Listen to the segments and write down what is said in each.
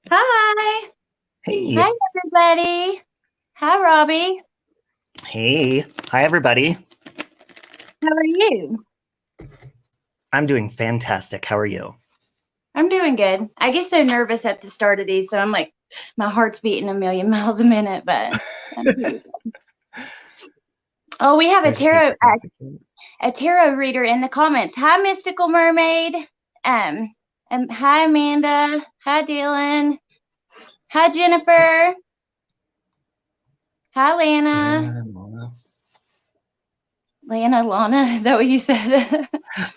Hi. Hey. Hi, everybody. Hi, Robbie. Hey. Hi, everybody. How are you? I'm doing fantastic. How are you? I'm doing good. I get so nervous at the start of these, so I'm like, my heart's beating a million miles a minute, but I'm pretty good. Oh, we have a tarot reader in the comments. Hi, Mystical Mermaid. Hi, Amanda. Hi, Dylan. Hi, Jennifer. Hi, Lana. Lana, is that what you said?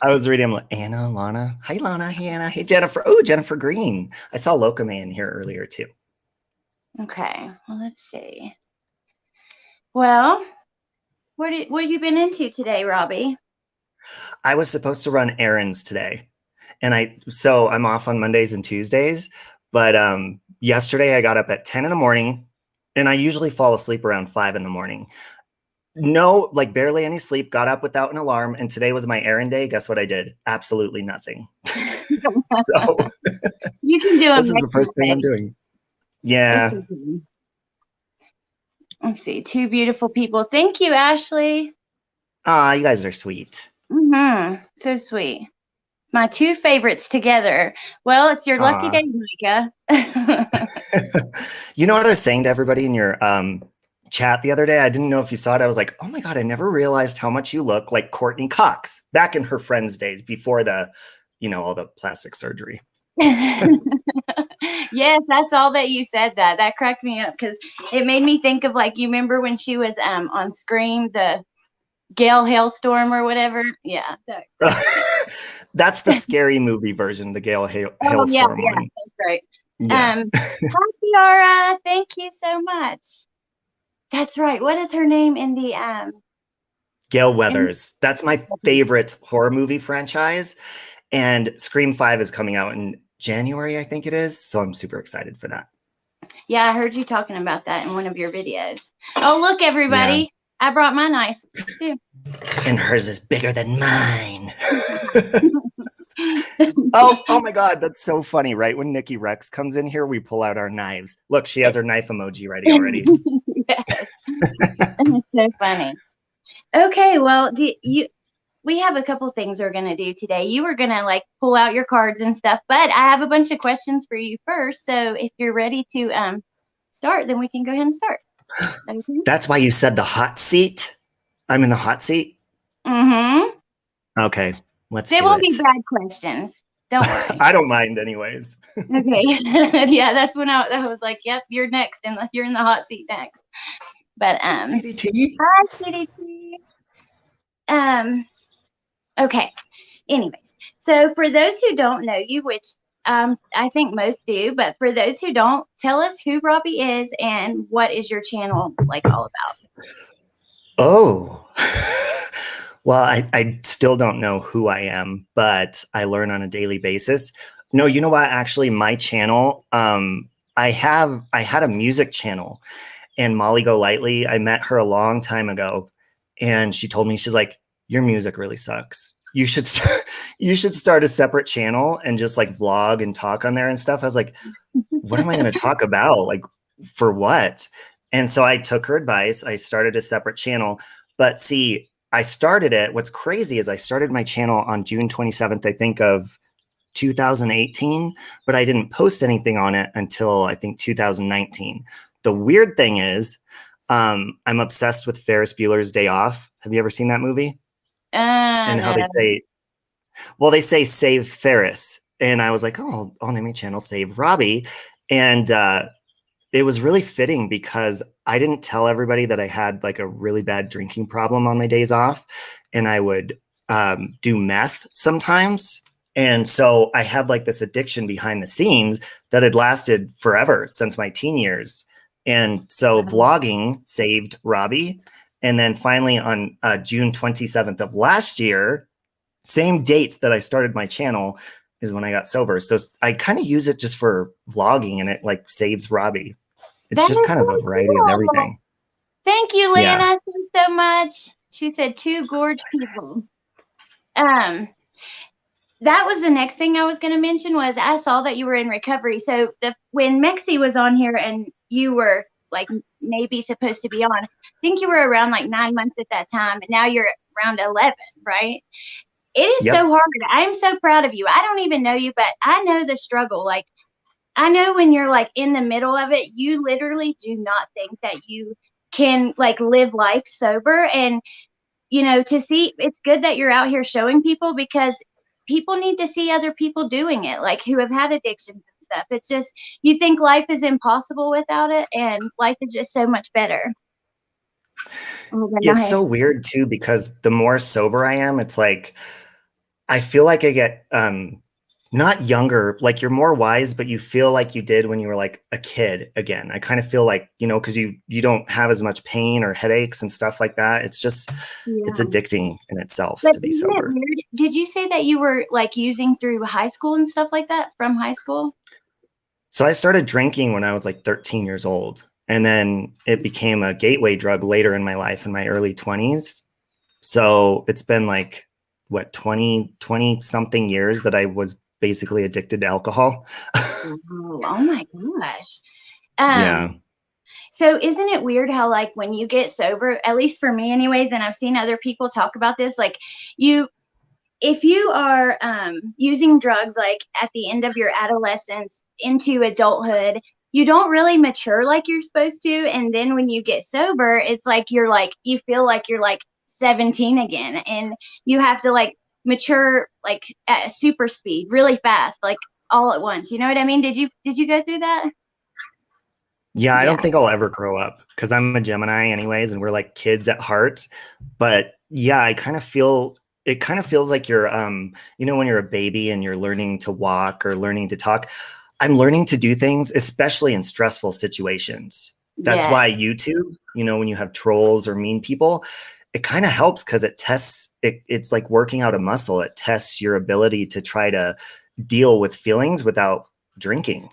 I was reading, I'm like, Anna, Lana. Hi, Lana. Hey, Anna. Hey, Jennifer. Oh, Jennifer Green. I saw Loca Man here earlier, too. Okay, well, let's see. Well, what have you been into today, Robbie? I was supposed to run errands today, and so I'm off on Mondays and Tuesdays, but yesterday I got up at 10 in the morning, and I usually fall asleep around 5 in the morning. No, like barely any sleep, got up without an alarm, and today was my errand day. Guess what I did? Absolutely nothing. So you can do this is the first thing I'm doing. Yeah. Let's see. Two beautiful people. Thank you, Ashley. Ah, you guys are sweet. So sweet. My two favorites together. Well, it's your lucky day, Micah. You know what I was saying to everybody in your chat the other day? I didn't know if you saw it. I was like, oh my God, I never realized how much you look like Courtney Cox back in her Friends days before the, all the plastic surgery. Yes, that's all that you said. That cracked me up because it made me think of, like, you remember when she was on Scream, the Gale Hailstorm or whatever. Yeah. That's the scary movie version, the Gale Hailstorm one. That's right. Yeah. Hi, Kiara. Thank you so much. That's right. What is her name in the Gale Weathers. That's my favorite horror movie franchise. And Scream 5 is coming out in January, I think it is. So I'm super excited for that. Yeah, I heard you talking about that in one of your videos. Oh, look, everybody. Yeah. I brought my knife, too. And hers is bigger than mine. Oh my God, that's so funny. Right when Nikki Rex comes in here, we pull out our knives. Look, she has her knife emoji ready already. Yes. That's so funny. Okay, well, we have a couple things we're going to do today. You were going to, like, pull out your cards and stuff, but I have a bunch of questions for you first. So if you're ready to start, then we can go ahead and start. Okay? That's why you said the hot seat. I'm in the hot seat? Mm-hmm. Okay, let's do it. They won't be bad questions. Don't worry. I don't mind anyways. Okay. Yeah, that's when I was like, yep, you're next, and you're in the hot seat next. But CDT. Hi, CDT. Okay. Anyways, so for those who don't know you, which I think most do, but for those who don't, tell us who Robbie is and what is your channel like all about? Oh. Well, I still don't know who I am, but I learn on a daily basis. No, you know what? Actually, my channel, I had a music channel, and Molly Golightly, I met her a long time ago, and she told me, she's like, your music really sucks. You should start a separate channel and just like vlog and talk on there and stuff. I was like, what am I going to talk about? Like, for what? And so I took her advice. I started a separate channel. But see, I started it. What's crazy is I started my channel on June 27th, I think, of 2018, but I didn't post anything on it until I think 2019. The weird thing is, I'm obsessed with Ferris Bueller's Day Off. Have you ever seen that movie? And how they say save Ferris. And I was like, oh, I'll name my channel Save Robbie. And it was really fitting because I didn't tell everybody that I had like a really bad drinking problem on my days off. And I would do meth sometimes. And so I had like this addiction behind the scenes that had lasted forever since my teen years. And so vlogging saved Robbie. And then finally on June 27th of last year, same dates that I started my channel is when I got sober. So I kind of use it just for vlogging, and it like saves Robbie. It's just kind of a variety of everything. Thank you, Lana. Yeah. so much. She said 2 gorge people. That was the next thing I was going to mention was I saw that you were in recovery. So when Mexi was on here and you were like maybe supposed to be on, I think you were around like 9 months at that time, and now you're around 11, right? It is so hard. I'm so proud of you. I don't even know you, but I know the struggle. Like, I know when you're like in the middle of it, you literally do not think that you can like live life sober. And, you know, to see, it's good that you're out here showing people because people need to see other people doing it, like who have had addictions and stuff. It's just, you think life is impossible without it, and life is just so much better. Oh, Yeah, it's nice. so weird too, because the more sober I am, it's like, I feel like I get, not younger, like you're more wise, but you feel like you did when you were like a kid again. I kind of feel like, you know, because you don't have as much pain or headaches and stuff like that. It's just, it's addicting in itself But to be isn't it sober. weird? Did you say that you were like using through high school and stuff like that from high school? So I started drinking when I was like 13 years old. And then it became a gateway drug later in my life in my early 20s. So it's been like, what, 20 something years that I was basically addicted to alcohol. Oh my gosh. Yeah. So isn't it weird how like when you get sober, at least for me anyways, and I've seen other people talk about this, like if you are using drugs like at the end of your adolescence into adulthood, you don't really mature like you're supposed to. And then when you get sober, it's like you feel like you're like 17 again, and you have to like mature like at super speed, really fast, like all at once. You know what I mean? Did you go through that? Yeah, I Yeah. don't think I'll ever grow up because I'm a Gemini anyways, and we're like kids at heart. But yeah, I kind of feel it kind of feels like you're you know, when you're a baby and you're learning to walk or learning to talk. I'm learning to do things, especially in stressful situations. That's Yeah. why YouTube, you know, when you have trolls or mean people, it kind of helps because it tests it's like working out a muscle. It tests your ability to try to deal with feelings without drinking.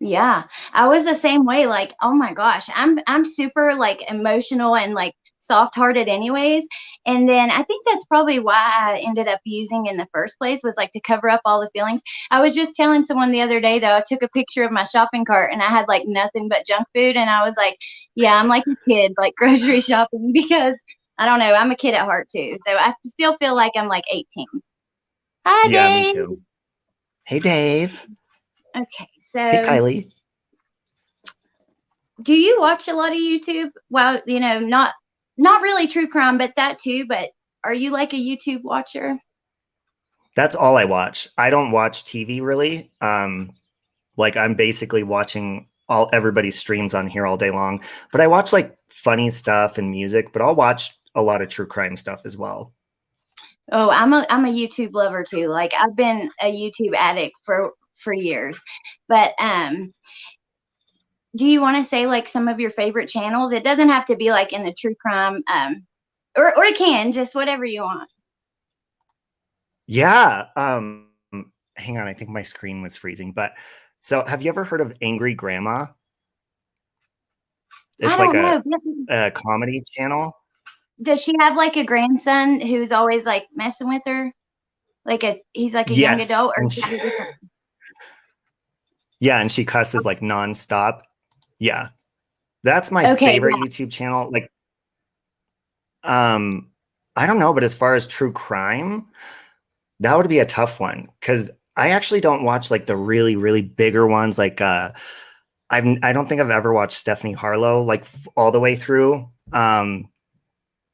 Yeah, I was the same way. Like, oh my gosh, I'm super like emotional and like soft-hearted anyways. And then I think that's probably why I ended up using in the first place was like to cover up all the feelings. I was just telling someone the other day though, I took a picture of my shopping cart and I had like nothing but junk food, and I was like, yeah, I'm like a kid like grocery shopping because I don't know, I'm a kid at heart too. So I still feel like I'm like 18. Hi, Yeah, me Dave. too. Hey, Dave. Okay, Hey, so Kylie. do you watch a lot of YouTube? Well, you know, not really true crime, but that too. But are you like a YouTube watcher? That's all I watch. I don't watch TV really. Like I'm basically watching all everybody's streams on here all day long. But I watch like funny stuff and music, but I'll watch a lot of true crime stuff as well. Oh, I'm a YouTube lover too. Like I've been a YouTube addict for years. But do you want to say like some of your favorite channels? It doesn't have to be like in the true crime, or it can just whatever you want. Yeah. Hang on, I think my screen was freezing. But so have you ever heard of Angry Grandma? I It's like don't know. a comedy channel. Does she have like a grandson who's always like messing with her? Like he's like a young Yes. adult, or is it a different? Yeah, and she cusses like nonstop. Yeah. That's my Okay, favorite YouTube channel. Like, I don't know, but as far as true crime, that would be a tough one because I actually don't watch like the really, really bigger ones. Like, I don't think I've ever watched Stephanie Harlow like all the way through.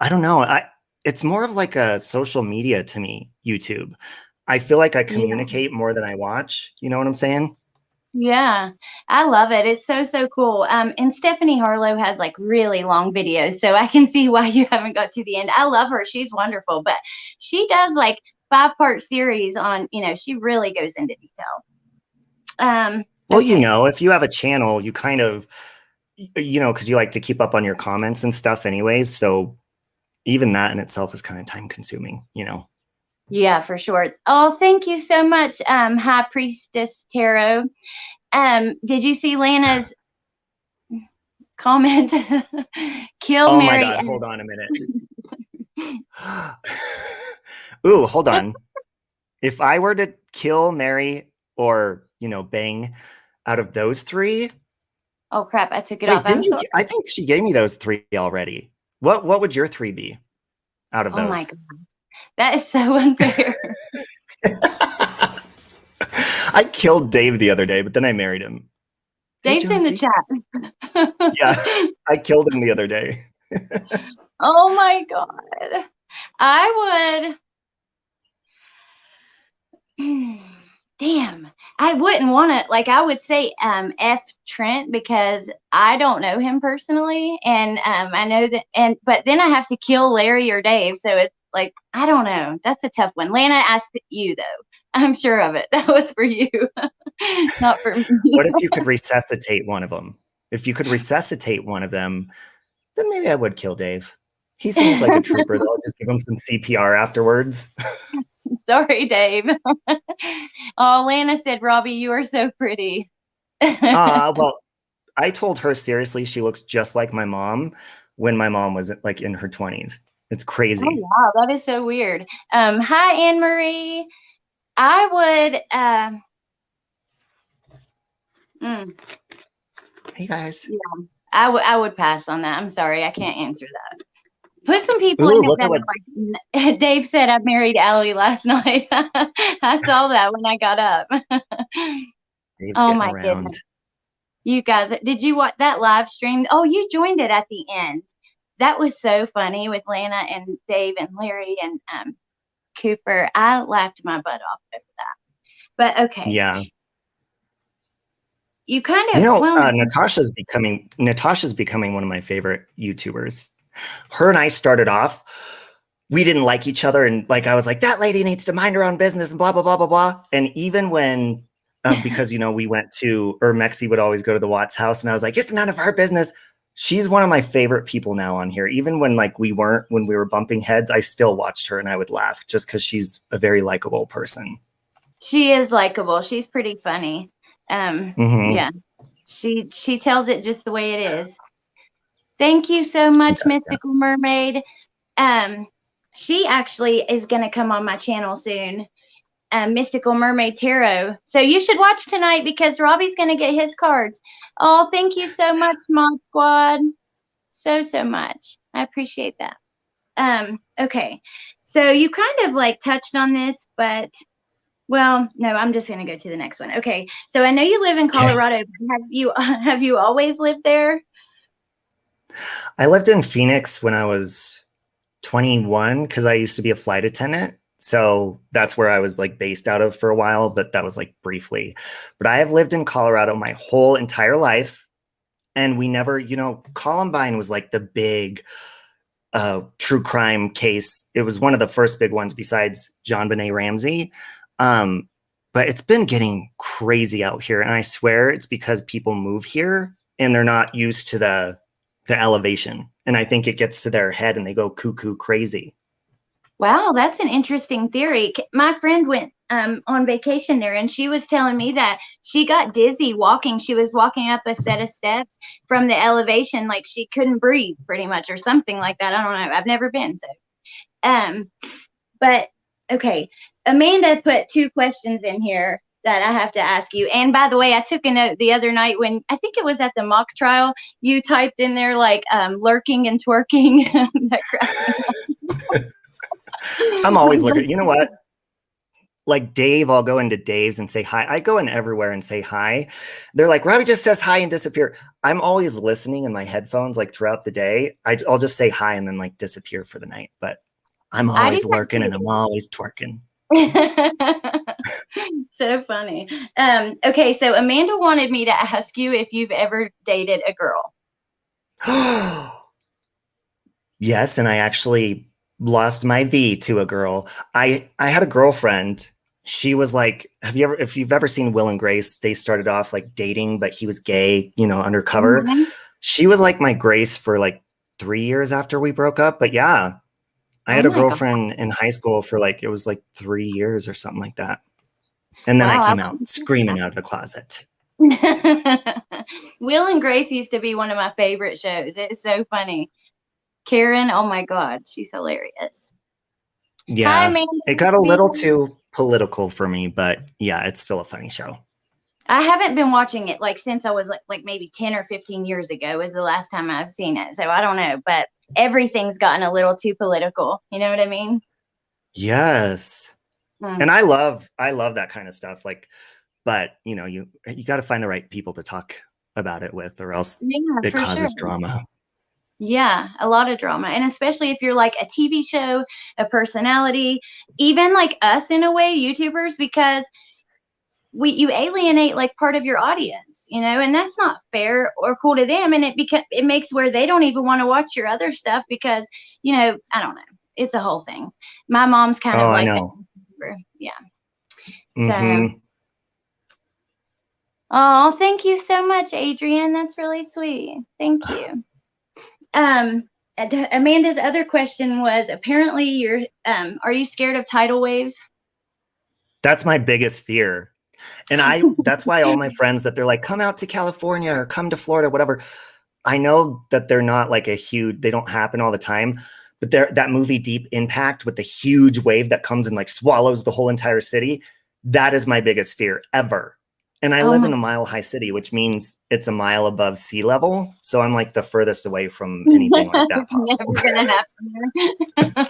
I don't know. It's more of like a social media to me, YouTube. I feel like I yeah. communicate more than I watch. You know what I'm saying? Yeah, I love it. It's so cool. And Stephanie Harlow has like really long videos, so I can see why you haven't got to the end. I love her. She's wonderful, but she does like 5-part series on, you know, she really goes into detail. Well, you Okay. know, if you have a channel, you kind of, you know, because you like to keep up on your comments and stuff anyways. So even that in itself is kind of time consuming, you know? Yeah, for sure. Oh, thank you so much, High Priestess Tarot. Did you see Lana's comment. Kill, Oh my marry. God, hold on a minute. Ooh, hold on. If I were to kill, marry, or, bang out of those three, Oh crap! I took it wait, off. I'm didn't you? sorry. I think she gave me those three already. What would your three be out of Oh my those? god, that is so unfair. I killed Dave the other day, but then I married him. Hey, Dave's in the Jonesy. chat. Yeah, I killed him the other day. Oh my god. I would damn. I wouldn't want to like I would say F Trent because I don't know him personally and I know that but then I have to kill Larry or Dave, so it's like I don't know. That's a tough one. Lana asked you though. I'm sure of it. That was for you. Not for me. What if you could resuscitate one of them? If you could resuscitate one of them, then maybe I would kill Dave. He seems like a trooper, though. I'll just give him some CPR afterwards. Sorry, Dave. Oh, Lana said, Robbie, you are so pretty. Well, I told her seriously she looks just like my mom when my mom was like in her 20s. It's Oh crazy. wow, that is so weird. Hi Anne Marie. I would Hey guys. yeah, I would pass on that. I'm sorry, I can't answer that. Put some people Ooh, in it look that at what are like Dave said I married Allie last night. I saw that when I got up. Dave's Oh getting my around. goodness. You guys, did you watch that live stream? Oh, you joined it at the end. That was so funny with Lana and Dave and Larry and Cooper. I laughed my butt off over that. But okay, Yeah. you kind of Natasha's becoming one of my favorite YouTubers. Her and I started off, we didn't like each other, and like I was like, that lady needs to mind her own business and blah blah blah blah blah. And even when because we went to or Mexi would always go to the Watts house, and I was like, it's none of our business. She's one of my favorite people now on here. Even when like when we were bumping heads, I still watched her and I would laugh just because she's a very likable person. she is likable. She's pretty funny. Mm-hmm. Yeah, she tells it just the way it is. Thank you so much, Does, yeah. Mystical Mermaid. She actually is going to come on my channel soon. Mystical Mermaid Tarot. So you should watch tonight because Robbie's going to get his cards. Oh, thank you so much, Mod Squad. So much. I appreciate that. Okay. So you kind of like touched on this, but well, no, I'm just going to go to the next one. Okay. So I know you live in Colorado. Have you always lived there? I lived in Phoenix when I was 21 because I used to be a flight attendant. So that's where I was like based out of for a while, but that was like briefly. But I have lived in Colorado my whole entire life. And we never, Columbine was like the big true crime case. It was one of the first big ones besides John Benet Ramsey. But it's been getting crazy out here. And I swear it's because people move here and they're not used to the elevation. And I think it gets to their head and they go cuckoo crazy. Wow, that's an interesting theory. My friend went on vacation there and she was telling me that she got dizzy walking. She was walking up a set of steps from the elevation, like she couldn't breathe pretty much or something like that. I don't know. I've never been. So, but okay. Amanda put 2 questions in here that I have to ask you. And by the way, I took a note the other night when I think it was at the mock trial, you typed in there like lurking and twerking. That cracked. I'm always looking. You know what? Like Dave, I'll go into Dave's and say hi. I go in everywhere and say hi. They're like, Robbie just says hi and disappear. I'm always listening in my headphones, like throughout the day. I'll just say hi and then like disappear for the night. But I'm always lurking and I'm always twerking. So funny. Okay, so Amanda wanted me to ask you if you've ever dated a girl. Yes, and I actually lost my V to a girl. I had a girlfriend. She was like, if you've ever seen Will and Grace, they started off like dating, but he was gay, undercover. Mm-hmm. She was like my Grace for like 3 years after we broke up. But yeah, I had a girlfriend in high school for it was like 3 years or something like that. And then I came out screaming out of the closet. Will and Grace used to be one of my favorite shows. It's so funny. Karen, oh my God, she's hilarious. Hi, Yeah, Amanda. it got a little too political for me, but yeah, it's still a funny show. I haven't been watching it like since I was like maybe 10 or 15 years ago is the last time I've seen it. So I don't know, but everything's gotten a little too political. You know what I mean? Yes. Mm. And I love that kind of stuff. Like, but you know, you got to find the right people to talk about it with, or else it For causes sure. drama. Yeah, a lot of drama. And especially if you're like a TV show, a personality, even like us in a way, YouTubers, because you alienate like part of your audience, you know, and that's not fair or cool to them. And it makes where they don't even want to watch your other stuff because, you know, I don't know. It's a whole thing. My mom's kind of I like know. that. Yeah. Mm-hmm. So, oh, thank you so much, Adrian. That's really sweet. Thank you. Amanda's other question was apparently are you scared of tidal waves? That's my biggest fear. And that's why all my friends that they're like, come out to California or come to Florida, whatever. I know that they're not like they don't happen all the time, but that movie Deep Impact with the huge wave that comes and like swallows the whole entire city. That is my biggest fear ever. And I live in a mile-high city, which means it's a mile above sea level. So I'm like the furthest away from anything like that possible. Never gonna happen.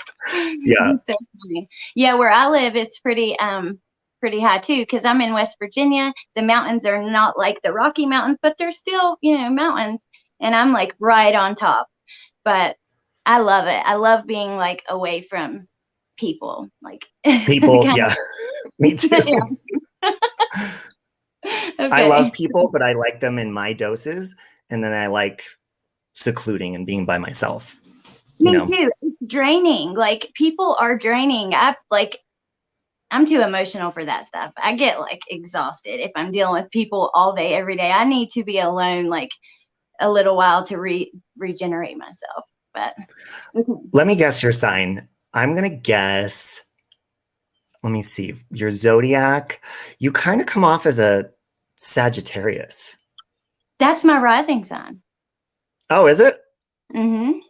Yeah. So funny. Yeah, where I live, it's pretty high too, because I'm in West Virginia. The mountains are not like the Rocky Mountains, but they're still, you know, mountains. And I'm like right on top. But I love it. I love being like away from people. Like People, yeah. Me too. Yeah. Okay. I love people, but I like them in my doses. And then I like secluding and being by myself. Me too. It's draining. Like people are draining. I'm too emotional for that stuff. I get like exhausted if I'm dealing with people all day, every day. I need to be alone like a little while to regenerate myself. But let me guess your sign. I'm going to guess, let me see, your zodiac. You kind of come off as a Sagittarius. That's my rising sign. Oh, is it? Mm-hmm.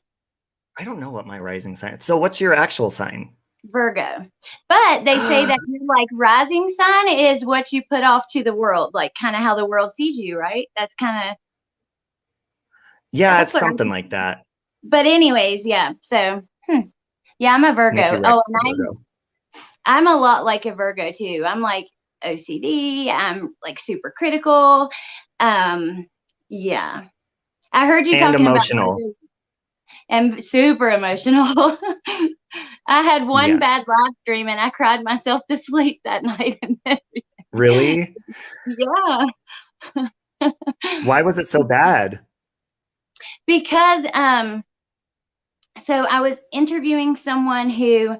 I don't know what my rising sign is. So what's your actual sign? Virgo. But they say that your like rising sign is what you put off to the world, like kind of how the world sees you, right? That's kind of it's something like that. But anyways, yeah. So yeah, I'm a Virgo. Oh, and I'm a lot like a Virgo too. I'm like OCD. I'm like super critical. Yeah. I heard you talking emotional. about and super emotional. I had one bad live stream and I cried myself to sleep that night. Really? Yeah. Why was it so bad? Because so I was interviewing someone who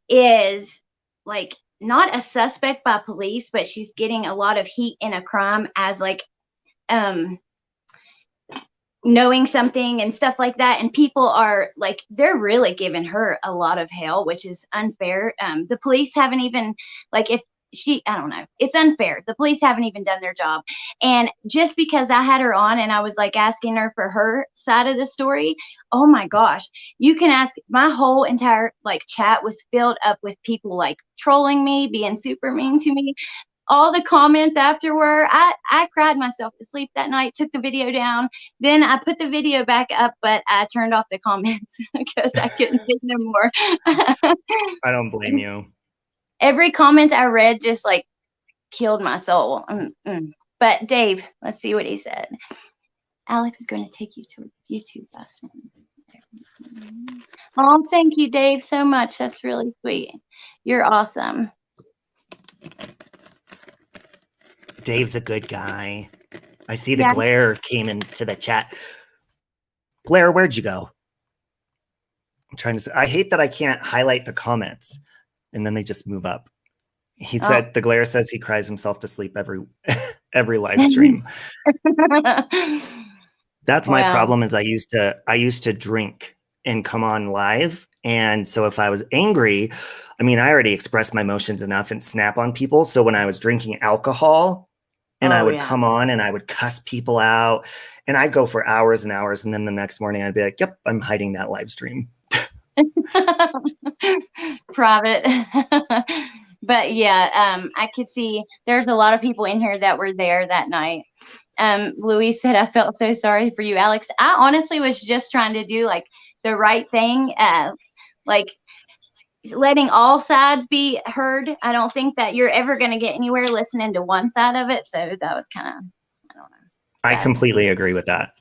is like not a suspect by police, but she's getting a lot of heat in a crime as like knowing something and stuff like that. And people are like, they're really giving her a lot of hell, which is unfair. The police haven't even like I don't know. It's unfair. The police haven't even done their job. And just because I had her on and I was like asking her for her side of the story, oh my gosh, you can ask, my whole entire like chat was filled up with people like trolling me, being super mean to me. All the comments after were, I cried myself to sleep that night, took the video down. Then I put the video back up, but I turned off the comments because I couldn't take no more. I don't blame you. Every comment I read just like killed my soul. But Dave, let's see what he said. Alex is going to take you to YouTube lesson. Oh, thank you, Dave, so much. That's really sweet. You're awesome. Dave's a good guy. I see the glare came into the chat. Blair, where'd you go? I'm trying to say, I hate that I can't highlight the comments and then they just move up. He said the glare says he cries himself to sleep every live stream. That's my problem is I used to drink and come on live. And so if I was angry, I mean, I already expressed my emotions enough and snap on people. So when I was drinking alcohol, And I Oh would yeah. come on and I would cuss people out, and I'd go for hours and hours. And then the next morning I'd be like, yep, I'm hiding that live stream. Private. But yeah, I could see there's a lot of people in here that were there that night. Louise said, I felt so sorry for you, Alex. I honestly was just trying to do like the right thing, like letting all sides be heard. I don't think that you're ever going to get anywhere listening to one side of it. So that was kind of, I don't know. I Bad. completely agree with that.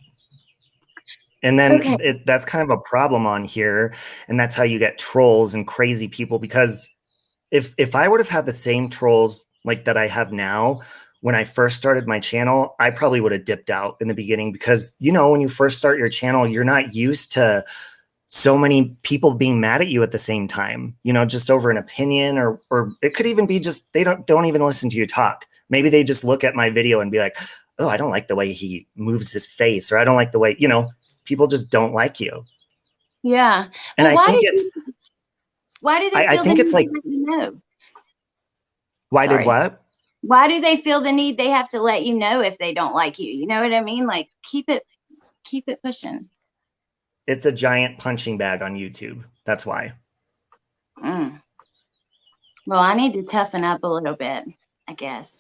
And then Okay. that's kind of a problem on here. And that's how you get trolls and crazy people. Because if I would have had the same trolls like that I have now, when I first started my channel, I probably would have dipped out in the beginning, because, you know, when you first start your channel, you're not used to so many people being mad at you at the same time, you know, just over an opinion, or it could even be just, they don't even listen to you talk. Maybe they just look at my video and be like, oh, I don't like the way he moves his face, or I don't like the way, you know, people just don't like you. Yeah. And Well, I think it's, why do they I feel the think it's need like, to let you know? why did Sorry. what? Why do they feel the need they have to let you know if they don't like you? You know what I mean? Like keep it pushing. It's a giant punching bag on YouTube. That's why. Mm. Well, I need to toughen up a little bit, I guess.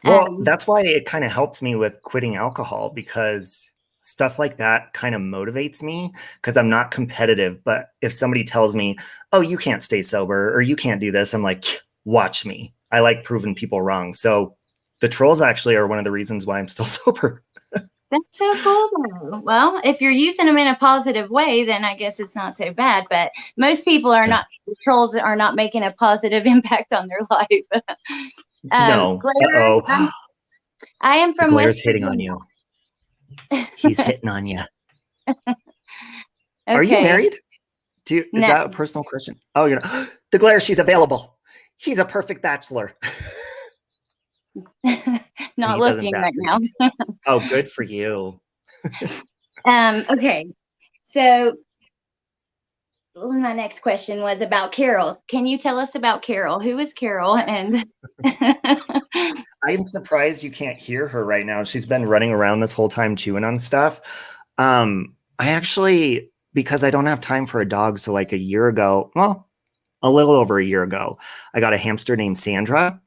Well, that's why it kind of helps me with quitting alcohol, because stuff like that kind of motivates me, because I'm not competitive. But if somebody tells me, oh, you can't stay sober or you can't do this, I'm like, watch me. I like proving people wrong. So the trolls actually are one of the reasons why I'm still sober. That's so cool, though. Well, if you're using them in a positive way, then I guess it's not so bad. But most people are not, trolls are not making a positive impact on their life. No. Glare, Uh-oh. I am The from Glare's West hitting on Virginia. you. He's hitting on you. Okay. Are you married? Is No. that a personal question? Oh, you're not. The Glare, she's available. He's a perfect bachelor. Not He doesn't looking bat right for now. you. Oh, good for you. Okay. So my next question was about Carol. Can you tell us about Carol? Who is Carol? And I'm surprised you can't hear her right now. She's been running around this whole time chewing on stuff. I actually, because I don't have time for a dog, so like a year ago, well, a little over a year ago, I got a hamster named Sandra.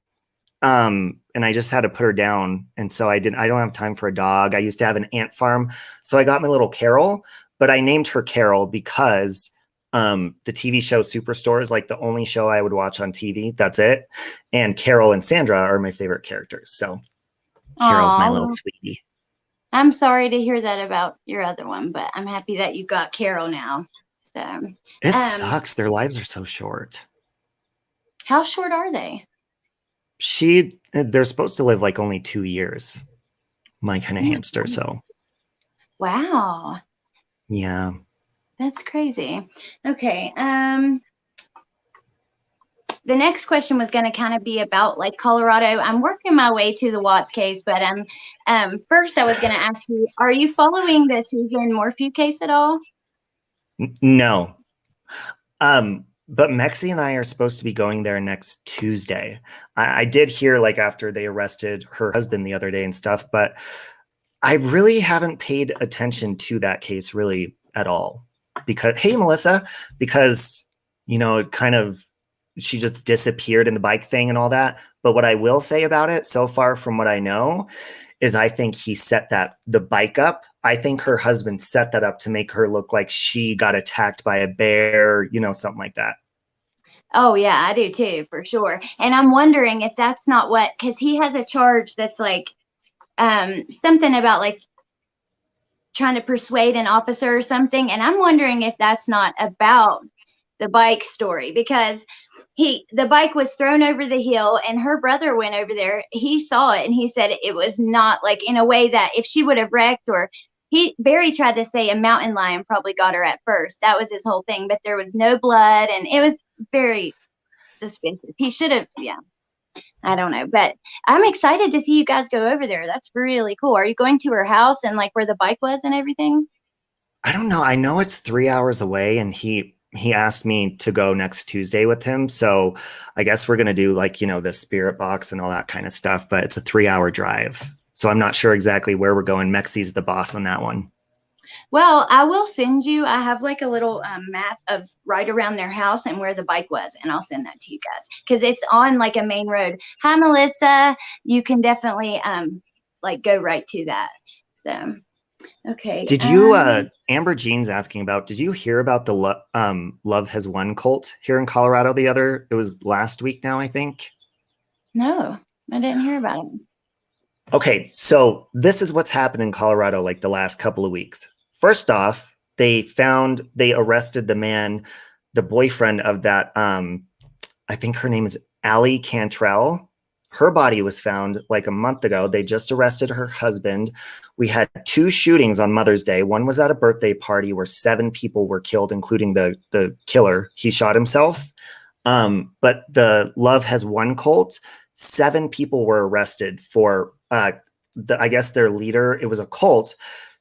And I just had to put her down. And so I don't have time for a dog. I used to have an ant farm. So I got my little Carol, but I named her Carol because the TV show Superstore is like the only show I would watch on TV. That's it. And Carol and Sandra are my favorite characters. So Carol's my little sweetie. I'm sorry to hear that about your other one, but I'm happy that you got Carol now. So it sucks. Their lives are so short. How short are they? They're supposed to live like only 2 years. My kind of hamster. So wow. Yeah. That's crazy. Okay. The next question was going to kind of be about like Colorado. I'm working my way to the Watts case, but first I was going to ask you, are you following the Susan Morphew case at all? No. But Mexi and I are supposed to be going there next Tuesday. I did hear like after they arrested her husband the other day and stuff, but I really haven't paid attention to that case really at all. Because, hey, Melissa, because, you know, it kind of, she just disappeared in the bike thing and all that. But what I will say about it so far from what I know is I think he set the bike up. I think her husband set that up to make her look like she got attacked by a bear, you know, something like that. Oh, yeah, I do too, for sure. And I'm wondering if that's not what, because he has a charge that's like something about like trying to persuade an officer or something. And I'm wondering if that's not about the bike story, because the bike was thrown over the hill and her brother went over there. He saw it and he said it was not like in a way that if she would have wrecked, or Barry tried to say a mountain lion probably got her at first. That was his whole thing, but there was no blood and it was very suspicious. He should have, yeah. I don't know, but I'm excited to see you guys go over there. That's really cool. Are you going to her house and like where the bike was and everything? I don't know. I know it's 3 hours away, and he he asked me to go next Tuesday with him. So I guess we're going to do like, the spirit box and all that kind of stuff, but it's a 3-hour drive. So I'm not sure exactly where we're going. Mexi's the boss on that one. Well, I will send you. I have like a little map of right around their house and where the bike was, and I'll send that to you guys because it's on like a main road. Hi, Melissa. You can definitely like go right to that. So, okay. Did you, Amber Jean's asking about, did you hear about the Love Has Won cult here in Colorado it was last week now, I think? No, I didn't hear about it. Okay, so this is what's happened in Colorado like the last couple of weeks. First off, they arrested the man, the boyfriend of that, I think her name is Allie Cantrell. Her body was found like a month ago. They just arrested her husband. We had 2 shootings on Mother's Day. One was at a birthday party where 7 people were killed, including the killer. He shot himself. But the Love Has Won cult, 7 people were arrested for, I guess their leader, it was a cult.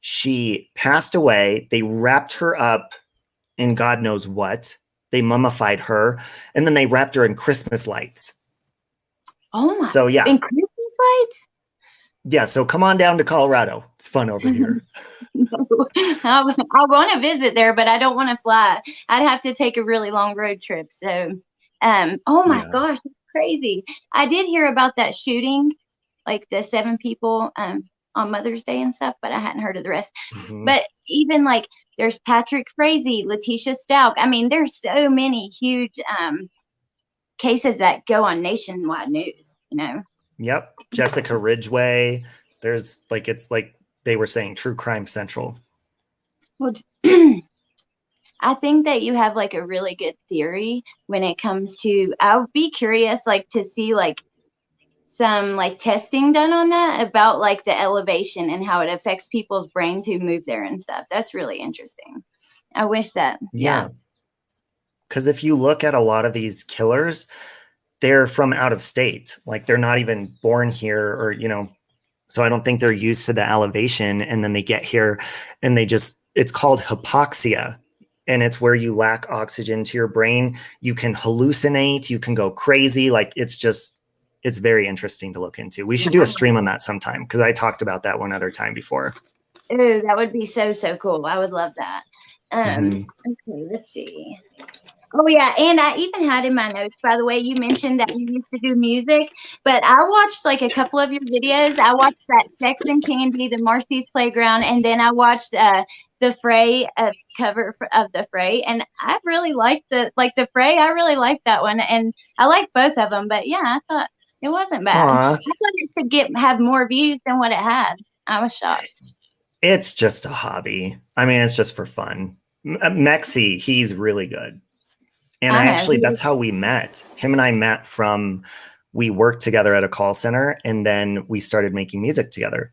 She passed away. They wrapped her up in God knows what. They mummified her, and then they wrapped her in Christmas lights. Oh my! So yeah, in Christmas lights. Yeah, so come on down to Colorado. It's fun over here. I want to visit there, but I don't want to fly. I'd have to take a really long road trip. So, oh my gosh, that's crazy. I did hear about that shooting, like the 7 people on Mother's Day and stuff, but I hadn't heard of the rest. Mm-hmm. But even like there's Patrick Frazee, Letitia Stout. I mean, there's so many huge cases that go on nationwide news, Yep. Jessica Ridgway. There's like, it's like they were saying true crime central. Well, I think that you have like a really good theory when it comes to, I'll be curious like to see like some like testing done on that about like the elevation and how it affects people's brains who move there and stuff. That's really interesting. I wish that. Yeah. Because if you look at a lot of these killers, they're from out of state. Like they're not even born here or, so I don't think they're used to the elevation. And then they get here and it's called hypoxia. And it's where you lack oxygen to your brain. You can hallucinate, you can go crazy. Like it's very interesting to look into. We should do a stream on that sometime because I talked about that one other time before. Oh, that would be so cool. I would love that. Okay, let's see. Oh yeah, and I even had in my notes, by the way, you mentioned that you used to do music, but I watched like a couple of your videos. I watched that Sex and Candy, the Marcy's Playground, and then I watched the Fray cover of the Fray, and I really liked the Fray. I really liked that one, and I liked both of them. But yeah, I thought it wasn't bad. I thought it should have more views than what it had. I was shocked. It's just a hobby. I mean, it's just for fun. Mexi, he's really good. And that's how we met. Him and I met we worked together at a call center and then we started making music together.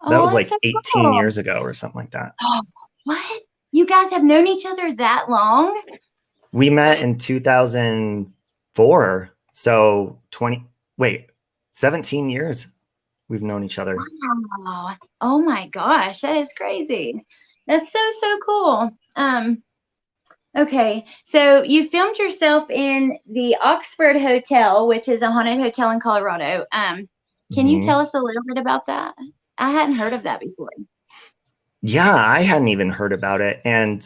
That was like 18 years ago or something like that. Oh, what? You guys have known each other that long? We met in 2004. So 17 years we've known each other. Wow. Oh my gosh, that is crazy. That's so cool. Okay, so you filmed yourself in the Oxford Hotel, which is a haunted hotel in Colorado. Can you tell us a little bit about that? I hadn't heard of that before. Yeah, I hadn't even heard about it. And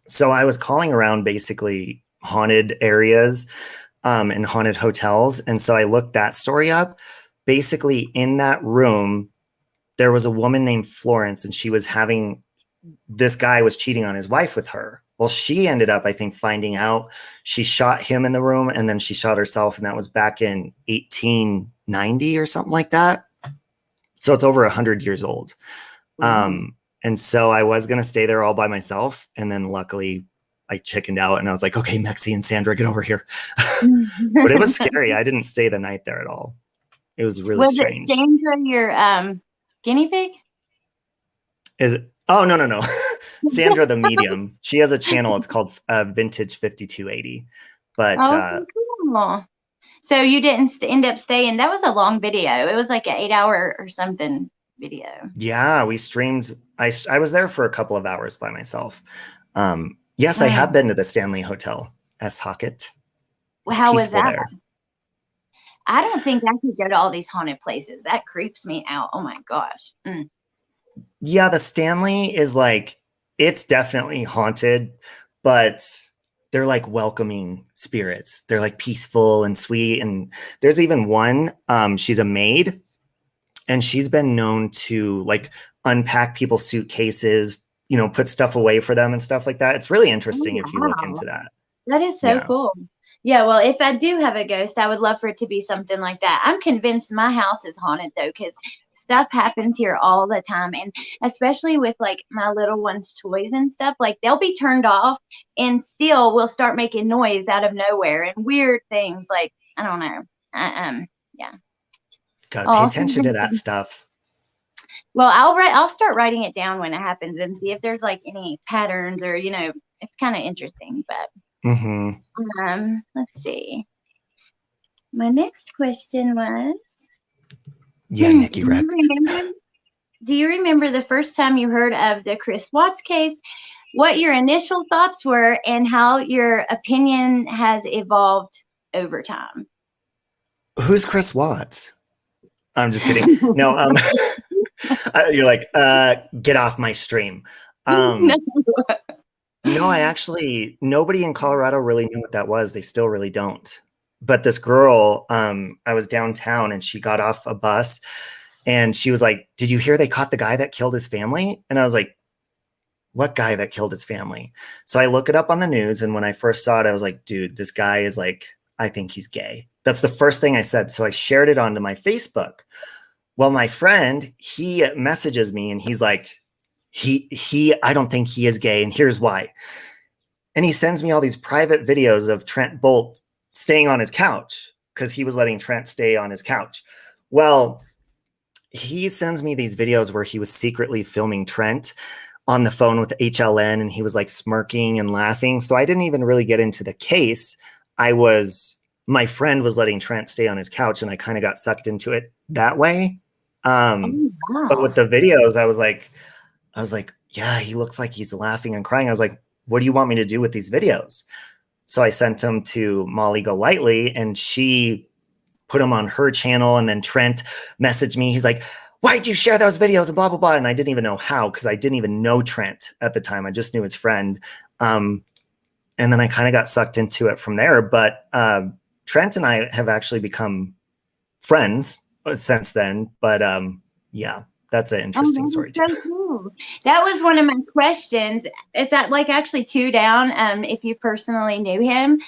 so I was calling around basically haunted areas and haunted hotels. And so I looked that story up. Basically, in that room, there was a woman named Florence, and this guy was cheating on his wife with her. Well, she ended up, I think, finding out. She shot him in the room and then she shot herself. And that was back in 1890 or something like that. So it's over 100 years old. And so I was going to stay there all by myself. And then luckily I chickened out and I was like, okay, Mexi and Sandra, get over here. But it was scary. I didn't stay the night there at all. It was really strange. Was it Sandra your guinea pig? Is it? Oh, no. Sandra the medium. She has a channel. It's called Vintage 5280. But cool. So you didn't end up staying. That was a long video. It was like an 8-hour or something video. Yeah, we streamed. I was there for a couple of hours by myself. Yes, I have been to the Stanley Hotel, S. Hockett. It's How was peaceful that? there. I don't think I could go to all these haunted places. That creeps me out. Oh my gosh. Yeah, the Stanley is like, it's definitely haunted, but they're like welcoming spirits. They're like peaceful and sweet. And there's even one, she's a maid, and she's been known to like unpack people's suitcases, you know, put stuff away for them and stuff like that. It's really interesting if you look into that. That is so cool. Yeah, well, if I do have a ghost, I would love for it to be something like that. I'm convinced my house is haunted though, because stuff happens here all the time, and especially with like my little ones' toys and stuff, like they'll be turned off and still will start making noise out of nowhere and weird things. Like I don't know. Yeah. Gotta pay attention to that stuff. Well, I'll start writing it down when it happens and see if there's like any patterns or it's kind of interesting. But let's see. My next question was, Nikki Rex. Do you remember the first time you heard of the Chris Watts case, what your initial thoughts were, and how your opinion has evolved over time? Who's Chris Watts? I'm just kidding. No, you're like, get off my stream. No, I actually, nobody in Colorado really knew what that was. They still really don't. But this girl, I was downtown and she got off a bus and she was like, did you hear they caught the guy that killed his family? And I was like, what guy that killed his family? So I look it up on the news. And when I first saw it, I was like, dude, this guy is like, I think he's gay. That's the first thing I said. So I shared it onto my Facebook. Well, my friend, he messages me and he's like, I don't think he is gay. And here's why. And he sends me all these private videos of Trent Bolt staying on his couch because he was letting Trent stay on his couch. Well, he sends me these videos where he was secretly filming Trent on the phone with HLN and he was like smirking and laughing. So I didn't even really get into the case. My friend was letting Trent stay on his couch and I kind of got sucked into it that way. But with the videos, I was like, yeah, he looks like he's laughing and crying. I was like, what do you want me to do with these videos? So I sent them to Molly Golightly and she put them on her channel. And then Trent messaged me. He's like, why'd you share those videos and blah, blah, blah. And I didn't even know how, because I didn't even know Trent at the time. I just knew his friend. And then I kind of got sucked into it from there. But Trent and I have actually become friends since then. But yeah, that's an interesting story too. So cool. That was one of my questions. It's that like actually 2 down, if you personally knew him.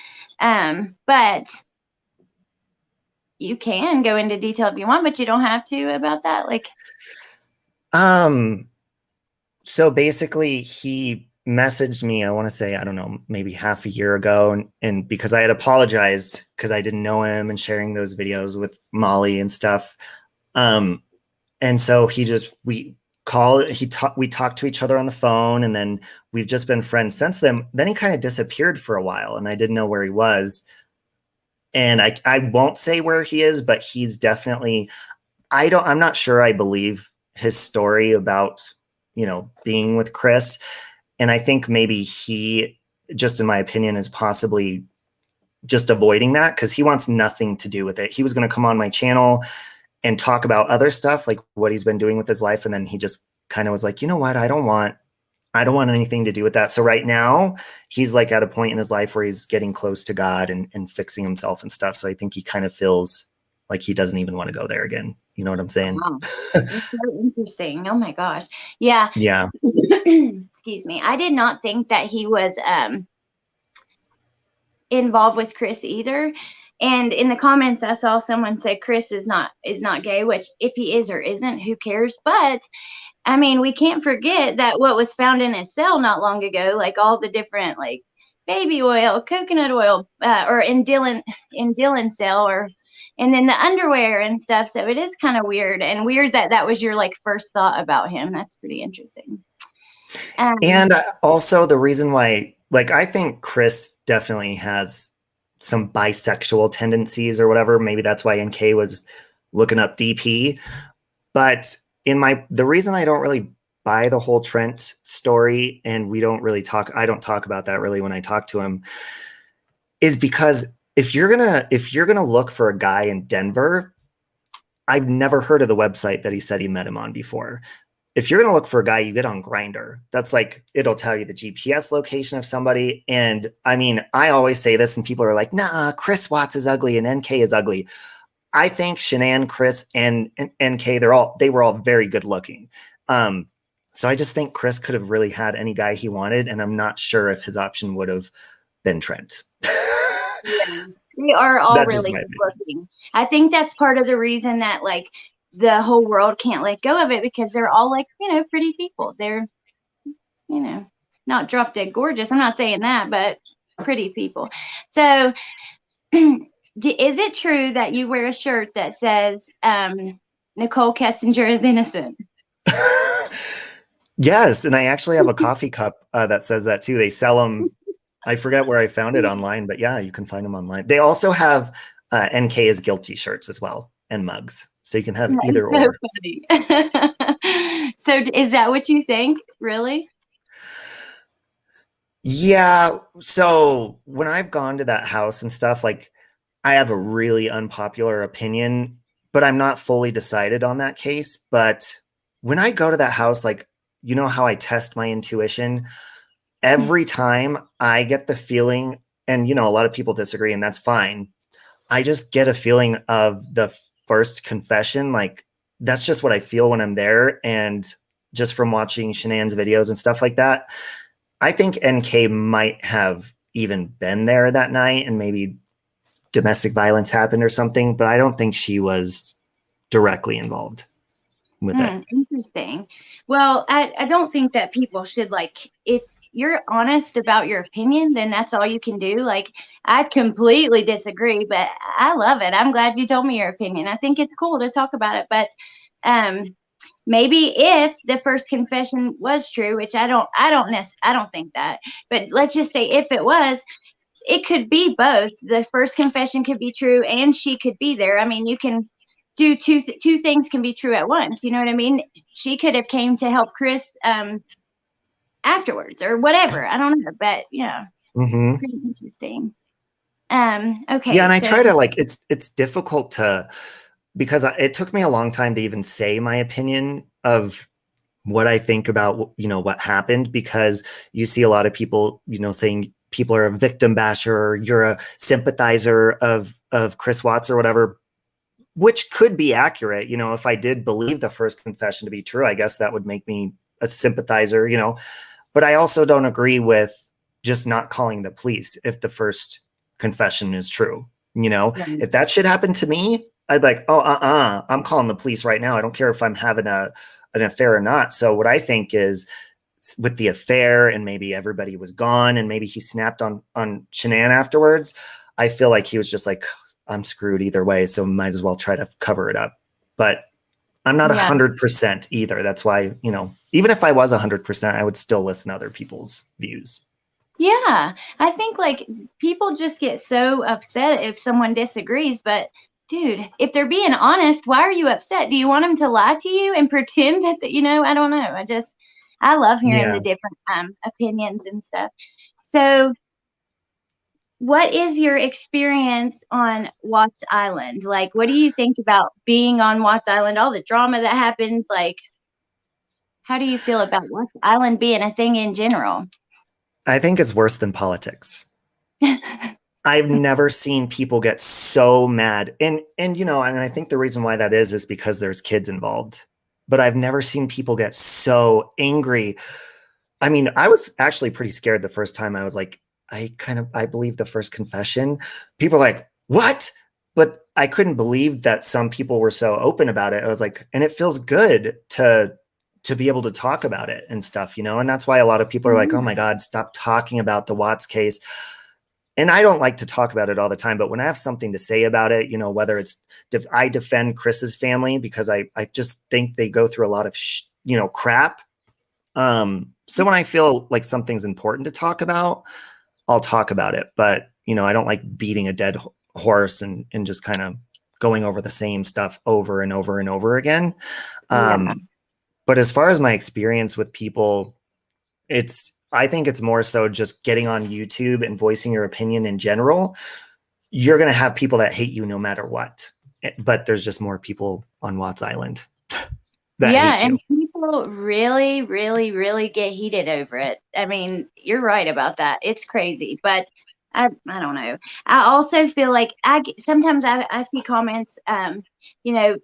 But you can go into detail if you want, but you don't have to about that. Like, so basically he messaged me, I want to say, I don't know, maybe half a year ago. And because I had apologized because I didn't know him and sharing those videos with Molly and stuff. And so we talked to each other on the phone and then we've just been friends since then. Then he kind of disappeared for a while and I didn't know where he was. And I won't say where he is, but he's definitely, I'm not sure I believe his story about, being with Chris. And I think maybe he, just in my opinion, is possibly just avoiding that because he wants nothing to do with it. He was going to come on my channel and talk about other stuff, like what he's been doing with his life. And then he just kind of was like, you know what? I don't want anything to do with that. So right now he's like at a point in his life where he's getting close to God and fixing himself and stuff. So I think he kind of feels like he doesn't even want to go there again. You know what I'm saying? Wow. That's so interesting. Oh my gosh. Yeah. Yeah. Excuse me. I did not think that he was involved with Chris either. And in the comments, I saw someone say Chris is not gay, which if he is or isn't, who cares? But I mean, we can't forget that what was found in his cell not long ago, like all the different like baby oil, coconut oil, or in Dylan's cell, and then the underwear and stuff. So it is kind of weird that was your like first thought about him. That's pretty interesting. And also the reason why, like, I think Chris definitely has some bisexual tendencies or whatever. Maybe that's why NK was looking up DP. But the reason I don't really buy the whole Trent story, and I don't talk about that really when I talk to him, is because if you're gonna look for a guy in Denver, I've never heard of the website that he said he met him on before. If you're gonna look for a guy, you get on Grindr. That's like, it'll tell you the GPS location of somebody. And I mean, I always say this, and people are like, "Nah, Chris Watts is ugly and NK is ugly." I think Shanann, Chris, and NK, they were all very good looking. So I just think Chris could have really had any guy he wanted, and I'm not sure if his option would have been Trent. Yeah, they are all That's just really my good opinion. looking. I think that's part of the reason that like the whole world can't let go of it, because they're all like, pretty people. They're, not drop dead gorgeous. I'm not saying that, but pretty people. So is it true that you wear a shirt that says Nicole Kessinger is innocent? Yes, and I actually have a coffee cup that says that too. They sell them. I forget where I found it online, but yeah, you can find them online. They also have NK is guilty shirts as well, and mugs, so you can have either So or. funny. So is that what you think? Really? Yeah. So when I've gone to that house and stuff, like, I have a really unpopular opinion, but I'm not fully decided on that case. But when I go to that house, like, you know how I test my intuition? Every time I get the feeling, and a lot of people disagree, and that's fine. I just get a feeling of the first confession. Like, that's just what I feel when I'm there. And just from watching Shanann's videos and stuff like that, I think NK might have even been there that night, and maybe domestic violence happened or something, but I don't think she was directly involved with it. Interesting. Well, I don't think that people should, like, if you're honest about your opinion, then that's all you can do. Like, I completely disagree, but I love it. I'm glad you told me your opinion. I think it's cool to talk about it, but maybe if the first confession was true, which I don't think that, but let's just say if it was, it could be both. The first confession could be true and she could be there. I mean, you can do two things can be true at once. You know what I mean? She could have came to help Chris afterwards or whatever. I don't know, but Mm-hmm. pretty interesting. Yeah, Okay, and I so try to, like, it's difficult to, because it took me a long time to even say my opinion of what I think about what happened, because you see a lot of people saying people are a victim basher, or you're a sympathizer of Chris Watts or whatever, which could be accurate. If I did believe the first confession to be true, I guess that would make me a sympathizer. But I also don't agree with just not calling the police if the first confession is true. If that shit happened to me, I'd be like, oh, I'm calling the police right now. I don't care if I'm having an affair or not. So what I think is, with the affair, and maybe everybody was gone, and maybe he snapped on Shanann afterwards, I feel like he was just like, I'm screwed either way, so might as well try to cover it up. But I'm not 100% either. That's why, even if I was 100%, I would still listen to other people's views. yeah, I think like people just get so upset if someone disagrees, but dude, if they're being honest, why are you upset? Do you want them to lie to you and pretend that, I don't know. I love hearing Yeah. the different opinions and stuff. So what is your experience on Watts Island? Like, what do you think about being on Watts Island, all the drama that happens? Like, how do you feel about Watts Island being a thing in general? I think it's worse than politics. I've never seen people get so mad. And I think the reason why that is because there's kids involved. But I've never seen people get so angry. I mean, I was actually pretty scared the first time. I was like, I believe the first confession. People are like, what? But I couldn't believe that some people were so open about it. I was like, and it feels good to be able to talk about it and stuff, and that's why a lot of people are like, oh my God, stop talking about the Watts case. And I don't like to talk about it all the time, but when I have something to say about it, whether it's, I defend Chris's family because I just think they go through a lot of, crap. So when I feel like something's important to talk about, I'll talk about it. But, I don't like beating a dead horse and just kind of going over the same stuff over and over and over again. Yeah. But as far as my experience with people, I think it's more so just getting on YouTube and voicing your opinion in general. You're going to have people that hate you no matter what. But there's just more people on Watts Island that hate you. And people really, really, really get heated over it. I mean, you're right about that. It's crazy, but I don't know. I also feel like sometimes I see comments, you know,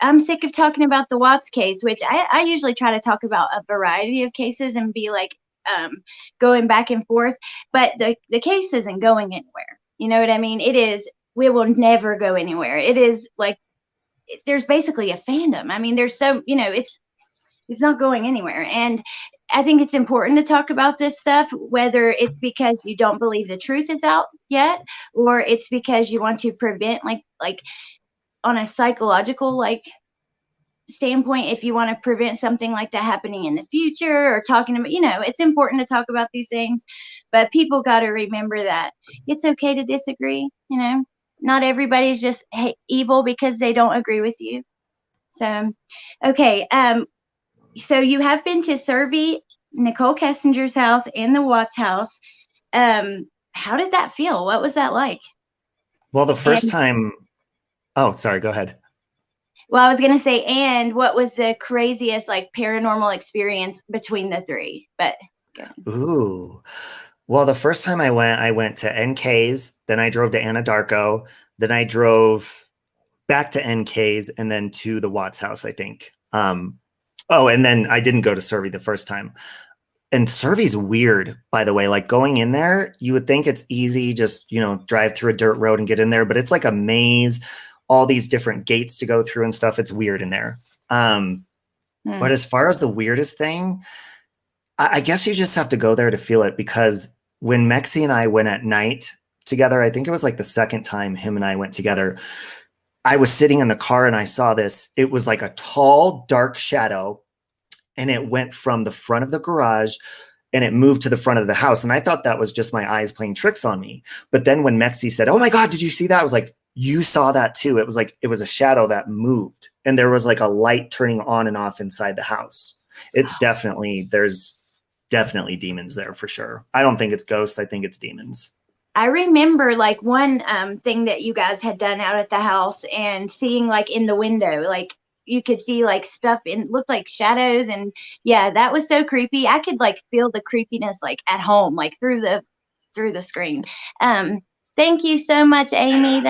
I'm sick of talking about the Watts case, which I usually try to talk about a variety of cases and be like going back and forth, but the case isn't going anywhere. You know what I mean? We will never go anywhere. It is like there's basically a fandom. I mean, there's so, it's not going anywhere. And I think it's important to talk about this stuff, whether it's because you don't believe the truth is out yet, or it's because you want to prevent like on a psychological standpoint, if you want to prevent something like that happening in the future, or talking about, it's important to talk about these things, but people got to remember that it's okay to disagree. Not everybody's just evil because they don't agree with you. So, okay. So you have been to Survey, Nicole Kessinger's house, and the Watts house. How did that feel? What was that like? Well, the first time, oh, sorry, go ahead. Well, I was going to say, and what was the craziest paranormal experience between the three? But ooh, well, the first time I went to NK's, then I drove to Anadarko, then I drove back to NK's, and then to the Watts house, I think. Oh, and then I didn't go to Survey the first time. And Survey's weird, by the way. Like going in there, you would think it's easy, just drive through a dirt road and get in there, but it's like a maze, all these different gates to go through and stuff. It's weird in there. But as far as the weirdest thing, I guess you just have to go there to feel it, because when Mexi and I went at night together, I think it was like the second time him and I went together, I was sitting in the car and I saw this. It was like a tall, dark shadow, and it went from the front of the garage and it moved to the front of the house. And I thought that was just my eyes playing tricks on me. But then when Mexi said, "Oh my God, did you see that?" I was like, "You saw that too." It was like, it was a shadow that moved, and there was like a light turning on and off inside the house. There's definitely demons there for sure. I don't think it's ghosts. I think it's demons. I remember one thing that you guys had done out at the house, and seeing in the window, you could see stuff looked like shadows, and yeah, that was so creepy. I could feel the creepiness at home, through the screen. Thank you so much, Amy.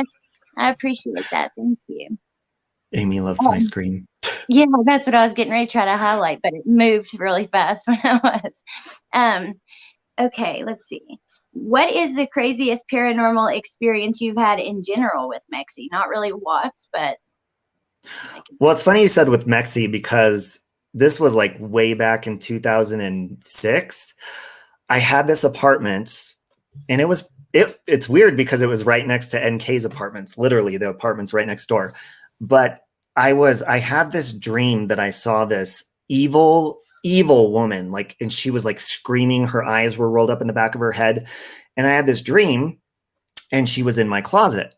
I appreciate that. Thank you. Amy loves my screen. Yeah, that's what I was getting ready to try to highlight, but it moved really fast when I was. Okay, let's see. What is the craziest paranormal experience you've had in general with Mexi? Not really Watts, but. Well, it's funny you said with Mexi, because this was way back in 2006. I had this apartment, and it's weird because it was right next to NK's apartments, literally the apartments right next door. But I had this dream that I saw this evil woman, and she was screaming. Her eyes were rolled up in the back of her head. And I had this dream, and she was in my closet.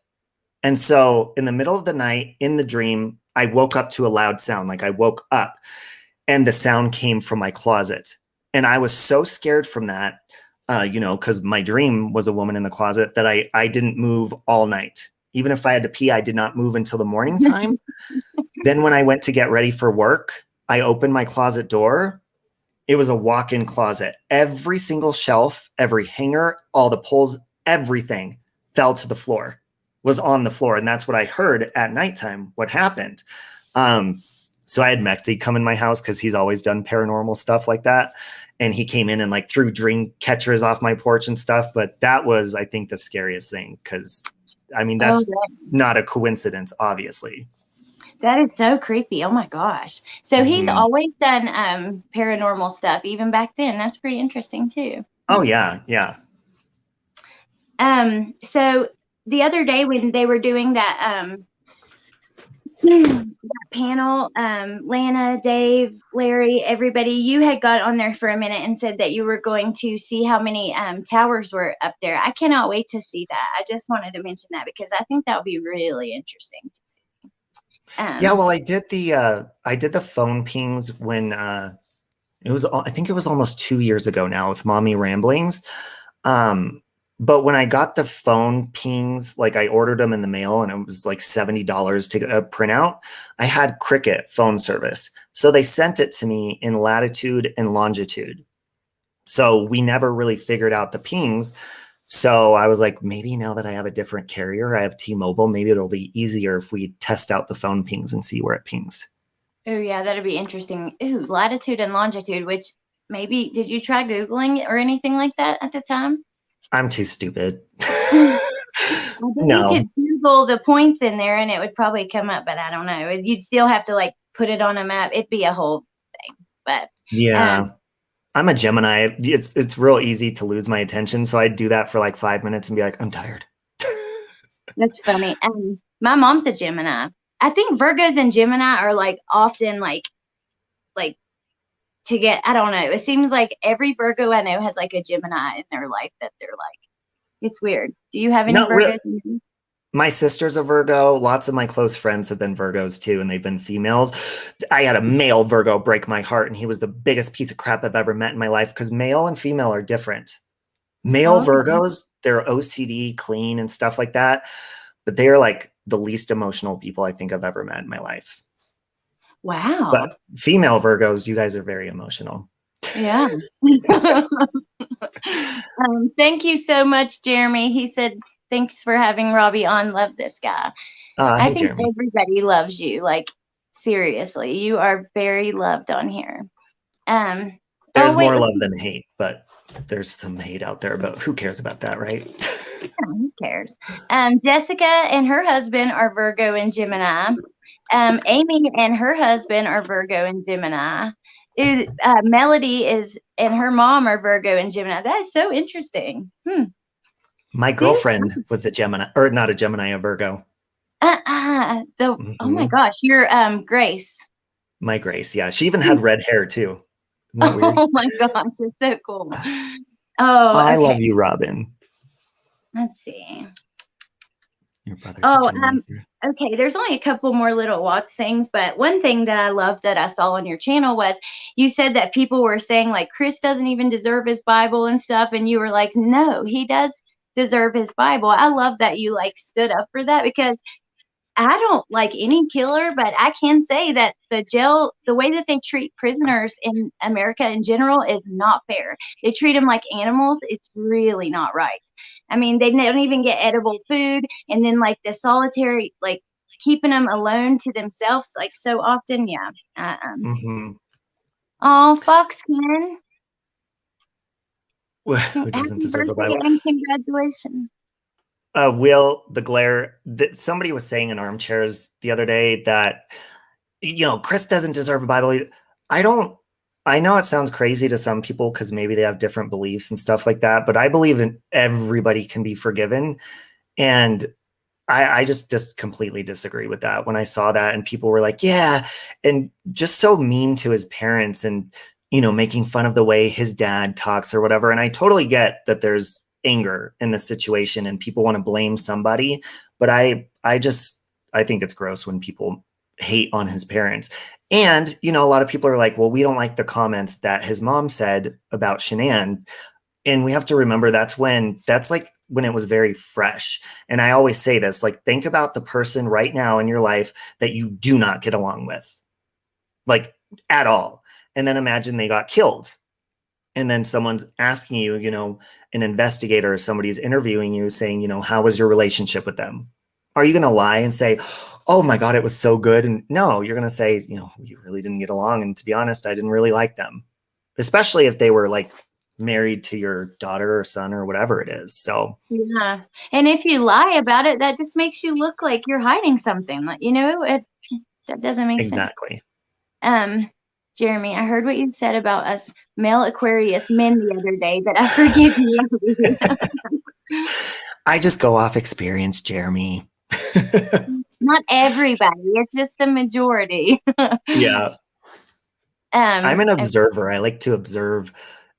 And so in the middle of the night in the dream, I woke up to a loud sound. I woke up and the sound came from my closet. And I was so scared from that, because my dream was a woman in the closet, that I didn't move all night. Even if I had to pee, I did not move until the morning time. Then when I went to get ready for work, I opened my closet door. It was a walk-in closet. Every single shelf, every hanger, all the pulls, everything fell to the floor, was on the floor. And that's what I heard at nighttime, what happened. So I had Mexi come in my house, because he's always done paranormal stuff like that. And he came in and threw dream catchers off my porch and stuff. But that was, I think, the scariest thing, because that's not a coincidence, obviously. That is so creepy. Oh my gosh. So he's always done paranormal stuff, even back then. That's pretty interesting too. Oh yeah. Yeah. So the other day when they were doing that that panel, Lana, Dave, Larry, everybody, you had got on there for a minute and said that you were going to see how many towers were up there. I cannot wait to see that. I just wanted to mention that because I think that would be really interesting to see. Yeah, Um, well, I did the phone pings when I think it was almost 2 years ago now with Mommy Ramblings. Um, but when I got the phone pings, like I ordered them in the mail and it was like $70 to get a printout, I had Cricket phone service. So they sent it to me in latitude and longitude. So we never really figured out the pings. So I was like, maybe now that I have a different carrier, I have T-Mobile, maybe it'll be easier if we test out the phone pings and see where it pings. oh yeah, that'd be interesting. Ooh, latitude and longitude, which maybe did you try Googling or anything like that at the time? I'm too stupid. I bet you No. could Google the points in there and it would probably come up, but I don't know. You'd still have to like put it on a map. It'd be a whole thing. But Yeah. um, I'm a Gemini. It's real easy to lose my attention. So I'd do that for like 5 minutes and be like, I'm tired. that's funny. My mom's a Gemini. I think Virgos and Gemini are like often like to get. I don't know. It seems like every Virgo I know has like a Gemini in their life that they're like. It's weird. Do you have any No, real. Virgos? My sister's a Virgo. Lots of my close friends have been Virgos too, and they've been females. I had a male Virgo break my heart, and he was the biggest piece of crap I've ever met in my life because male and female are different. Male Okay. Virgos, they're OCD, clean, and stuff like that, but they are like the least emotional people I think I've ever met in my life. But Wow. female Virgos, you guys are very emotional. Yeah. Thank you so much, Jeremy. He said, thanks for having Robbie on. Love this guy. I Hey, think Jeremy. everybody loves you. Like, seriously, you are very loved on here. Oh, There's wait, more love than hate, but there's some hate out there, but who cares about that, right? who cares? Jessica and her husband are Virgo and Gemini. Amy and her husband are Virgo and Gemini. Melody is and her mom are Virgo and Gemini. That is so interesting. My See? girlfriend was a Gemini, or not a Gemini, a Virgo. Oh my Hmm. gosh, you're Grace. My Grace, yeah. She even had red hair too. Isn't that weird? Oh my gosh, it's so cool. I Oh, okay. love you, Robin. Let's see. Your brother's a Oh, Gemini. Sir. okay. There's only a couple more little Watts things, but one thing that I loved that I saw on your channel was you said that people were saying like Chris doesn't even deserve his Bible and stuff, and you were like, no, he does deserve his Bible. I love that you like stood up for that because I don't like any killer, but I can say that the way that they treat prisoners in America in general is not fair. They treat them like animals. It's really not right. I mean, they don't even get edible food. And then, like, the solitary, like, keeping them alone to themselves, like, so often. Yeah. Mm-hmm. Oh, Foxkin. Who doesn't Happy deserve a birthday Bible? and congratulations. Will the glare that somebody was saying in armchairs the other day that Chris doesn't deserve a Bible. I don't. I know it sounds crazy to some people because maybe they have different beliefs and stuff like that, but I believe in everybody can be forgiven, and I just completely disagree with that. When I saw that, and people were like, "Yeah," and just so mean to his parents, and making fun of the way his dad talks or whatever. And I totally get that there's anger in the situation and people want to blame somebody, but I think it's gross when people hate on his parents. And a lot of people are like, well, we don't like the comments that his mom said about Shanann. And we have to remember that's like when it was very fresh. And I always say this, like, think about the person right now in your life that you do not get along with, like, at all. And then imagine they got killed. And then someone's asking you, an investigator or somebody's interviewing you saying, how was your relationship with them? Are you going to lie and say, oh my God, it was so good? And no, you're going to say, we really didn't get along. And to be honest, I didn't really like them, especially if they were like married to your daughter or son or whatever it is. So, Yeah. And if you lie about it, that just makes you look like you're hiding something. Like, that doesn't make sense. exactly. Jeremy, I heard what you said about us male Aquarius men the other day, but I forgive you. I just go off experience, Jeremy. Not everybody. It's just the majority. Yeah. I'm an Okay. observer. I like to observe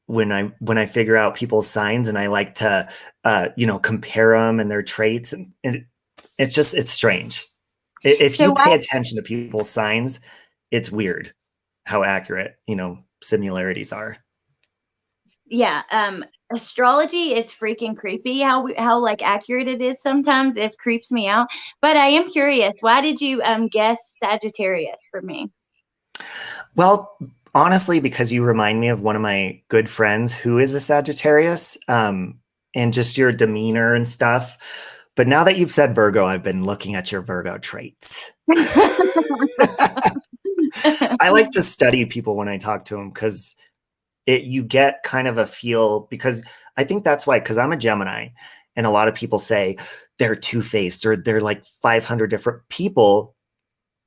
when I figure out people's signs, and I like to compare them and their traits, and it's strange. If So you why? pay attention to people's signs, it's weird how accurate, similarities are. Yeah, astrology is freaking creepy. How like accurate it is sometimes. It creeps me out. But I am curious. Why did you guess Sagittarius for me? Well, honestly, because you remind me of one of my good friends who is a Sagittarius, and just your demeanor and stuff. But now that you've said Virgo, I've been looking at your Virgo traits. I like to study people when I talk to them because you get kind of a feel, because I think that's why, because I'm a Gemini, and a lot of people say they're two-faced or they're like 500 different people.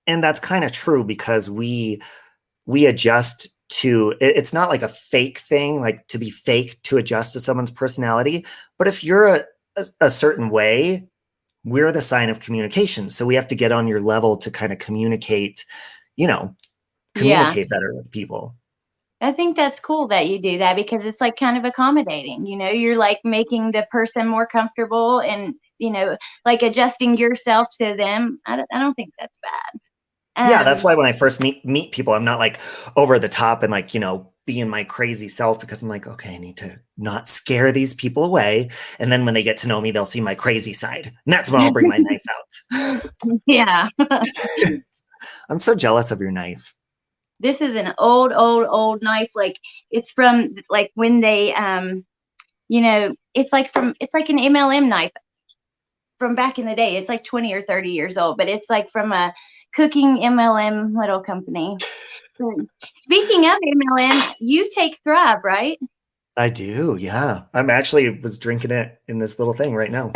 And that's kind of true because we adjust to it's not like a fake thing, like to be fake to adjust to someone's personality. But if you're a certain way, we're the sign of communication. So we have to get on your level to kind of you know, Yeah. communicate better with people. I think that's cool that you do that because it's like kind of accommodating, you're like making the person more comfortable and, like adjusting yourself to them. I don't think that's bad. Yeah, that's Um, why when I first meet people, I'm not like over the top and like, being my crazy self, because I'm like, okay, I need to not scare these people away. And then when they get to know me, they'll see my crazy side. And that's when I'll bring my knife out. yeah. I'm so jealous of your knife. This is an old, old, old knife. Like it's from like when they it's like an MLM knife from back in the day. It's like 20 or 30 years old, but it's like from a cooking MLM little company. Speaking of MLM, you take Thrive, right? I do, yeah. I'm actually was drinking it in this little thing right now.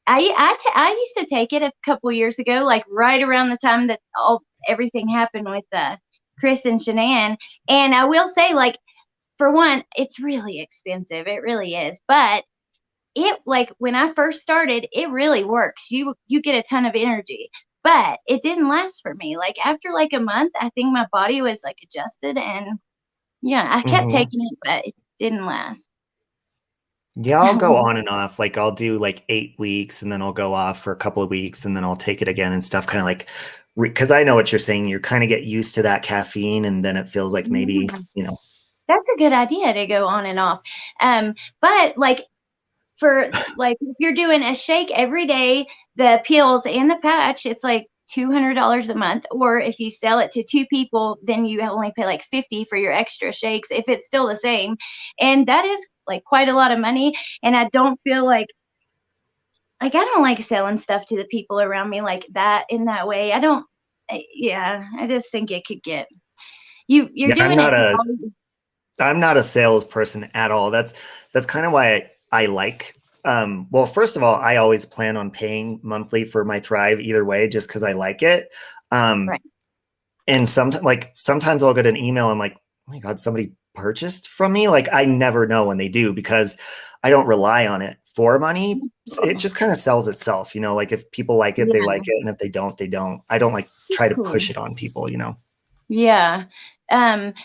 I used to take it a couple years ago, like right around the time that everything happened with Chris and Shanann. And I will say, like, for one, it's really expensive. It really is. But it like when I first started, it really works. You get a ton of energy. But it didn't last for me. Like after like a month, I think my body was like adjusted and yeah, I kept Hmm. taking it, but it didn't last. Yeah, I'll go on and off. Like I'll do like 8 weeks and then I'll go off for a couple of weeks and then I'll take it again and stuff. Kind of like, because I know what you're saying. You kind of get used to that caffeine and then it feels like maybe, That's a good idea to go on and off. But like for like if you're doing a shake every day, the pills and the patch, it's like $200 a month. Or if you sell it to two people, then you only pay like 50 for your extra shakes if it's still the same. And that is like quite a lot of money. And I don't feel like I don't like selling stuff to the people around me like that in that way. I don't yeah, I just think it could get you're yeah, doing it. I'm not a salesperson at all. That's kind of why I like. Well, first of all, I always plan on paying monthly for my Thrive either way, just because I like it. Um, Right. and sometimes I'll get an email. I'm like, oh my God, somebody purchased from me. Like I never know when they do because I don't rely on it for money. It just kind of sells itself, like if people like it, they Yeah, like it. And if they don't, they don't. I don't like try to cool. push it on people. Yeah.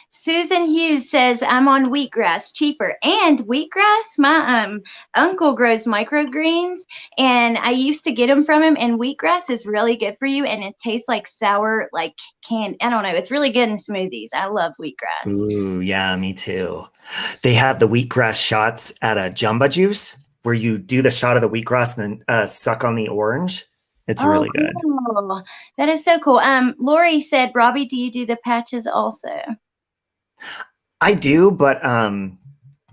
Susan Hughes says I'm on wheatgrass, cheaper. And wheatgrass, my uncle grows microgreens and I used to get them from him, and wheatgrass is really good for you and it tastes like sour like candy. I don't know. It's really good in smoothies. I love wheatgrass. Ooh, yeah, me too. They have the wheatgrass shots at a Jamba Juice where you do the shot of the wheatgrass and then suck on the orange. It's Oh, really good. cool. That is so cool. Lori said, Robbie, do you do the patches also? I do, but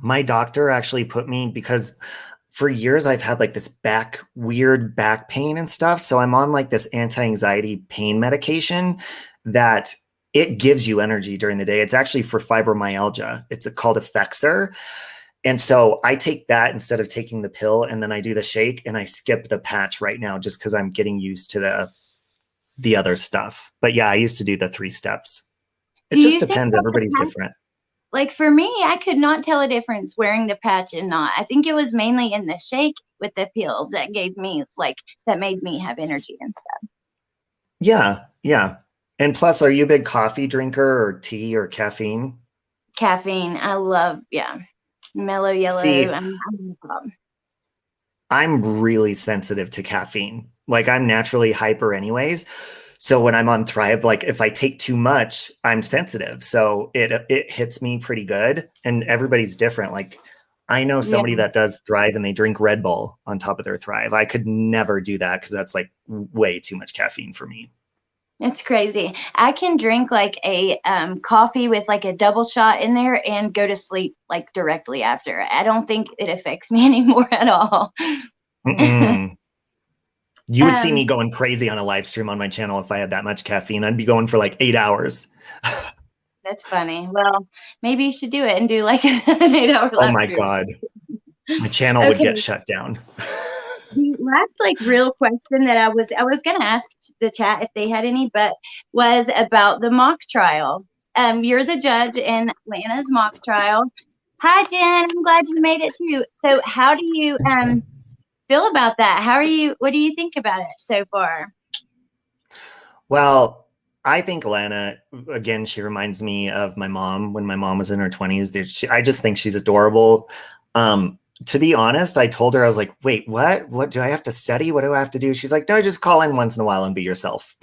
my doctor actually put me, because for years I've had like this weird back pain and stuff. So I'm on like this anti-anxiety pain medication that it gives you energy during the day. It's actually for fibromyalgia. It's called Effexor. And so I take that instead of taking the pill, and then I do the shake and I skip the patch right now just because I'm getting used to the other stuff. But yeah, I used to do the 3 steps. It Do just you think depends. that the Everybody's patch, different. like for me, I could not tell a difference wearing the patch and not. I think it was mainly in the shake with the pills that gave me that made me have energy and stuff. Yeah, yeah. And plus, are you a big coffee drinker or tea or caffeine? Caffeine, I love, yeah. Mellow yellow. See, I'm a problem. I'm really sensitive to caffeine. Like I'm naturally hyper anyways. So when I'm on Thrive, like if I take too much, I'm sensitive. So it hits me pretty good. And everybody's different. Like I know Yeah, somebody that does Thrive and they drink Red Bull on top of their Thrive. I could never do that because that's like way too much caffeine for me. it's crazy. I can drink like a coffee with like a double shot in there and go to sleep like directly after. I don't think it affects me anymore at all. Mm-mm. You would see me um, going crazy on a live stream on my channel if I had that much caffeine. I'd be going for like 8 hours. that's funny. Well, maybe you should do it and do like an 8 hour Oh live my stream. God. My channel would Okay. get shut down. The last like real question that I was gonna ask the chat if they had any, but was about the mock trial. You're the judge in Lana's mock trial. Hi Jen, I'm glad you made it too. So how do you feel about that? What do you think about it so far? Well, I think Lana, again, she reminds me of my mom when my mom was in her 20s. I just think she's adorable. To be honest, I told her, I was like, wait, what? What do I have to study? What do I have to do? She's like, no, just call in once in a while and be yourself.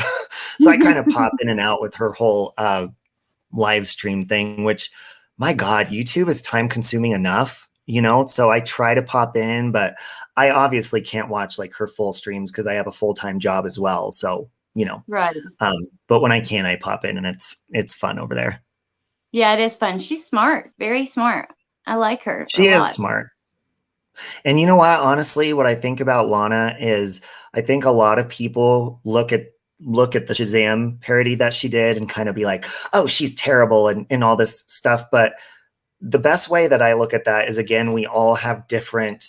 So I kind of pop in and out with her whole live stream thing, which, my God, YouTube is time consuming enough, you know? So I try to pop in, but I obviously can't watch like her full streams because I have a full-time job as well. So, you know, Right. but when I can, I pop in and it's fun over there. Yeah, it is fun. She's smart, very smart. I like her a She is lot. smart. And you know what? Honestly, what I think about Lana is I think a lot of people look at the Shazam parody that she did and kind of be like, oh, she's terrible and all this stuff. But the best way that I look at that is again, we all have different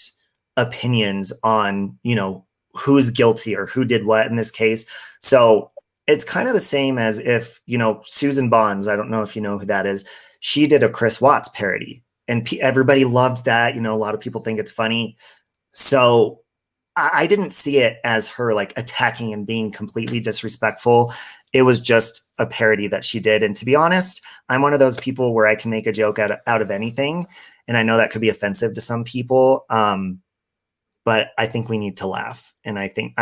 opinions on, you know, who's guilty or who did what in this case. So it's kind of the same as if, you know, Susan Bonds, I don't know if you know who that is, she did a Chris Watts parody and everybody loved that. You know, a lot of people think it's funny. So I didn't see it as her like attacking and being completely disrespectful. It was just a parody that she did. And to be honest, I'm one of those people where I can make a joke out of anything. And I know that could be offensive to some people. But I think we need to laugh. And I think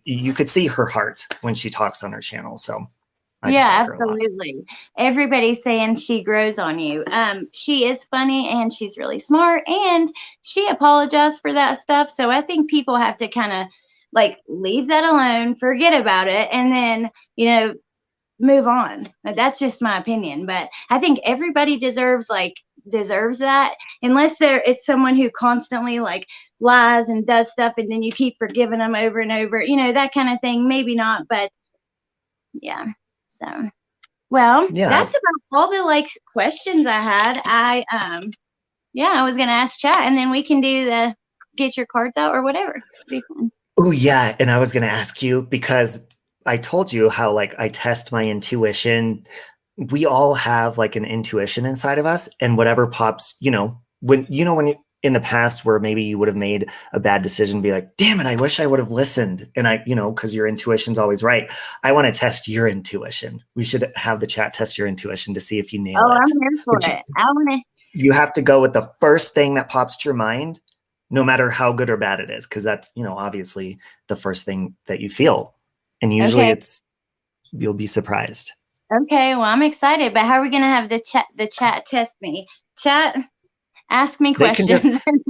you could see her heart when she talks on her channel. So I just like Yeah, her a lot. absolutely. Everybody's saying she grows on you. She is funny and she's really smart and she apologized for that stuff. So I think people have to kind of like leave that alone, forget about it, and then, move on. That's just my opinion. But I think everybody deserves that unless it's someone who constantly like lies and does stuff and then you keep forgiving them over and over, that kind of thing. Maybe not, but yeah. So, well, Yeah. that's about all the like questions I had. I was gonna ask chat, and then we can do the get your cards out or whatever. Be fun. Oh yeah, and I was going to ask you because I told you how like I test my intuition. We all have like an intuition inside of us, and whatever pops, when in the past where maybe you would have made a bad decision, be like, damn it, I wish I would have listened. And because your intuition's always right. I want to test your intuition. We should have the chat test your intuition to see if you nail Oh, it. I'm here for it. I wanna. You have to go with the first thing that pops to your mind, no matter how good or bad it is, because that's, obviously the first thing that you feel. And usually Okay. you'll be surprised. Okay. Well, I'm excited. But how are we gonna have the chat test me? Chat, ask me They can just questions.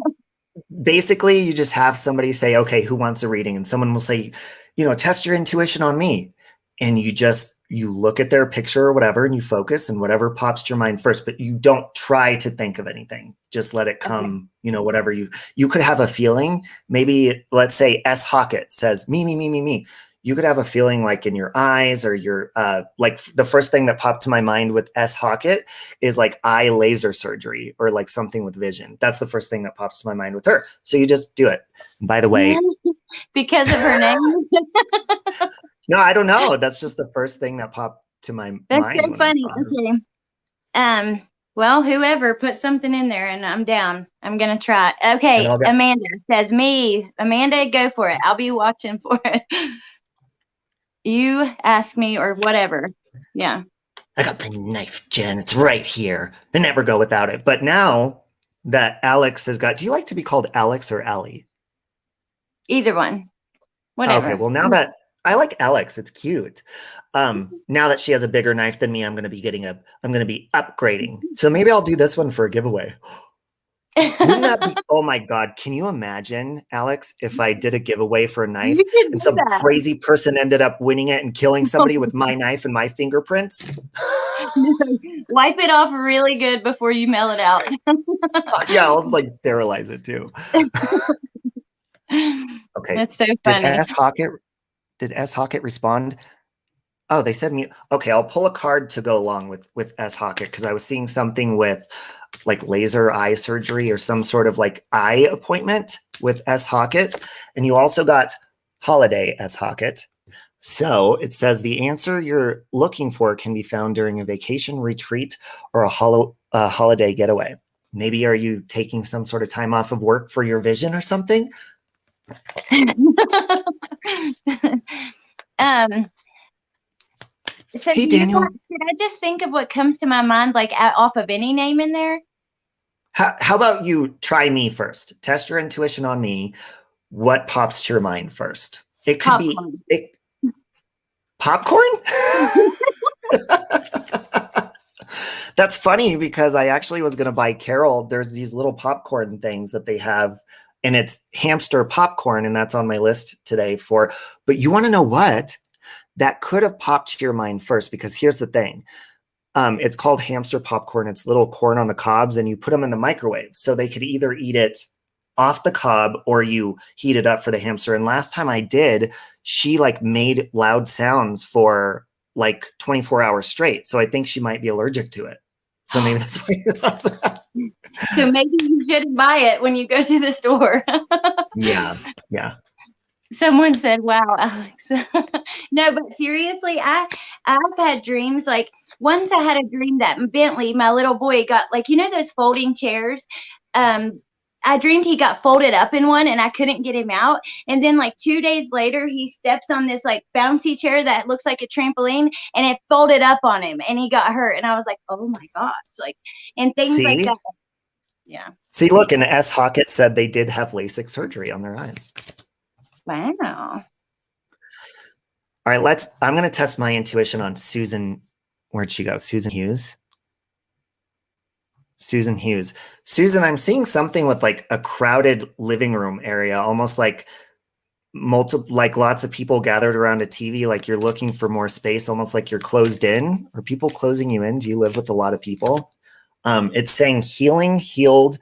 basically you just have somebody say, okay, who wants a reading? And someone will say, test your intuition on me. And you look at their picture or whatever, and you focus and whatever pops to your mind first, but you don't try to think of anything. Just let it come, whatever you could have a feeling. Maybe let's say S. Hockett says, me, me, me, me, me. You could have a feeling like in your eyes or your, like the first thing that popped to my mind with S. Hockett is like eye laser surgery or like something with vision. That's the first thing that pops to my mind with her. So you just do it. And by the way, because of her name. no, I don't know. That's just the first thing that popped to my That's mind so when I funny. saw her. Okay. Well, whoever put something in there and I'm down. I'm gonna try. Okay, Amanda says me. Amanda, go for it. I'll be watching for it. You ask me or whatever. Yeah. I got my knife, Jen. It's right here. I never go without it. But now that Alex has got, do you like to be called Alex or Allie? Either one. Okay, Whatever. well, now that I like Alex, it's cute. Now that she has a bigger knife than me, I'm going to be upgrading. So maybe I'll do this one for a giveaway. Wouldn't that be, oh my God, can you imagine, Alex, if I did a giveaway for a knife You should and do some that. crazy person ended up winning it and killing somebody with my knife and my fingerprints? Wipe it off really good before you mail it out. Yeah, I'll like sterilize it too. Okay. That's so Did funny. S Hockett respond? Oh, they said mute. Okay, I'll pull a card to go along with S Hockett because I was seeing something with like laser eye surgery or some sort of like eye appointment with S Hockett. And you also got holiday S Hockett. So it says the answer you're looking for can be found during a vacation retreat or a holiday getaway. Maybe are you taking some sort of time off of work for your vision or something? So Hey, do you Daniel. should I just think of what comes to my mind, like off of any name in there? How about you try me first? Test your intuition on me. What pops to your mind first? It could Popcorn. be popcorn? That's funny because I actually was going to buy Carol. There's these little popcorn things that they have, and it's hamster popcorn, and that's on my list today for. But you want to know what? That could have popped to your mind first because here's the thing. It's called hamster popcorn. It's little corn on the cobs, and you put them in the microwave. So they could either eat it off the cob or you heat it up for the hamster. And last time I did, she like made loud sounds for like 24 hours straight. So I think she might be allergic to it. So maybe that's why you thought that. So maybe you shouldn't buy it when you go to the store. Yeah. Someone said, "Wow, Alex." No, but seriously, I've had dreams. Like once I had a dream that Bentley, my little boy, got like those folding chairs. I dreamed he got folded up in one and I couldn't get him out. And then like 2 days later, he steps on this like bouncy chair that looks like a trampoline and it folded up on him and he got hurt. And I was like, oh my gosh, like, and things like that. Yeah. See, look, and S. Hockett said they did have LASIK surgery on their eyes. Wow. All right, I'm going to test my intuition on Susan. Where'd she go? Susan Hughes. Susan, I'm seeing something with like a crowded living room area, almost like lots of people gathered around a TV, like you're looking for more space, almost like you're closed in. Are people closing you in? Do you live with a lot of people? It's saying healing, healed,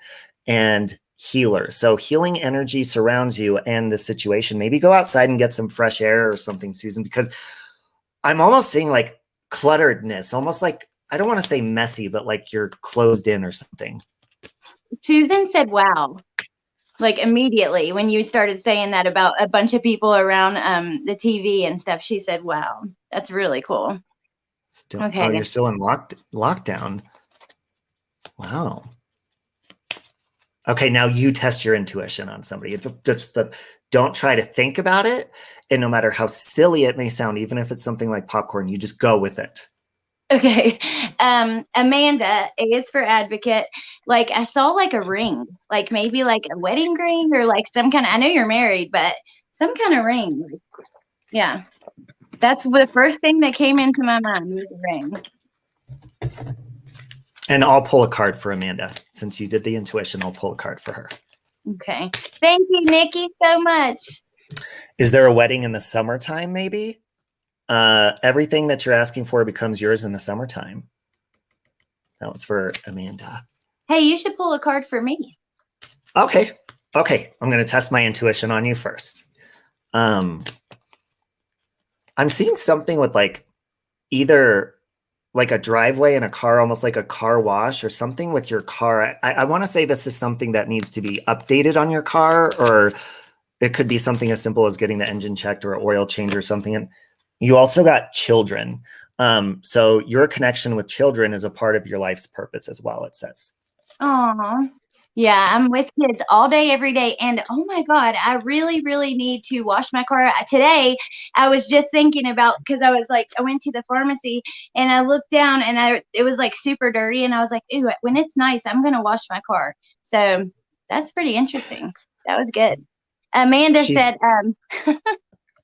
and healer. So healing energy surrounds you and the situation. Maybe go outside and get some fresh air or something, Susan, because I'm almost seeing like clutteredness, almost like, I don't want to say messy, but like you're closed in or something. Susan said, wow. Like immediately when you started saying that about a bunch of people around the TV and stuff, she said, wow, that's really cool. Okay. Oh, you're still in lockdown. Wow. Okay, now you test your intuition on somebody. Don't try to think about it. And no matter how silly it may sound, even if it's something like popcorn, you just go with it. Okay. Amanda, A is for advocate. Like I saw like a ring, like maybe like a wedding ring or like some kind of, I know you're married, but some kind of ring. Yeah. That's the first thing that came into my mind was a ring. And I'll pull a card for Amanda. Since you did the intuition, I'll pull a card for her. Okay. Thank you, Nikki, so much. Is there a wedding in the summertime, maybe? Everything that you're asking for becomes yours in the summertime. That was for Amanda. Hey, you should pull a card for me. Okay. I'm going to test my intuition on you first. I'm seeing something with like either like a driveway and a car, almost like a car wash or something with your car. I want to say this is something that needs to be updated on your car, or it could be something as simple as getting the engine checked or an oil change or something. And you also got children. So your connection with children is a part of your life's purpose as well, it says. Aww. Yeah, I'm with kids all day, every day. And oh my God, I really, really need to wash my car. Today, I was just thinking about, because I was like, I went to the pharmacy and I looked down and it was like super dirty. And I was like, ooh, when it's nice, I'm going to wash my car. So that's pretty interesting. That was good. Amanda She's said, am I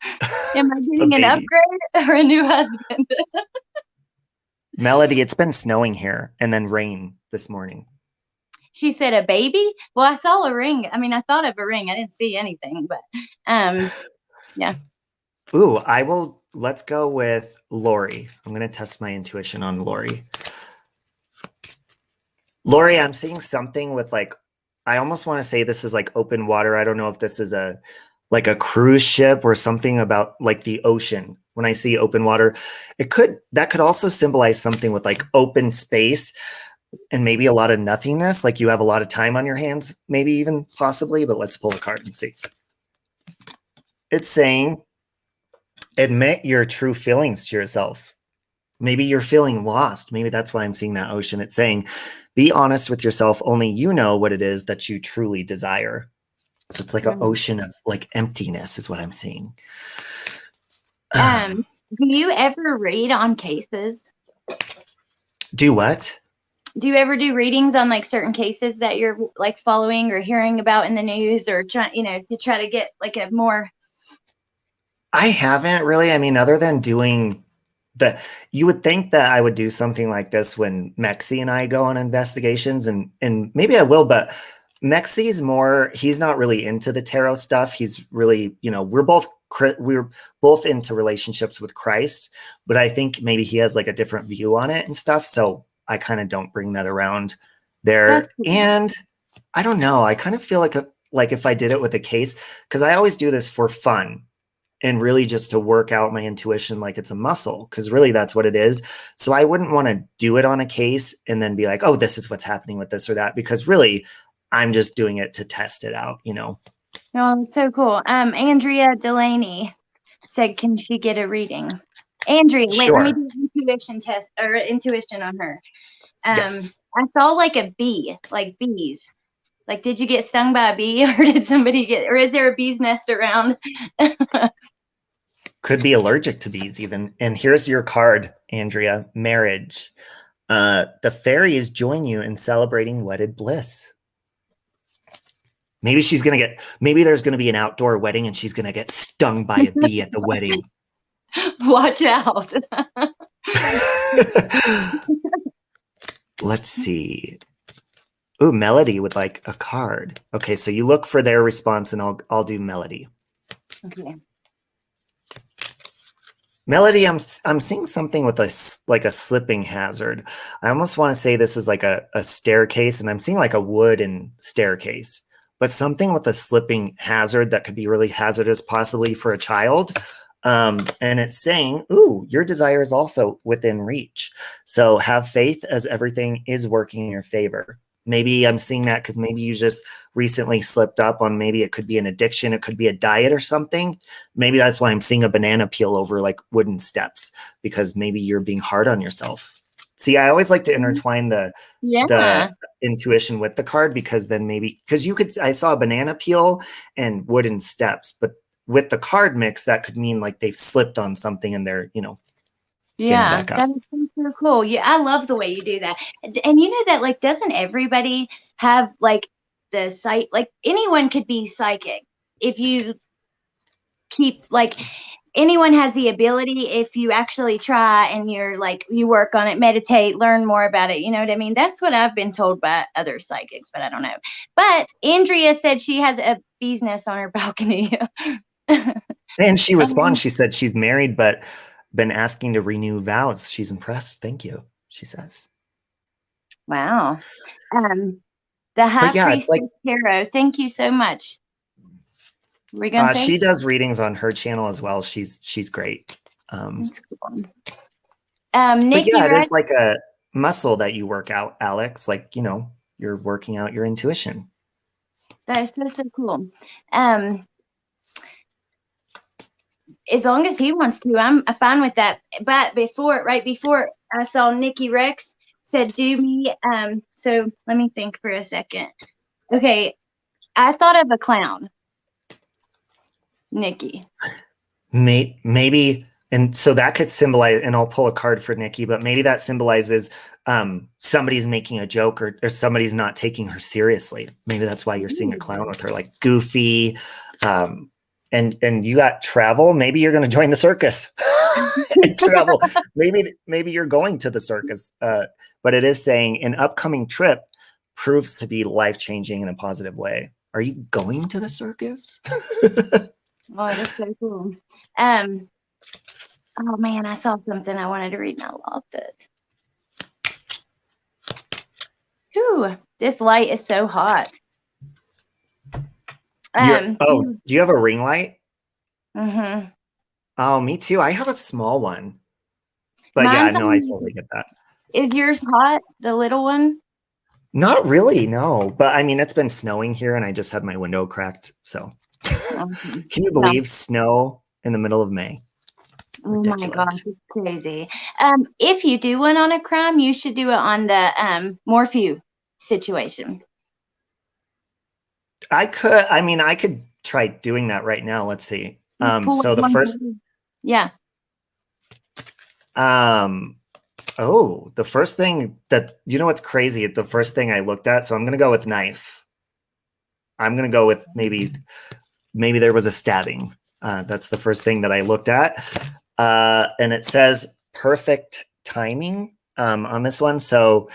a getting an baby. upgrade or a new husband? Melody, it's been snowing here and then rain this morning. She said, a baby? Well, I saw a ring. I mean, I thought of a ring. I didn't see anything, but yeah. Ooh, let's go with Lori. I'm going to test my intuition on Lori. Lori, I'm seeing something with like, I almost want to say this is like open water. I don't know if this is like a cruise ship or something about like the ocean. When I see open water, that could also symbolize something with like open space and maybe a lot of nothingness. Like you have a lot of time on your hands, maybe even possibly, but let's pull a card and see. It's saying, admit your true feelings to yourself. Maybe you're feeling lost. Maybe that's why I'm seeing that ocean. It's saying, be honest with yourself. Only you know what it is that you truly desire. So it's like an ocean of like emptiness is what I'm seeing. Do you ever read on cases? Do what? Do you ever do readings on like certain cases that you're like following or hearing about in the news or trying, to try to get like a more? I haven't really. I mean, other than doing you would think that I would do something like this when Mexi and I go on investigations, and maybe I will, but Mexi's he's not really into the tarot stuff. He's really, we're both into relationships with Christ, but I think maybe he has like a different view on it and stuff. So I kind of don't bring that around there. Cool. And I don't know. I kind of feel like if I did it with a case, because I always do this for fun and really just to work out my intuition like it's a muscle, because really that's what it is. So I wouldn't want to do it on a case and then be like, oh, this is what's happening with this or that, because really I'm just doing it to test it out, Oh, that's so cool. Andrea Delaney said, can she get a reading? Andrea, wait, sure. let me do an intuition test or intuition on her. Yes. I saw like a bee, like bees. Like, did you get stung by a bee or did somebody or is there a bee's nest around? Could be allergic to bees even. And here's your card, Andrea, marriage. The fairies join you in celebrating wedded bliss. Maybe maybe there's going to be an outdoor wedding and she's going to get stung by a bee at the wedding. Watch out. Let's see. Ooh, Melody with like a card. Okay, so you look for their response and I'll do Melody. Okay. Melody, I'm seeing something with a slipping hazard. I almost want to say this is like a staircase, and I'm seeing like a wooden staircase, but something with a slipping hazard that could be really hazardous, possibly for a child. And it's saying, ooh, your desire is also within reach. So have faith as everything is working in your favor. Maybe I'm seeing that because maybe you just recently slipped up on, maybe it could be an addiction. It could be a diet or something. Maybe that's why I'm seeing a banana peel over like wooden steps, because maybe you're being hard on yourself. See, I always like to intertwine the intuition with the card, because then I saw a banana peel and wooden steps, but with the card mix, that could mean like they've slipped on something and they're, yeah, that is so cool. Yeah, I love the way you do that. And you know that, like, doesn't everybody have like the sight? Like, anyone could be psychic if you keep, like, anyone has the ability if you actually try and you're like, you work on it, meditate, learn more about it. You know what I mean? That's what I've been told by other psychics, but I don't know. But Andrea said she has a bee's nest on her balcony. And she responds, she said she's married, but been asking to renew vows. She's impressed. Thank you, she says. Wow. The High Priestess Tarot. Thank you so much. We're gonna say she does readings on her channel as well. She's great. That's cool. Nikki, it is like a muscle that you work out, Alex. Like, you're working out your intuition. That is so cool. As long as he wants to, I'm fine with that. But right before I saw Nikki Rex said, do me. So let me think for a second. Okay. I thought of a clown. Nikki. Maybe And so that could symbolize, and I'll pull a card for Nikki, but maybe that symbolizes somebody's making a joke or somebody's not taking her seriously. Maybe that's why you're seeing a clown with her, like goofy. And you got travel. Maybe you're going to join the circus and travel. Maybe you're going to the circus. But it is saying an upcoming trip proves to be life-changing in a positive way. Are you going to the circus? Oh, that's so cool. Oh man, I saw something I wanted to read and I lost it. Whew, this light is so hot. Do you have a ring light? Mm-hmm. Oh, me too. I have a small one. But Mine's yeah, no, I totally get that. Is yours hot, the little one? Not really, no. But I mean, it's been snowing here and I just had my window cracked. So can you believe snow in the middle of May? Ridiculous. Oh my gosh, it's crazy. If you do one on a crime, you should do it on the Morphew situation. I could try doing that right now. Let's see. So the first the first thing that, you know what's crazy? The first thing I looked at, so I'm gonna go with knife. I'm gonna go with maybe there was a stabbing. That's the first thing that I looked at. And it says perfect timing on this one. So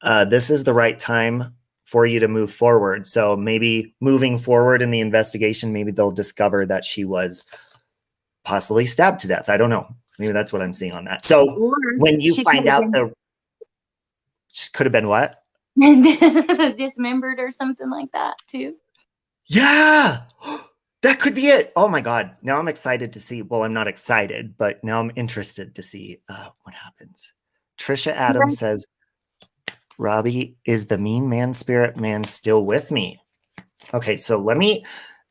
this is the right time for you to move forward. So maybe moving forward in the investigation, maybe they'll discover that she was possibly stabbed to death. I don't know. Maybe that's what I'm seeing on that. So when you find out could have been what? Dismembered or something like that too. Yeah. That could be it. Oh my God. Now I'm excited to see. Well, I'm not excited, but now I'm interested to see what happens. Trisha Adams says, Robbie, is the mean man spirit man still with me? Okay, so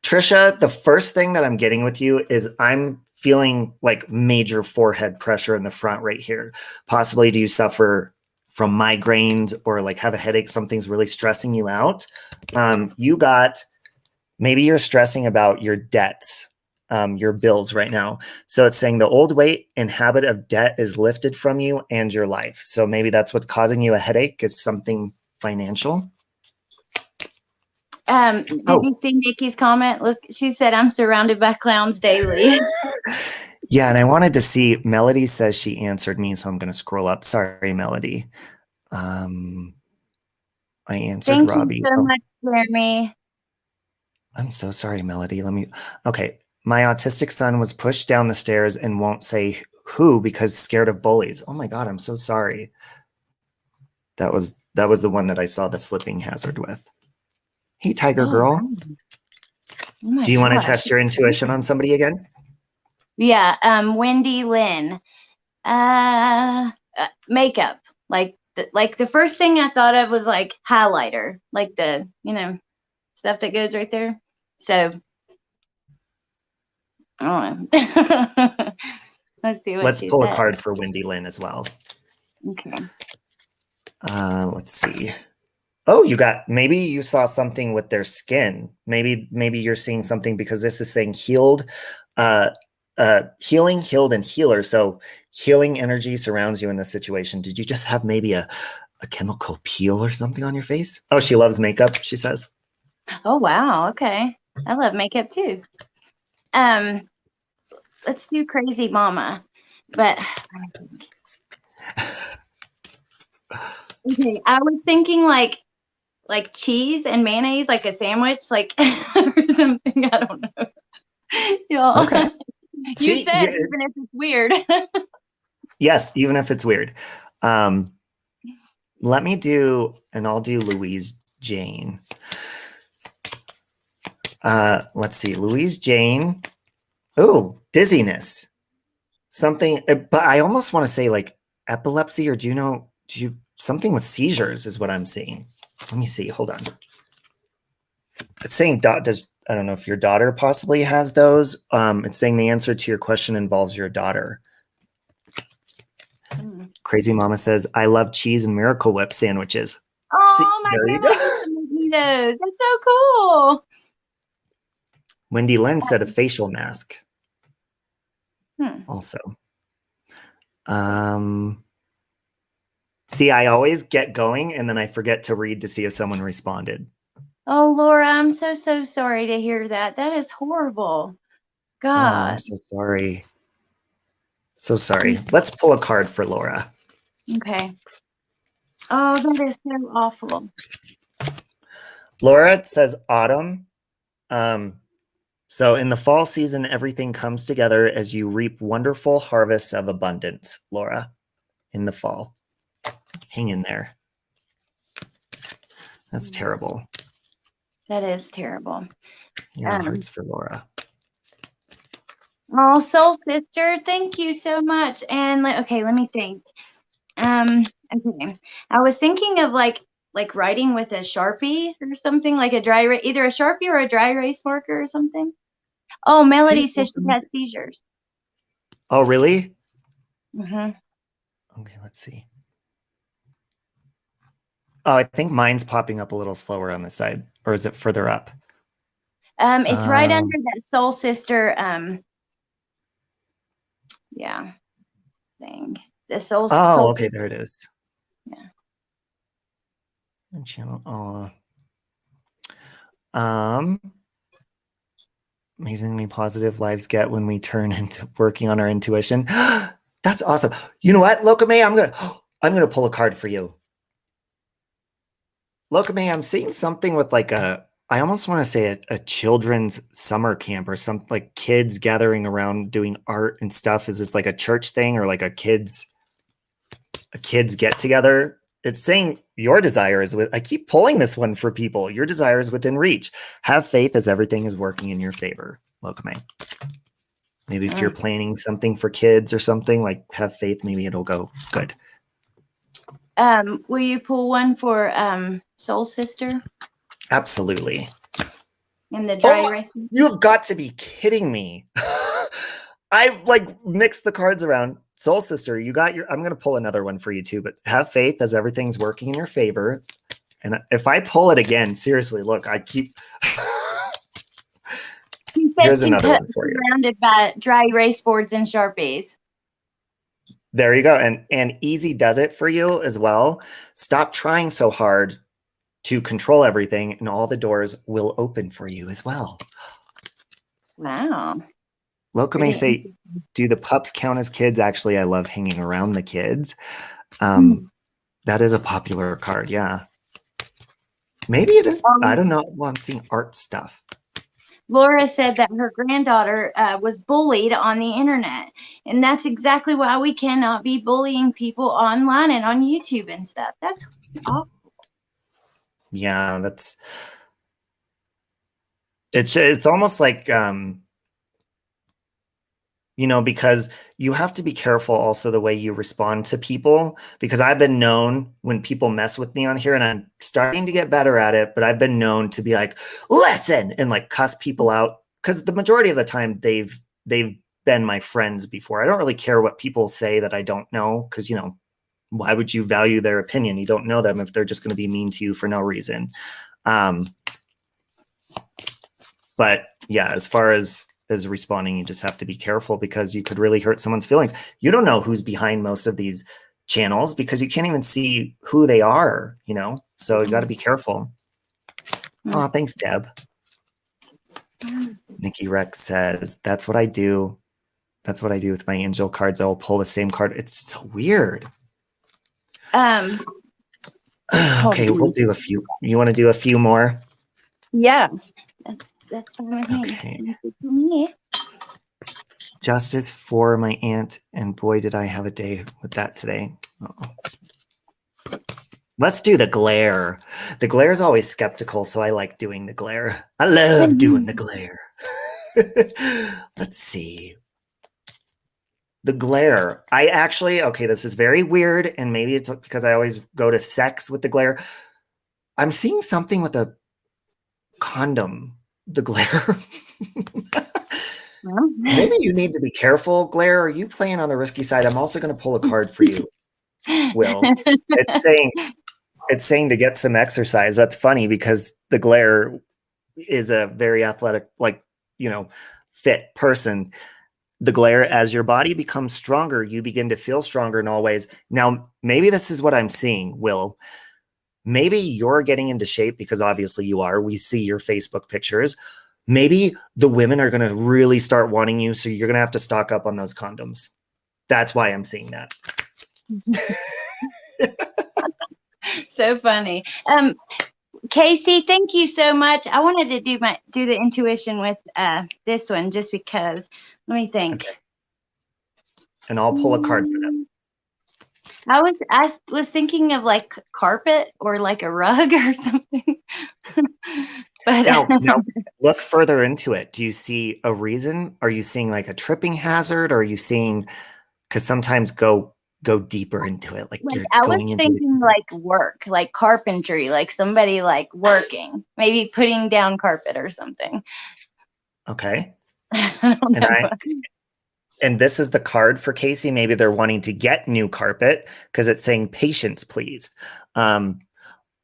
Trisha, the first thing that I'm getting with you is I'm feeling like major forehead pressure in the front right here. Possibly do you suffer from migraines or like have a headache? Something's really stressing you out. Maybe you're stressing about your debts, your bills right now. So it's saying the old weight and habit of debt is lifted from you and your life. So maybe that's what's causing you a headache, is something financial. Did you see Nikki's comment? Look, she said, I'm surrounded by clowns daily. Yeah, and I wanted to see, Melody says she answered me, so I'm going to scroll up. Sorry, Melody. I answered Thank Robbie. You so much, Jeremy. I'm so sorry, Melody. Okay. My autistic son was pushed down the stairs and won't say who because scared of bullies. Oh my God, I'm so sorry. That was the one that I saw the slipping hazard with. Hey, Tiger Girl. Oh do you want to test your intuition on somebody again? Yeah, Wendy Lynn. Makeup. Like the first thing I thought of was like highlighter, like the, stuff that goes right there. So, I don't know. Let's see what Let's pull a card for Wendy Lynn as well. Okay. Let's see. Oh, maybe you saw something with their skin. Maybe you're seeing something because this is saying healed, healing, healed, and healer. So healing energy surrounds you in this situation. Did you just have maybe a chemical peel or something on your face? Oh, she loves makeup, she says. Oh, wow. Okay. I love makeup too. Let's do Crazy Mama. But okay, I was thinking like cheese and mayonnaise, like a sandwich, like or something. I don't know. Y'all. Okay. You said even if it's weird. Yes, even if it's weird. Let me do, and I'll do Louise Jane. Let's see, Louise Jane. Oh, dizziness. Something, but I almost want to say like epilepsy, or do you something with seizures is what I'm seeing. Let me see. Hold on. It's saying I don't know if your daughter possibly has those. It's saying the answer to your question involves your daughter. Crazy Mama says, I love cheese and Miracle Whip sandwiches. Oh my goodness, those. That's so cool. Wendy Lynn said a facial mask. also. See, I always get going and then I forget to read to see if someone responded. Oh, Laura, I'm so sorry to hear that. That is horrible. Oh, I'm God. so sorry. So sorry. Let's pull a card for Laura. Okay. Oh, that is so awful. Laura, it says autumn. So in the fall season, everything comes together as you reap wonderful harvests of abundance, Laura, in the fall. Hang in there. That's terrible. That is terrible. Yeah, hearts for Laura. Oh, soul sister, thank you so much. And okay, let me think. Okay. I was thinking of like writing with a Sharpie or something, like a either a Sharpie or a dry erase marker or something. Oh, Melody Hey, says she has seizures. Oh, really? Mm-hmm. Okay, let's see. Oh, I think mine's popping up a little slower on the side, or is it further up? It's right under that soul sister. Yeah, thing. The soul. Oh, okay, there it is. Yeah. Channel. Amazingly positive lives get when we turn into working on our intuition. That's awesome. You know what, Lokame? I'm gonna pull a card for you. Lokame, I'm seeing something with like I almost want to say a children's summer camp or something, like kids gathering around doing art and stuff. Is this like a church thing or like a kids get together? It's saying your desire is I keep pulling this one for people. Your desire is within reach. Have faith as everything is working in your favor, Lokame. Maybe if you're planning something for kids or something, like have faith, maybe it'll go good. Will you pull one for soul sister? Absolutely. In the dry erase? You've got to be kidding me. I like mixed the cards around. Soul sister, you got I'm going to pull another one for you too, but have faith as everything's working in your favor. And if I pull it again, seriously, look, I keep. Here's another one for you. Surrounded by dry erase boards and Sharpies. There you go. And easy does it for you as well. Stop trying so hard to control everything and all the doors will open for you as well. Wow. Loka may say, do the pups count as kids? Actually, I love hanging around the kids. That is a popular card. Yeah. Maybe it is. I don't know. Well, I'm seeing art stuff. Laura said that her granddaughter was bullied on the internet. And that's exactly why we cannot be bullying people online and on YouTube and stuff. That's awful. Yeah, it's almost like because you have to be careful also the way you respond to people, because I've been known when people mess with me on here, and I'm starting to get better at it, but I've been known to be like, listen, and like cuss people out, because the majority of the time they've been my friends before. I don't really care what people say that I don't know, because why would you value their opinion? You don't know them if they're just going to be mean to you for no reason. But yeah, as far as responding, you just have to be careful, because you could really hurt someone's feelings. You don't know who's behind most of these channels because you can't even see who they are, so you got to be careful. Oh, thanks, Deb. Nikki Rex says, that's what I do. That's what I do with my angel cards. I'll pull the same card. It's so weird. Okay, we'll do a few. You want to do a few more? Yeah. That's fine with me. Okay. Justice for my aunt, and boy, did I have a day with that today. Let's do the glare. The glare is always skeptical, so I like doing the glare. I love doing the glare. Let's see. The glare. This is very weird, and maybe it's because I always go to sex with the glare. I'm seeing something with a condom. The glare. Maybe you need to be careful, Glare. Are you playing on the risky side? I'm also going to pull a card for you, Will. It's saying to get some exercise. That's funny because the Glare is a very athletic, fit person. The glare, as your body becomes stronger, you begin to feel stronger in all ways. Now, maybe this is what I'm seeing, Will. Maybe you're getting into shape because obviously you are. We see your Facebook pictures. Maybe the women are going to really start wanting you, so you're going to have to stock up on those condoms. That's why I'm seeing that. So funny. Casey, thank you so much. I wanted to do the intuition with this one just because. Let me think. Okay. And I'll pull a card for them. I was thinking of like carpet or like a rug or something. But now look further into it. Do you see a reason? Are you seeing like a tripping hazard? Or are you seeing, because sometimes go deeper into it, like you're I going was into thinking like work, like carpentry, like somebody like working, maybe putting down carpet or something. Okay. I don't know. And this is the card for Casey. Maybe they're wanting to get new carpet because it's saying patience, please.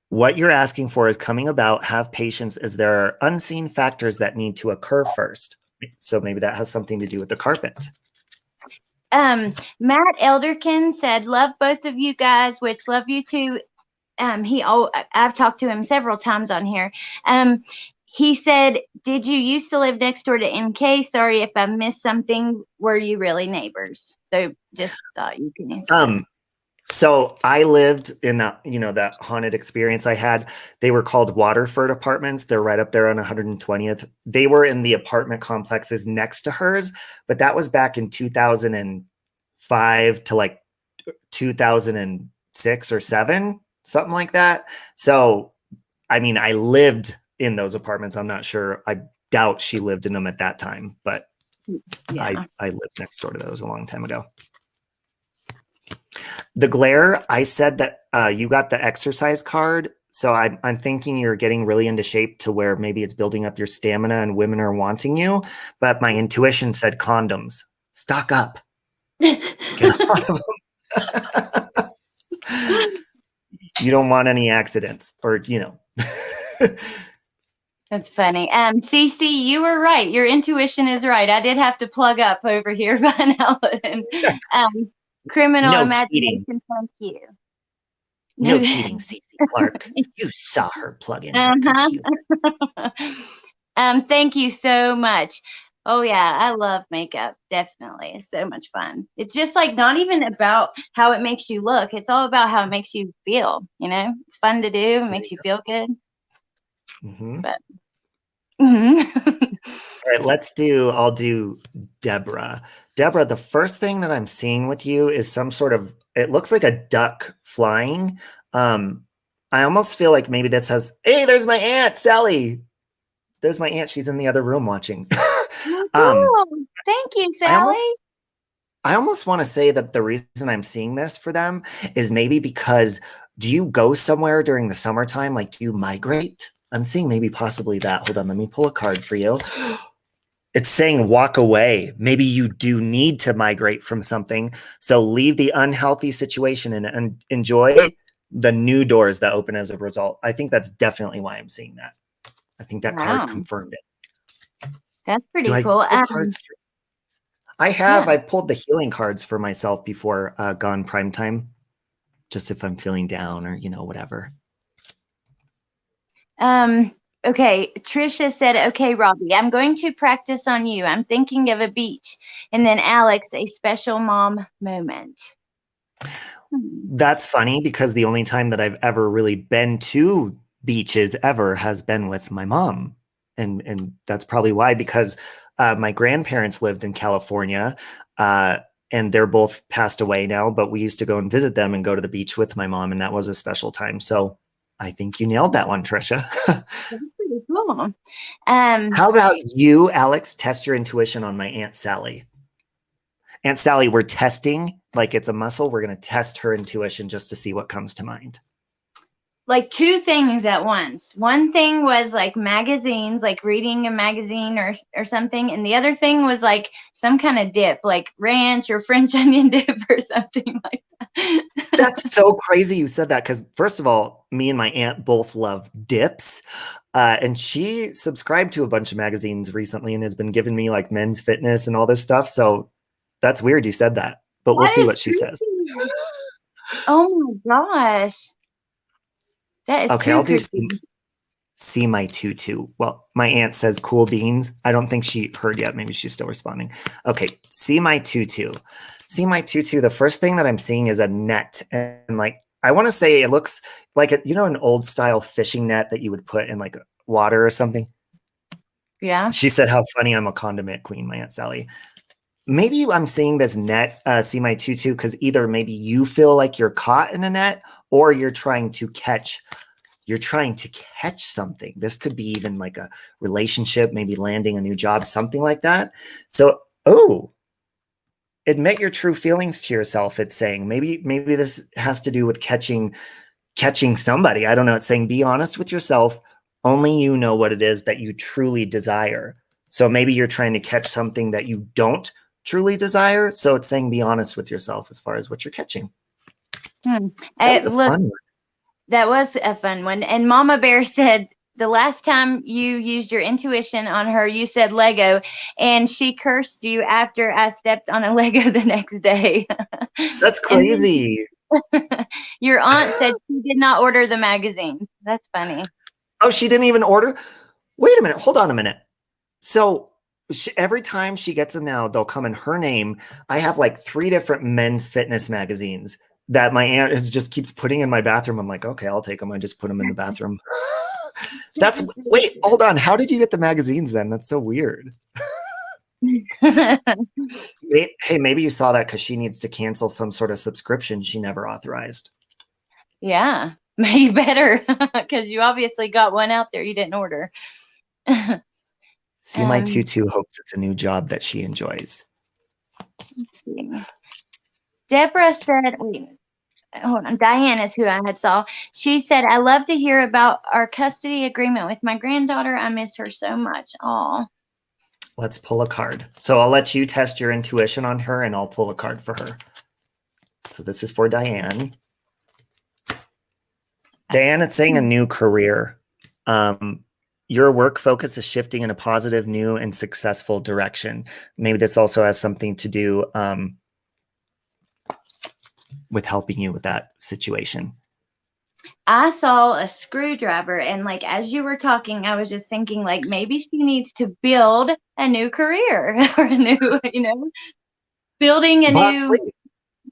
What you're asking for is coming about. Have patience, as there are unseen factors that need to occur first. So maybe that has something to do with the carpet. Matt Elderkin said, "Love both of you guys," which love you too. I've talked to him several times on here. He said, "Did you used to live next door to MK? Sorry if I missed something. Were you really neighbors?" So just thought you can answer that. So I lived in that, that haunted experience I had. They were called Waterford Apartments. They're right up there on 120th. They were in the apartment complexes next to hers, but that was back in 2005 to like 2006 or 7, something like that. So, I mean, I lived in those apartments. I'm not sure. I doubt she lived in them at that time, but yeah. I lived next door to those a long time ago. The glare, I said that you got the exercise card. So I'm thinking you're getting really into shape to where maybe it's building up your stamina and women are wanting you. But my intuition said condoms. Stock up. Get out of them. You don't want any accidents or. That's funny. Cece, you were right. Your intuition is right. I did have to plug up over here by now. Criminal imagination, cheating. Thank you. No cheating, Cece Clark. You saw her plug in her computer. Thank you so much. Oh yeah, I love makeup. Definitely. It's so much fun. It's just like not even about how it makes you look. It's all about how it makes you feel. It's fun to do. It makes you feel good. Mm-hmm. But all right, I'll do Deborah. Deborah, the first thing that I'm seeing with you is some sort of, it looks like a duck flying. I almost feel like maybe this has, hey, there's my aunt, Sally. There's my aunt. She's in the other room watching. Thank you, Sally. I almost want to say that the reason I'm seeing this for them is maybe because, do you go somewhere during the summertime? Like, do you migrate? I'm seeing maybe possibly that. Hold on, let me pull a card for you. It's saying walk away. Maybe you do need to migrate from something. So leave the unhealthy situation and enjoy the new doors that open as a result. I think that's definitely why I'm seeing that. I think that card confirmed it. That's pretty cool. I have. Yeah. I pulled the healing cards for myself before Gone Prime Time, just if I'm feeling down or, whatever. Okay, Trisha said, "Okay, Robbie, I'm going to practice on you. I'm thinking of a beach." And then Alex, "A special mom moment." That's funny because the only time that I've ever really been to beaches ever has been with my mom. And that's probably why, because my grandparents lived in California and they're both passed away now, but we used to go and visit them and go to the beach with my mom. And that was a special time. So I think you nailed that one, Trisha. That's pretty cool. How about you, Alex? Test your intuition on my Aunt Sally. Aunt Sally, we're testing, like it's a muscle. We're going to test her intuition just to see what comes to mind. Like 2 things at once. One thing was like magazines, like reading a magazine or something. And the other thing was like some kind of dip, like ranch or French onion dip or something like that. That's so crazy you said that because, first of all, me and my aunt both love dips. And she subscribed to a bunch of magazines recently and has been giving me like men's fitness and all this stuff. So that's weird you said that, but we'll That see is what she says. creepy. Oh my gosh. That is Okay, too I'll do creepy. see my tutu. Well, my aunt says cool beans. I don't think she heard yet. Maybe she's still responding. Okay, see my tutu. See my tutu. The first thing that I'm seeing is a net. And like, I want to say it looks like, an old style fishing net that you would put in like water or something. Yeah. She said, how funny, I'm a condiment queen, my Aunt Sally. Maybe I'm seeing this net, see my tutu, because either maybe you feel like you're caught in a net or you're trying to catch something. This could be even like a relationship, maybe landing a new job, something like that. So, admit your true feelings to yourself. It's saying maybe this has to do with catching somebody. I don't know. It's saying be honest with yourself. Only you know what it is that you truly desire. So maybe you're trying to catch something that you don't truly desire. So it's saying be honest with yourself as far as what you're catching. Hmm. That was a Look, fun one. that was a fun one. And Mama Bear said the last time you used your intuition on her, you said Lego, and she cursed you after I stepped on a Lego the next day. That's And then crazy. your aunt said she did not order the magazine. That's funny. Oh, she didn't even order? Wait a minute. Hold on a minute. So every time she gets them now, they'll come in her name. I have like 3 different men's fitness magazines that my aunt just keeps putting in my bathroom. I'm like, okay, I'll take them. I just put them in the bathroom. Wait, hold on. How did you get the magazines then? That's so weird. Hey, maybe you saw that because she needs to cancel some sort of subscription she never authorized. Yeah, you better, because you obviously got one out there you didn't order. See, my tutu hopes it's a new job that she enjoys. Let's see. Deborah said, wait, hold on. Diane is who I had saw. She said, I love to hear about our custody agreement with my granddaughter. I miss her so much. Oh. Let's pull a card. So I'll let you test your intuition on her and I'll pull a card for her. So this is for Diane. Diane, it's saying a new career. Your work focus is shifting in a positive, new, and successful direction. Maybe this also has something to do with helping you with that situation. I saw a screwdriver, and like as you were talking, I was just thinking like maybe she needs to build a new career or a new, building a Possibly. new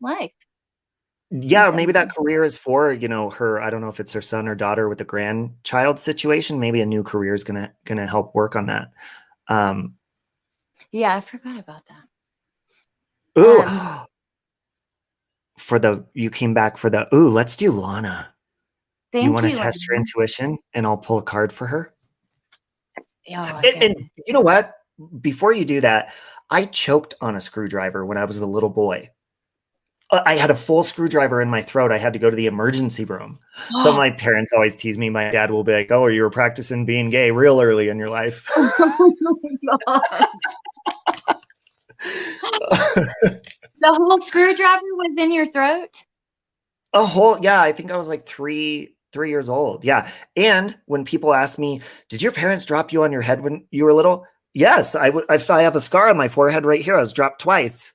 life. Yeah, maybe that career is for, her, I don't know if it's her son or daughter with the grandchild situation. Maybe a new career is gonna help work on that. Yeah, I forgot about that. Ooh. You came back for let's do Lana. You want to test your intuition and I'll pull a card for her? Oh, And you know what? Before you do that, I choked on a screwdriver when I was a little boy. I had a full screwdriver in my throat. I had to go to the emergency room. So my parents always tease me. My dad will be like, oh, you were practicing being gay real early in your life. Oh my God. The whole screwdriver was in your throat? Yeah, I think I was like 3 years old. Yeah. And when people ask me, did your parents drop you on your head when you were little? Yes, I have a scar on my forehead right here. I was dropped twice.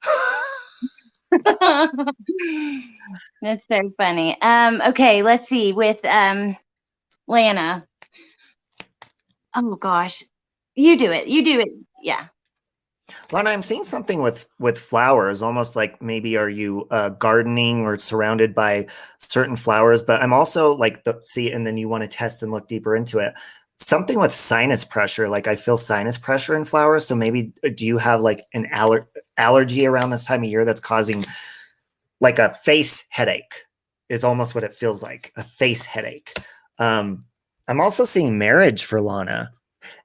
That's so funny. Okay, let's see with Lana. Oh gosh. You do it. Yeah. Lana, I'm seeing something with flowers, almost like maybe are you gardening or surrounded by certain flowers, but I'm also like and then you want to test and look deeper into it. Something with sinus pressure, like I feel sinus pressure in flowers. So maybe do you have like an allergy around this time of year that's causing like a face headache is almost what it feels like, a face headache. I'm also seeing marriage for Lana.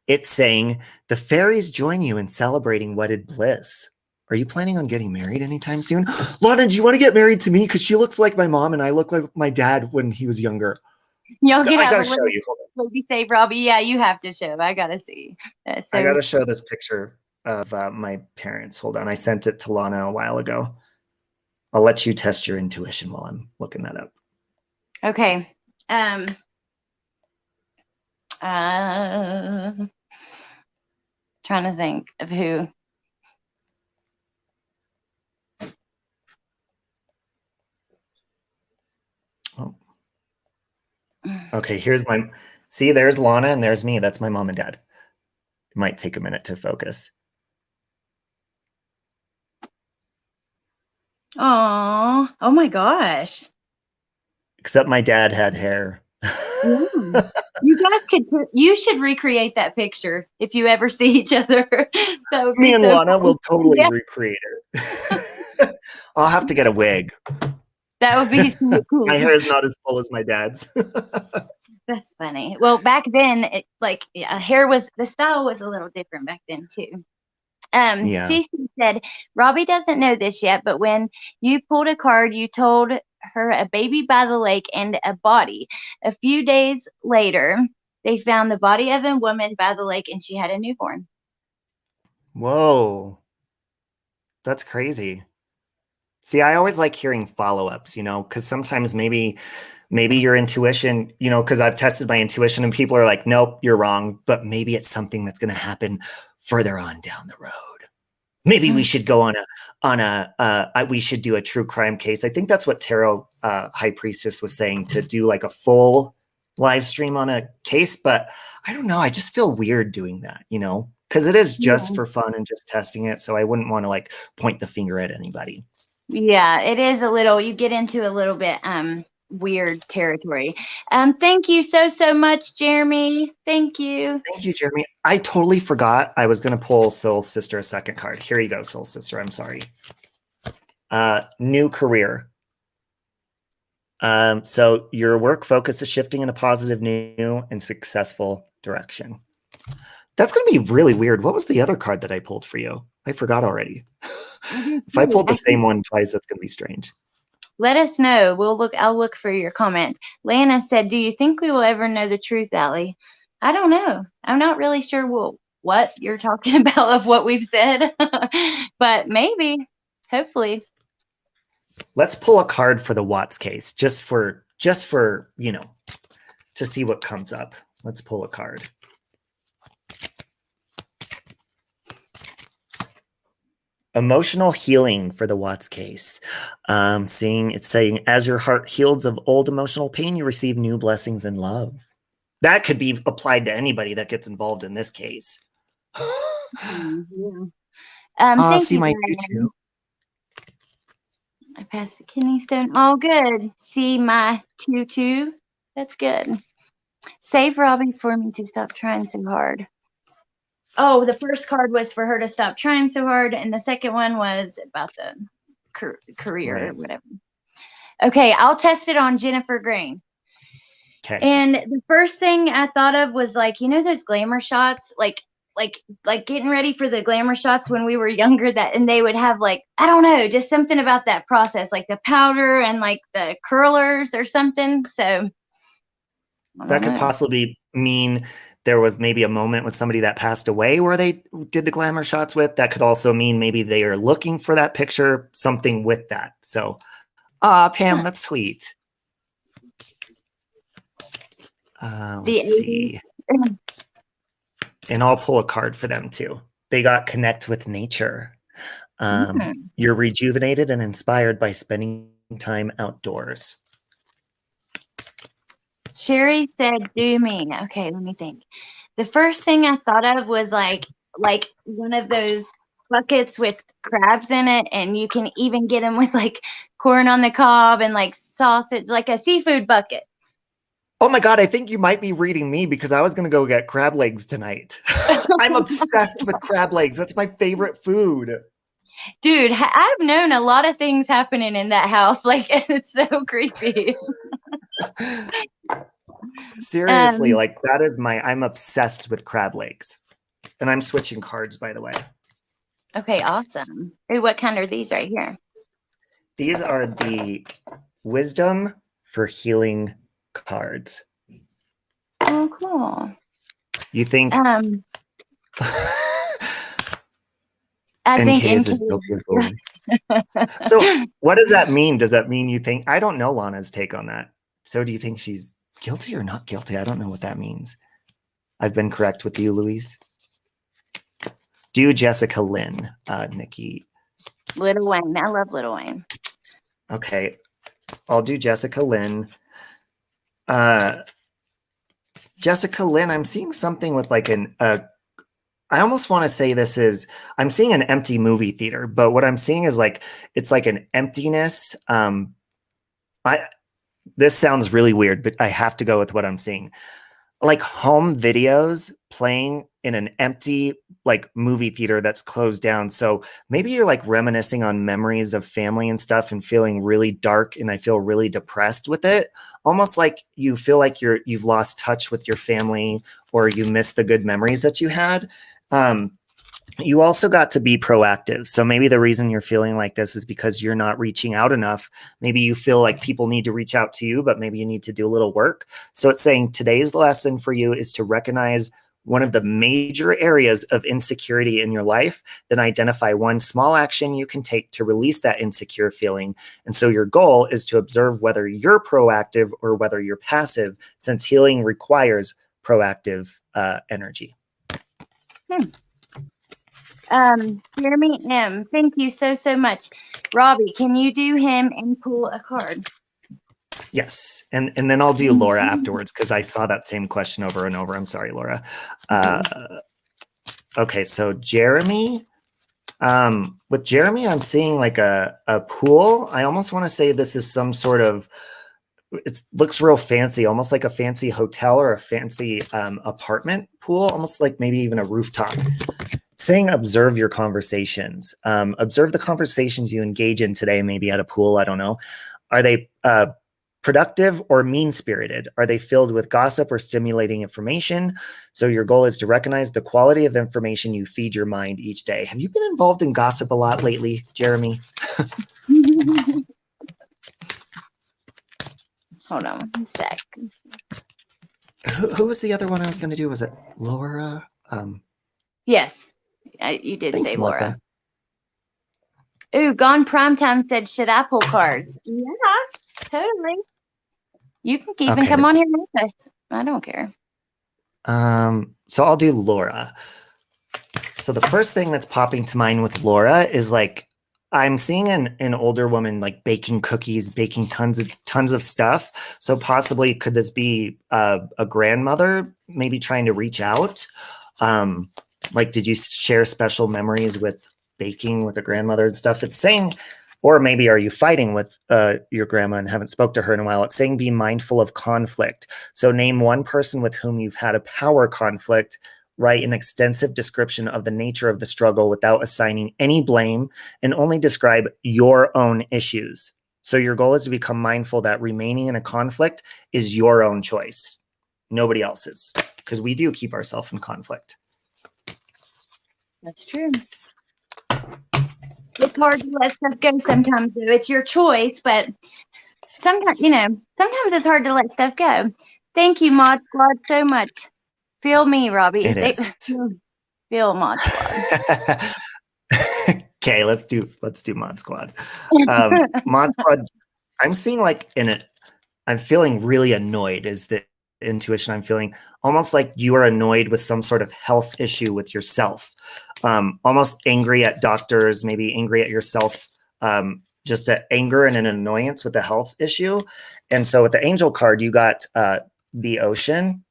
It's saying the fairies join you in celebrating wedded bliss. Are you planning on getting married anytime soon? Lana, do you want to get married to me? Because she looks like my mom and I look like my dad when he was younger. Y'all can I have gotta a show little you. baby save Robbie. Yeah, you have to show. I gotta see. I gotta show this picture of my parents. Hold on. I sent it to Lana a while ago. I'll let you test your intuition while I'm looking that up. Okay. Trying to think of who. Oh. Okay, here's see, there's Lana and there's me. That's my mom and dad. It might take a minute to focus. Oh my gosh. Except my dad had hair. Yeah. You should recreate that picture if you ever see each other. That would be Me and so Lana cool. will totally recreate it. I'll have to get a wig. That would be so cool. My hair is not as full as my dad's. That's funny. Well, back then, the style was a little different back then too. Yeah. Cece said, Robbie doesn't know this yet, but when you pulled a card, you told her a baby by the lake and a body. A few days later, they found the body of a woman by the lake and she had a newborn. Whoa. That's crazy. See, I always like hearing follow-ups, because sometimes maybe your intuition, because I've tested my intuition and people are like, nope, you're wrong. But maybe it's something that's going to happen further on down the road. Maybe we should go we should do a true crime case. I think that's what Tarot High Priestess was saying, to do like a full live stream on a case. But I don't know. I just feel weird doing that, because it is just for fun and just testing it. So I wouldn't want to like point the finger at anybody. Yeah, it is you get into a little bit weird territory. Thank you so much, Jeremy. Thank you. Thank you, Jeremy. I totally forgot I was going to pull Soul Sister a second card. Here you go, Soul Sister. I'm sorry. New career. So your work focus is shifting in a positive, new, and successful direction. That's going to be really weird. What was the other card that I pulled for you? I forgot already. If I pulled the same one twice, that's going to be strange. Let us know. I'll look for your comments. Lana said, do you think we will ever know the truth, Allie? I don't know. I'm not really sure what you're talking about of what we've said, but maybe, hopefully. Let's pull a card for the Watts case, just for, to see what comes up. Let's pull a card. Emotional healing for the Watts case. It's saying, as your heart heals of old emotional pain, you receive new blessings and love. That could be applied to anybody that gets involved in this case. Thank see you, my Diane. tutu. I passed the kidney stone. All good. See my tutu. That's good. Save Robbie for me to stop trying so hard. Oh, the first card was for her to stop trying so hard, and the second one was about the career or whatever. Okay, I'll test it on Jennifer Green. Okay. And the first thing I thought of was those glamour shots, like getting ready for the glamour shots when we were younger, and they would have I don't know, just something about that process, like the powder and the curlers or something. So that could possibly mean there was maybe a moment with somebody that passed away where they did the glamour shots with. That could also mean maybe they are looking for that picture, something with that. So, Pam, that's sweet. Let's see. And I'll pull a card for them too. They got connect with nature. You're rejuvenated and inspired by spending time outdoors. Sherry said, do mean. Okay, let me think. The first thing I thought of was like one of those buckets with crabs in it, and you can even get them with corn on the cob and sausage, like a seafood bucket. Oh my God, I think you might be reading me, because I was going to go get crab legs tonight. I'm obsessed with crab legs. That's my favorite food. Dude, I've known a lot of things happening in that house. It's so creepy. Seriously, that is I'm obsessed with crab legs. And I'm switching cards, by the way. Okay, awesome. Ooh, what kind are these right here? These are the Wisdom for Healing cards. Oh, cool. You think I think NK NK is as guilty as the Lord. So what does that mean? Does that mean you think, I don't know Lana's take on that. So do you think she's guilty or not guilty? I don't know what that means. I've been correct with you, Louise. Do Jessica Lynn, Nikki. Little Wayne. I love Little Wayne. Okay. I'll do Jessica Lynn. Jessica Lynn, I'm seeing something with like I almost want to say I'm seeing an empty movie theater, but what I'm seeing is like, it's like an emptiness. This sounds really weird, but I have to go with what I'm seeing. Like home videos playing in an empty like movie theater that's closed down. So maybe you're like reminiscing on memories of family and stuff and feeling really dark, and I feel really depressed with it. Almost like you feel like you've lost touch with your family, or you miss the good memories that you had. You also got to be proactive. So maybe the reason you're feeling like this is because you're not reaching out enough. Maybe you feel like people need to reach out to you, but maybe you need to do a little work. So it's saying today's lesson for you is to recognize one of the major areas of insecurity in your life, then identify one small action you can take to release that insecure feeling. And so your goal is to observe whether you're proactive or whether you're passive, since healing requires proactive energy. Jeremy M, thank you so much. Robbie, can you do him and pull a card? Yes, and then I'll do Laura afterwards, because I saw that same question over and over. I'm sorry, Laura. Okay, so Jeremy. With Jeremy, I'm seeing like a pool. I almost want to say this is some sort of, it looks real fancy, almost like a fancy hotel or a fancy apartment pool, almost like maybe even a rooftop. Saying observe your conversations. Observe the conversations you engage in today, maybe at a pool, I don't know. Are they productive or mean-spirited? Are they filled with gossip or stimulating information? So your goal is to recognize the quality of information you feed your mind each day. Have you been involved in gossip a lot lately, Jeremy? Hold on one sec. Who was the other one I was going to do? Was it Laura? Yes, you did Thanks, say Melissa. Laura. Ooh, Gone Primetime said, should I pull cards? Yeah, totally. You can even come on here with us. I don't care. So I'll do Laura. So the first thing that's popping to mind with Laura is like, I'm seeing an older woman like baking cookies, baking tons of stuff. So possibly could this be a grandmother maybe trying to reach out? Like, did you share special memories with baking with a grandmother and stuff? It's saying, or maybe are you fighting with your grandma and haven't spoke to her in a while? It's saying be mindful of conflict. So name one person with whom you've had a power conflict. Write an extensive description of the nature of the struggle without assigning any blame, and only describe your own issues. So your goal is to become mindful that remaining in a conflict is your own choice, nobody else's, because we do keep ourselves in conflict. That's true. It's hard to let stuff go sometimes, though. It's your choice, but sometimes, sometimes it's hard to let stuff go. Thank you, Mod Squad, so much. Feel me, Robbie. It is. Feel Mod Squad. Okay, let's do Mod Squad. Mod Squad, I'm seeing like I'm feeling really annoyed is the intuition I'm feeling. Almost like you are annoyed with some sort of health issue with yourself. Almost angry at doctors, maybe angry at yourself, just an anger and an annoyance with the health issue. And so with the angel card, you got the ocean.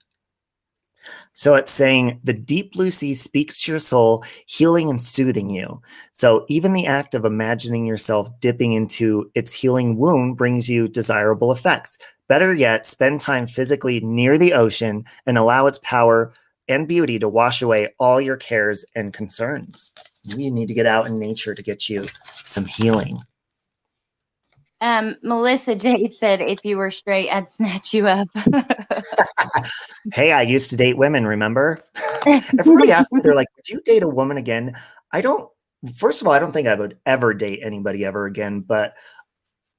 So it's saying the deep blue sea speaks to your soul, healing and soothing you. So even the act of imagining yourself dipping into its healing wound brings you desirable effects. Better yet, spend time physically near the ocean and allow its power and beauty to wash away all your cares and concerns. Maybe you need to get out in nature to get you some healing. Melissa Jade said, if you were straight, I'd snatch you up. Hey, I used to date women, remember? Everybody asks me, they're like, would you date a woman again? First of all, I don't think I would ever date anybody ever again, but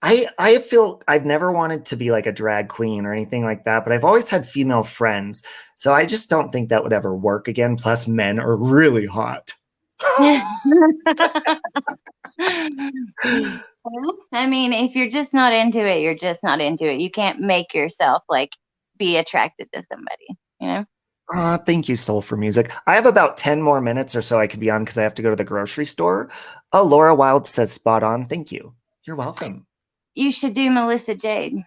I feel I've never wanted to be like a drag queen or anything like that, but I've always had female friends. So I just don't think that would ever work again. Plus men are really hot. Well, I mean, if you're just not into it, you're just not into it. You can't make yourself like be attracted to somebody, you know? Thank you, Soul for Music. I have about 10 more minutes or so I could be on because I have to go to the grocery store. Oh, Laura Wild says spot on. Thank you. You're welcome. You should do Melissa Jade.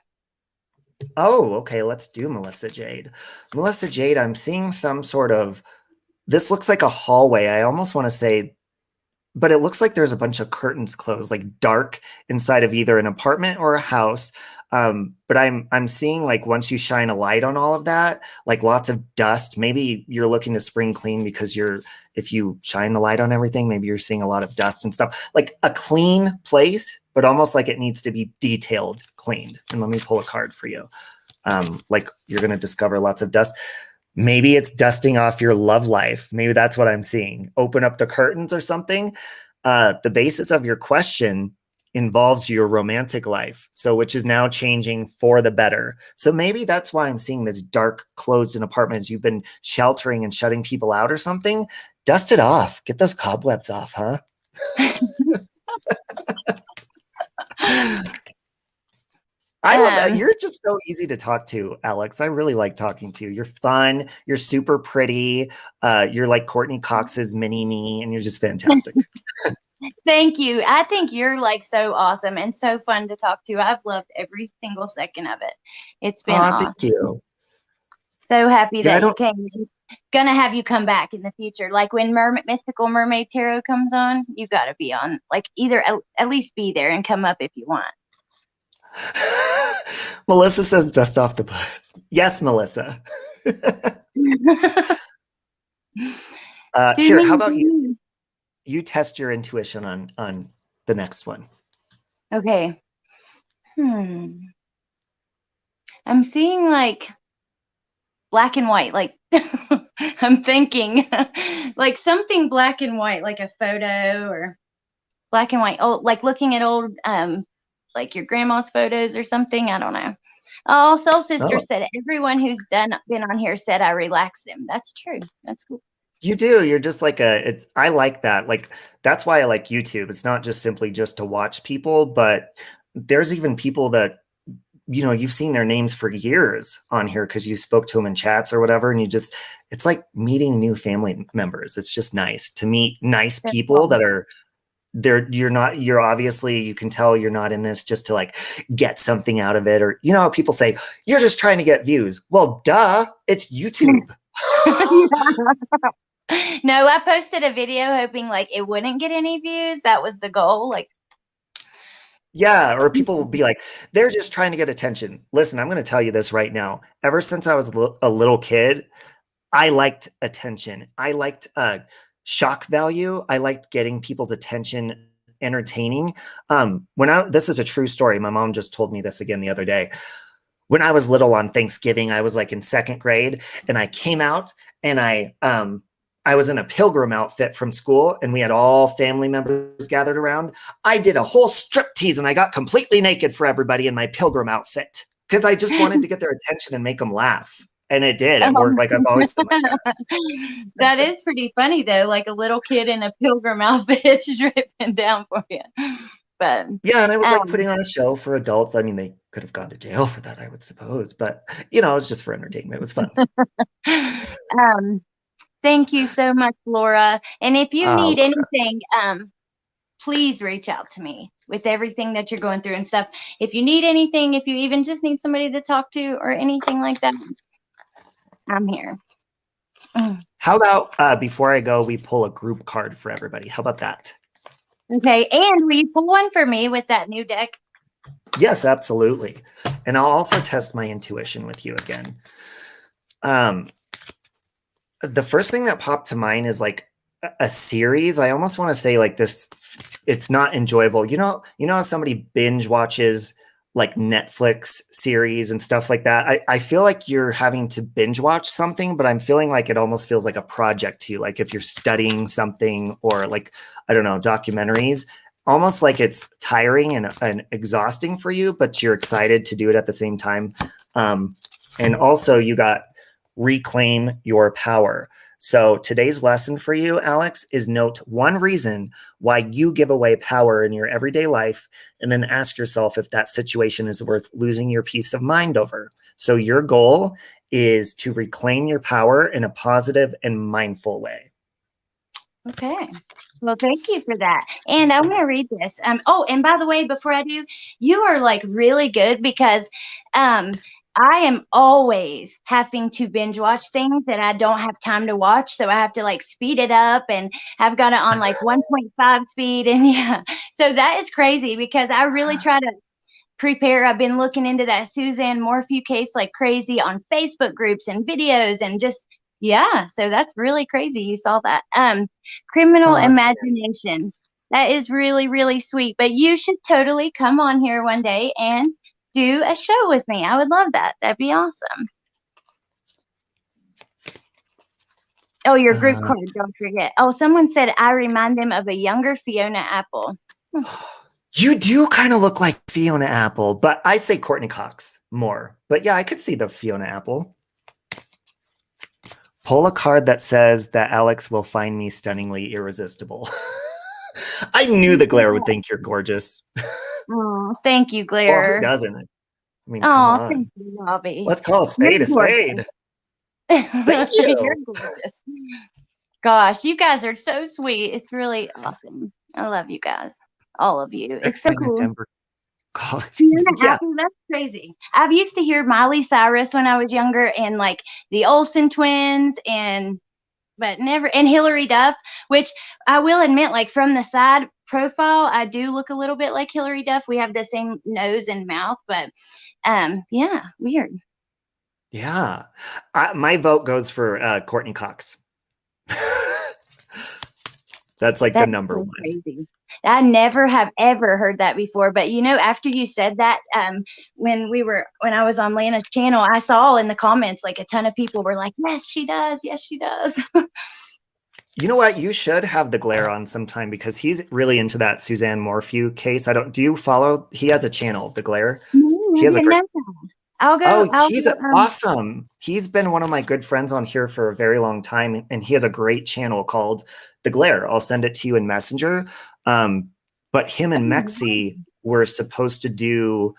Oh, okay. Let's do Melissa Jade. Melissa Jade, I'm seeing some sort of, this looks like a hallway. I almost want to say, but it looks like there's a bunch of curtains closed, like dark inside of either an apartment or a house. But I'm seeing like once you shine a light on all of that, like lots of dust. Maybe you're looking to spring clean because if you shine the light on everything, maybe you're seeing a lot of dust and stuff. Like a clean place, but almost like it needs to be detailed, cleaned. And let me pull a card for you. Like you're gonna discover lots of dust. Maybe it's dusting off your love life. Maybe that's what I'm seeing. Open up the curtains or something. The basis of your question involves your romantic life, so which is now changing for the better. So maybe that's why I'm seeing this dark, closed-in apartments. You've been sheltering and shutting people out or something. Dust it off. Get those cobwebs off, huh? I love that. You're just so easy to talk to, Alex. I really like talking to you. You're fun. You're super pretty. You're like Courtney Cox's mini me, and you're just fantastic. Thank you. I think you're like so awesome and so fun to talk to. I've loved every single second of it. It's been awesome. Thank you. So happy that you came. Gonna have you come back in the future. Like when Mystical Mermaid Tarot comes on, you got to be on. Like either at least be there and come up if you want. Melissa says dust off the butt. Yes, Melissa. Here, how about you? You test your intuition on the next one. Okay. I'm seeing like black and white. Like I'm thinking like something black and white, like a photo or black and white. Oh, like looking at old like your grandma's photos or something. I don't know. Oh, Soul Sister said everyone who's been on here said I relax them. That's true. That's cool. You do. You're just like I like that. Like, that's why I like YouTube. It's not just simply just to watch people, but there's even people that, you've seen their names for years on here because you spoke to them in chats or whatever. And it's like meeting new family members. It's just nice to meet nice people that are, you're obviously, you can tell you're not in this just to like get something out of it. Or, how people say, you're just trying to get views. Well, duh, it's YouTube. No, I posted a video hoping like it wouldn't get any views. That was the goal. Like, yeah, or people will be like, they're just trying to get attention. Listen, I'm going to tell you this right now. Ever since I was a little kid, I liked attention. I liked shock value. I liked getting people's attention, entertaining. This is a true story. My mom just told me this again the other day. When I was little on Thanksgiving, I was like in second grade, and I came out and I was in a pilgrim outfit from school, and we had all family members gathered around. I did a whole striptease, and I got completely naked for everybody in my pilgrim outfit because I just wanted to get their attention and make them laugh. And it did. It worked. Like I've always been like that. That is pretty funny, though. Like a little kid in a pilgrim outfit stripping down for you. But yeah, and I was like putting on a show for adults. I mean, they could have gone to jail for that, I would suppose. But, it was just for entertainment. It was fun. Thank you so much, Laura. And if you need anything, please reach out to me with everything that you're going through and stuff. If you need anything, if you even just need somebody to talk to or anything like that, I'm here. How about before I go, we pull a group card for everybody? How about that? Okay. And will you pull one for me with that new deck? Yes, absolutely. And I'll also test my intuition with you again. The first thing that popped to mind is like a series. I almost want to say like this, it's not enjoyable. You know how somebody binge watches like Netflix series and stuff like that? I feel like you're having to binge watch something, but I'm feeling like it almost feels like a project to you. Like if you're studying something or like, I don't know, documentaries, almost like it's tiring and exhausting for you, but you're excited to do it at the same time. And also you got reclaim your power. So today's lesson for you, Alex, is note one reason why you give away power in your everyday life, and then ask yourself if that situation is worth losing your peace of mind over. So your goal is to reclaim your power in a positive and mindful way. Okay. Well, thank you for that. And I'm going to read this. Oh, and by the way, before I do, you are like really good because I am always having to binge watch things that I don't have time to watch. So I have to like speed it up, and I've got it on like 1.5 speed. And yeah, so that is crazy because I really try to prepare. I've been looking into that Suzanne Morphew case like crazy on Facebook groups and videos, and just yeah, so that's really crazy you saw that. Criminal imagination. That is really, really sweet. But you should totally come on here one day and do a show with me. I would love that. That'd be awesome. Oh, your group card, don't forget. Oh, someone said I remind them of a younger Fiona Apple. You do kind of look like Fiona Apple, but I say Courtney Cox more. But yeah, I could see the Fiona Apple. Pull a card that says that Alex will find me stunningly irresistible. I knew the Glare would think you're gorgeous. Oh, thank you, Glare. Well, who doesn't? I mean, oh, come on. Thank you, Robbie. Let's call a spade a spade. Thank you. You're gorgeous. Gosh, you guys are so sweet. It's really awesome. I love you guys. All of you. It's so cool. Fiona Apple, that's crazy. I used to hear Miley Cyrus when I was younger, and like the Olsen twins, but never, and Hillary Duff, which I will admit, like from the side profile, I do look a little bit like Hillary Duff. We have the same nose and mouth, but yeah, weird. Yeah. My vote goes for Courtney Cox. That's like the number one. Crazy. I never have ever heard that before, but you know, after you said that, when I was on Lana's channel, I saw in the comments like a ton of people were like, "Yes, she does. Yes, she does." You know what? You should have the Glare on sometime because he's really into that Suzanne Morphew case. Do you follow? He has a channel, the Glare. No, he has I'll go. He's awesome. He's been one of my good friends on here for a very long time, and he has a great channel called The Glare. I'll send it to you in Messenger. But him and Mexi were supposed to do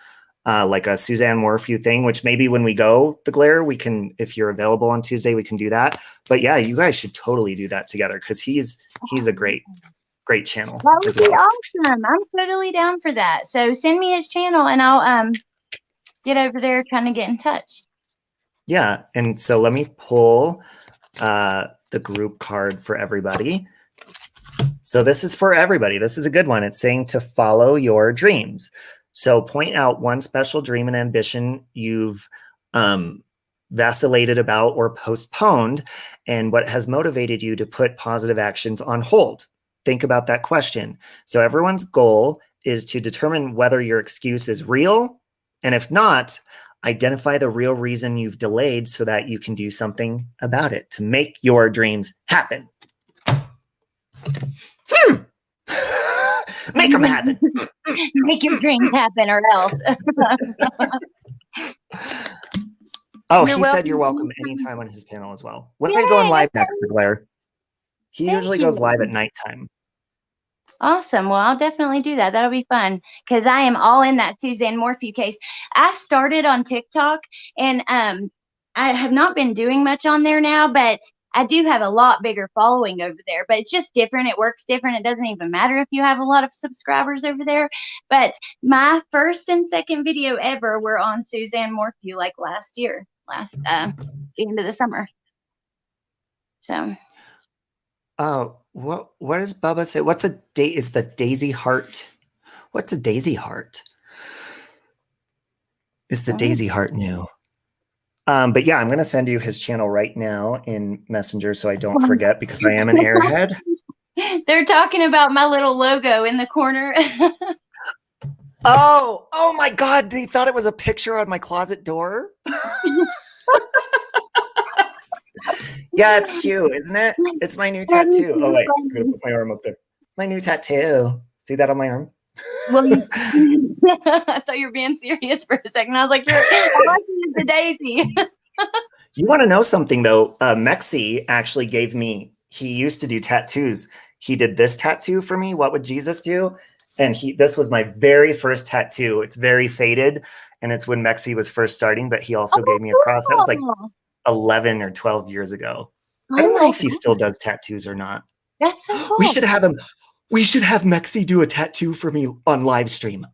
like a Suzanne Morphew thing, which maybe when we go The Glare, we can, if you're available on Tuesday, we can do that. But yeah, you guys should totally do that together because he's a great channel. That would be awesome. I'm totally down for that. So send me his channel and I'll get over there trying to get in touch. Yeah, and so let me pull the group card for everybody. So this is for everybody. This is a good one. It's saying to follow your dreams. So point out one special dream and ambition you've vacillated about or postponed, and what has motivated you to put positive actions on hold. Think about that question. So everyone's goal is to determine whether your excuse is real, and if not, identify the real reason you've delayed so that you can do something about it to make your dreams happen. Make them happen. Make your dreams happen or else. Oh, he said you're welcome anytime on his panel as well. When are we going live next, Claire? He usually goes live at nighttime. Awesome. Well, I'll definitely do that. That'll be fun because I am all in that Suzanne Morphew case. I started on TikTok, and I have not been doing much on there now, but I do have a lot bigger following over there. But it's just different. It works different. It doesn't even matter if you have a lot of subscribers over there. But my first and second video ever were on Suzanne Morphew, like last year, the end of the summer. So. What does Bubba say? What's a date? Is the Daisy Heart? What's a Daisy Heart? Is the Daisy Heart new? But yeah, I'm gonna send you his channel right now in Messenger so I don't forget because I am an airhead. They're talking about my little logo in the corner. Oh my God! They thought it was a picture on my closet door. Yeah, it's cute, isn't it? It's my new tattoo. Oh, wait. I'm going to put my arm up there. It's my new tattoo. See that on my arm? Well, I thought you were being serious for a second. I was like, you're watching the Daisy. You want to know something though? Mexi actually gave me, he used to do tattoos. He did this tattoo for me. What would Jesus do? And this was my very first tattoo. It's very faded and it's when Mexi was first starting, but he also gave me a cross. That was like Oh, 11 or 12 years ago. I oh don't know my if he still God. does tattoos or not. That's so We cool. should have him. We should have Mexi do a tattoo for me on live stream.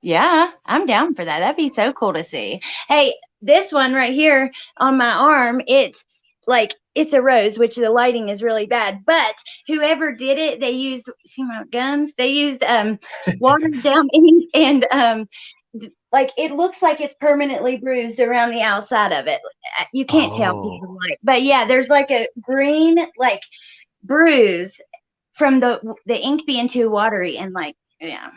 Yeah, I'm down for that. That'd be so cool to see. Hey, this one right here on my arm, it's a rose, which the lighting is really bad. But whoever did it, they used, see my guns? They used watered down ink and like it looks like it's permanently bruised around the outside of it. You can't tell people Oh, like, but yeah, there's like a green like bruise from the ink being too watery and like yeah.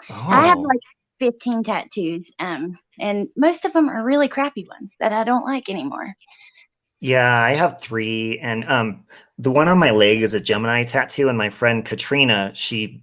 I have oh. like 15 tattoos, and most of them are really crappy ones that I don't like anymore. Yeah, I have three, and the one on my leg is a Gemini tattoo, and my friend Katrina, she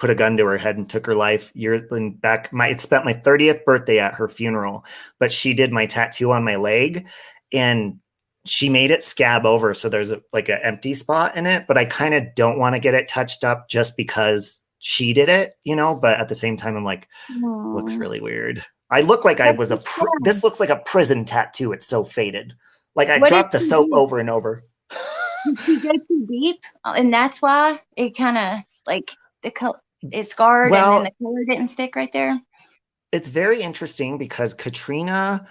put a gun to her head and took her life years back. It spent my 30th birthday at her funeral, but she did my tattoo on my leg, and she made it scab over, so there's like an empty spot in it. But I kind of don't want to get it touched up just because she did it, you know. But at the same time, I'm like, looks Oh, really weird. I look like I that's was so this sad. looks like a prison tattoo. It's so faded. Like I What did dropped the she soap do? over and over. Did she go too deep? And that's why it kind of like the color is scarred and then the Well, color didn't stick right there. it's very interesting because Katrina,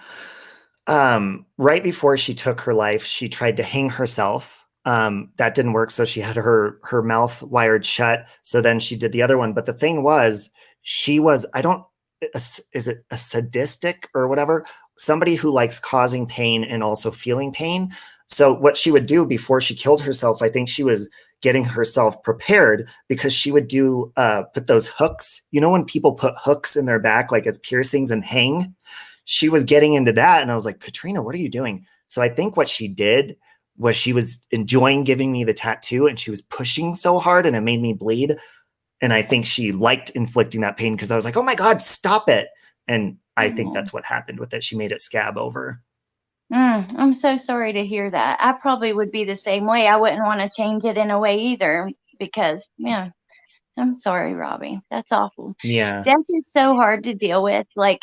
right before she took her life, she tried to hang herself. That didn't work, so she had her mouth wired shut. So then she did the other one. But the thing was, she was I don't is it a sadistic or whatever? Somebody who likes causing pain and also feeling pain. So what she would do before she killed herself, I think she was getting herself prepared because she would do put those hooks. You know when people put hooks in their back like as piercings and hang? She was getting into that and I was like, Katrina, what are you doing? So I think what she did was she was enjoying giving me the tattoo and she was pushing so hard and it made me bleed. And I think she liked inflicting that pain because I was like, oh my God, stop it. And I think Oh. that's what happened with it. She made it scab over. I'm so sorry to hear that. I probably would be the same way. I wouldn't want to change it in a way either because, yeah, I'm sorry, Robbie. That's awful. Yeah. Death is so hard to deal with. Like,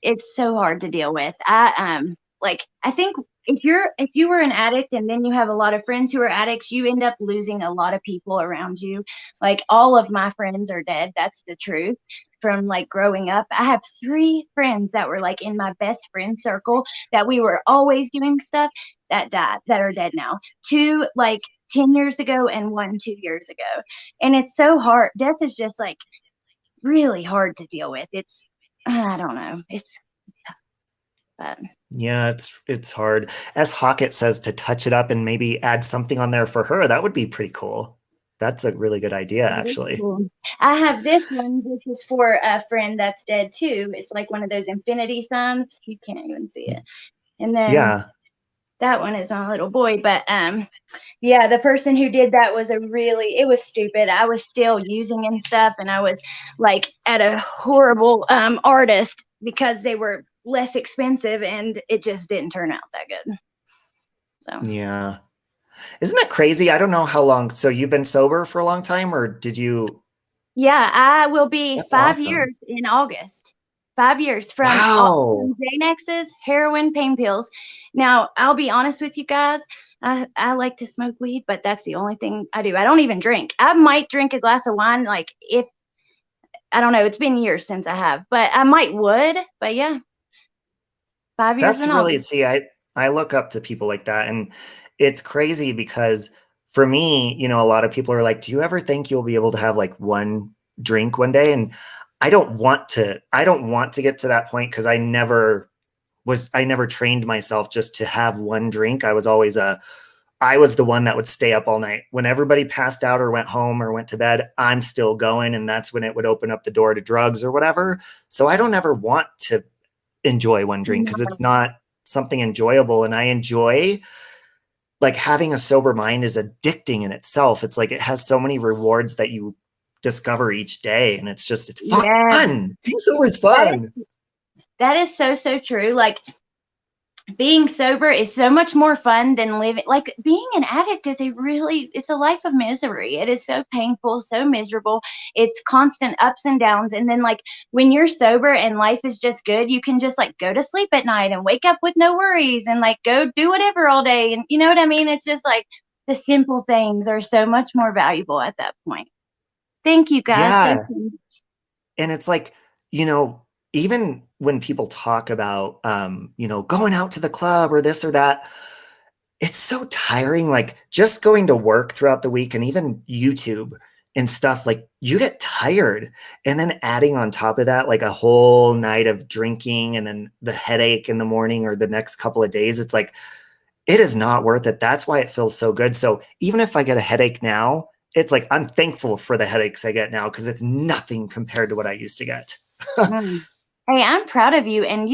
it's so hard to deal with. I think if you were an addict and then you have a lot of friends who are addicts, you end up losing a lot of people around you. Like all of my friends are dead. That's the truth. From like growing up, I have 3 friends that were like in my best friend circle that we were always doing stuff that died that are dead now. 2 like 10 years ago and 1 2 years ago. And it's so hard. Death is just like really hard to deal with. It's I don't know. It's but Yeah, it's hard. As Hockett says, to touch it up and maybe add something on there for her, that would be pretty cool. That's a really good idea, that is actually. cool. I have this one. This is for a friend that's dead too. It's like one of those infinity signs. You can't even see it. And then Yeah. that one is my little boy. But yeah, the person who did that was it was stupid. I was still using and stuff, and I was like at a horrible artist because they were less expensive, and it just didn't turn out that good. So. Yeah. Isn't that crazy? I don't know how long. So you've been sober for a long time, or did you? Yeah, I will be That's 5 years awesome. in August. 5 years from Wow. Xanaxes, heroin, pain pills. Now, I'll be honest with you guys. I like to smoke weed, but that's the only thing I do. I don't even drink. I might drink a glass of wine, like if I don't know. It's been years since I have, but I might would. But yeah, 5 years That's in really, August. see, I look up to people like that. And it's crazy because for me, you know, a lot of people are like, do you ever think you'll be able to have like one drink one day? And I don't want to get to that point because I never trained myself just to have one drink. I was the one that would stay up all night. When everybody passed out or went home or went to bed, I'm still going. And that's when it would open up the door to drugs or whatever. So I don't ever want to enjoy one drink because it's not something enjoyable. And I enjoy like having a sober mind is addicting in itself. It's like it has so many rewards that you discover each day. And it's Yeah, fun. Being sober is that fun. that is so true. Like being sober is so much more fun than living. Like, being an addict is it's a life of misery. It is so painful, so miserable. It's constant ups and downs. And then, like, when you're sober and life is just good, you can just like go to sleep at night and wake up with no worries and like go do whatever all day. And you know what I mean? It's just like the simple things are so much more valuable at that point. Thank you guys. So Yeah. And it's like, you know, even when people talk about, you know, going out to the club or this or that, it's so tiring. Like just going to work throughout the week and even YouTube and stuff, like you get tired. And then adding on top of that, like a whole night of drinking and then the headache in the morning or the next couple of days, it's like, it is not worth it. That's why it feels so good. So even if I get a headache now, it's like I'm thankful for the headaches I get now because it's nothing compared to what I used to get. Mm. Hey, I'm proud of you. And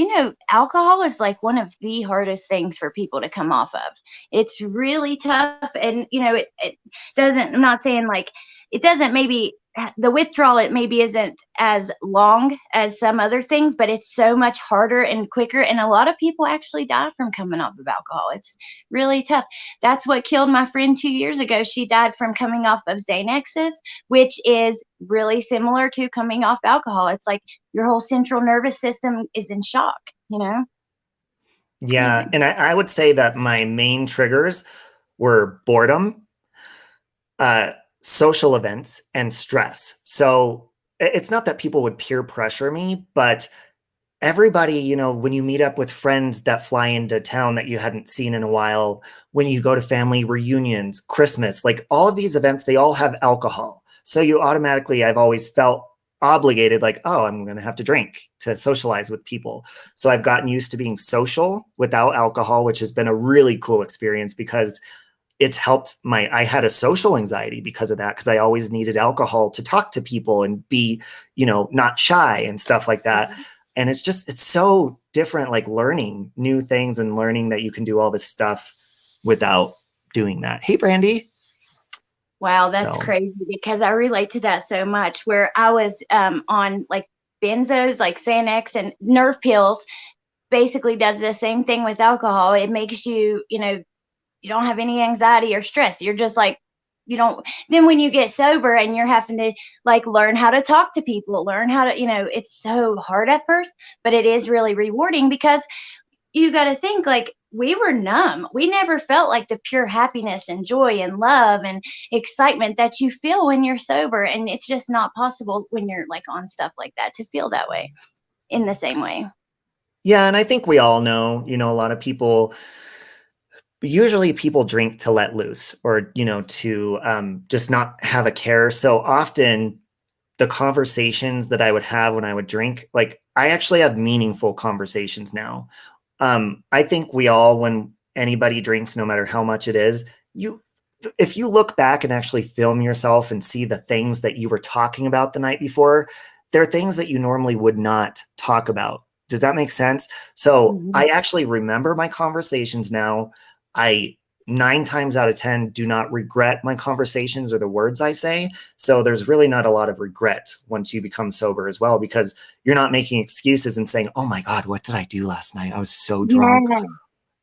alcohol is like one of the hardest things for people to come off of. It's really tough. And, it doesn't, I'm not saying like it doesn't maybe the withdrawal, it maybe isn't as long as some other things, but it's so much harder and quicker. And a lot of people actually die from coming off of alcohol. It's really tough. That's what killed my friend 2 years ago. She died from coming off of Xanaxes, which is really similar to coming off alcohol. It's like your whole central nervous system is in shock. Yeah. Crazy. And I would say that my main triggers were boredom, uh, social events, and stress. So it's not that people would peer pressure me, but everybody, you know, when you meet up with friends that fly into town that you hadn't seen in a while, when you go to family reunions, Christmas, like all of these events, they all have alcohol. So you automatically, I've always felt obligated, like, oh, I'm going to have to drink to socialize with people. So I've gotten used to being social without alcohol, which has been a really cool experience because it's helped I had a social anxiety because of that, because I always needed alcohol to talk to people and be, you know, not shy and stuff like that. And it's so different, like learning new things and learning that you can do all this stuff without doing that. Hey, Brandy. Wow, that's So, crazy because I relate to that so much. Where I was on like benzos, like Xanax and nerve pills, basically does the same thing with alcohol. It makes you don't have any anxiety or stress. You're just like, you don't. Then when you get sober and you're having to like learn how to talk to people, learn how to, it's so hard at first, but it is really rewarding because you got to think like we were numb. We never felt like the pure happiness and joy and love and excitement that you feel when you're sober. And it's just not possible when you're like on stuff like that to feel that way in the same way. yeah. And I think we all know, you know, a lot of people, usually people drink to let loose or, you know, to just not have a care. So often the conversations that I would have when I would drink, like I actually have meaningful conversations now. I think we all, when anybody drinks, no matter how much it is, if you look back and actually film yourself and see the things that you were talking about the night before, there are things that you normally would not talk about. Does that make sense? So Mhm. I actually remember my conversations now. I 9 times out of 10 do not regret my conversations or the words I say. So there's really not a lot of regret once you become sober as well, because you're not making excuses and saying, oh my God, what did I do last night? I was so drunk. Yeah.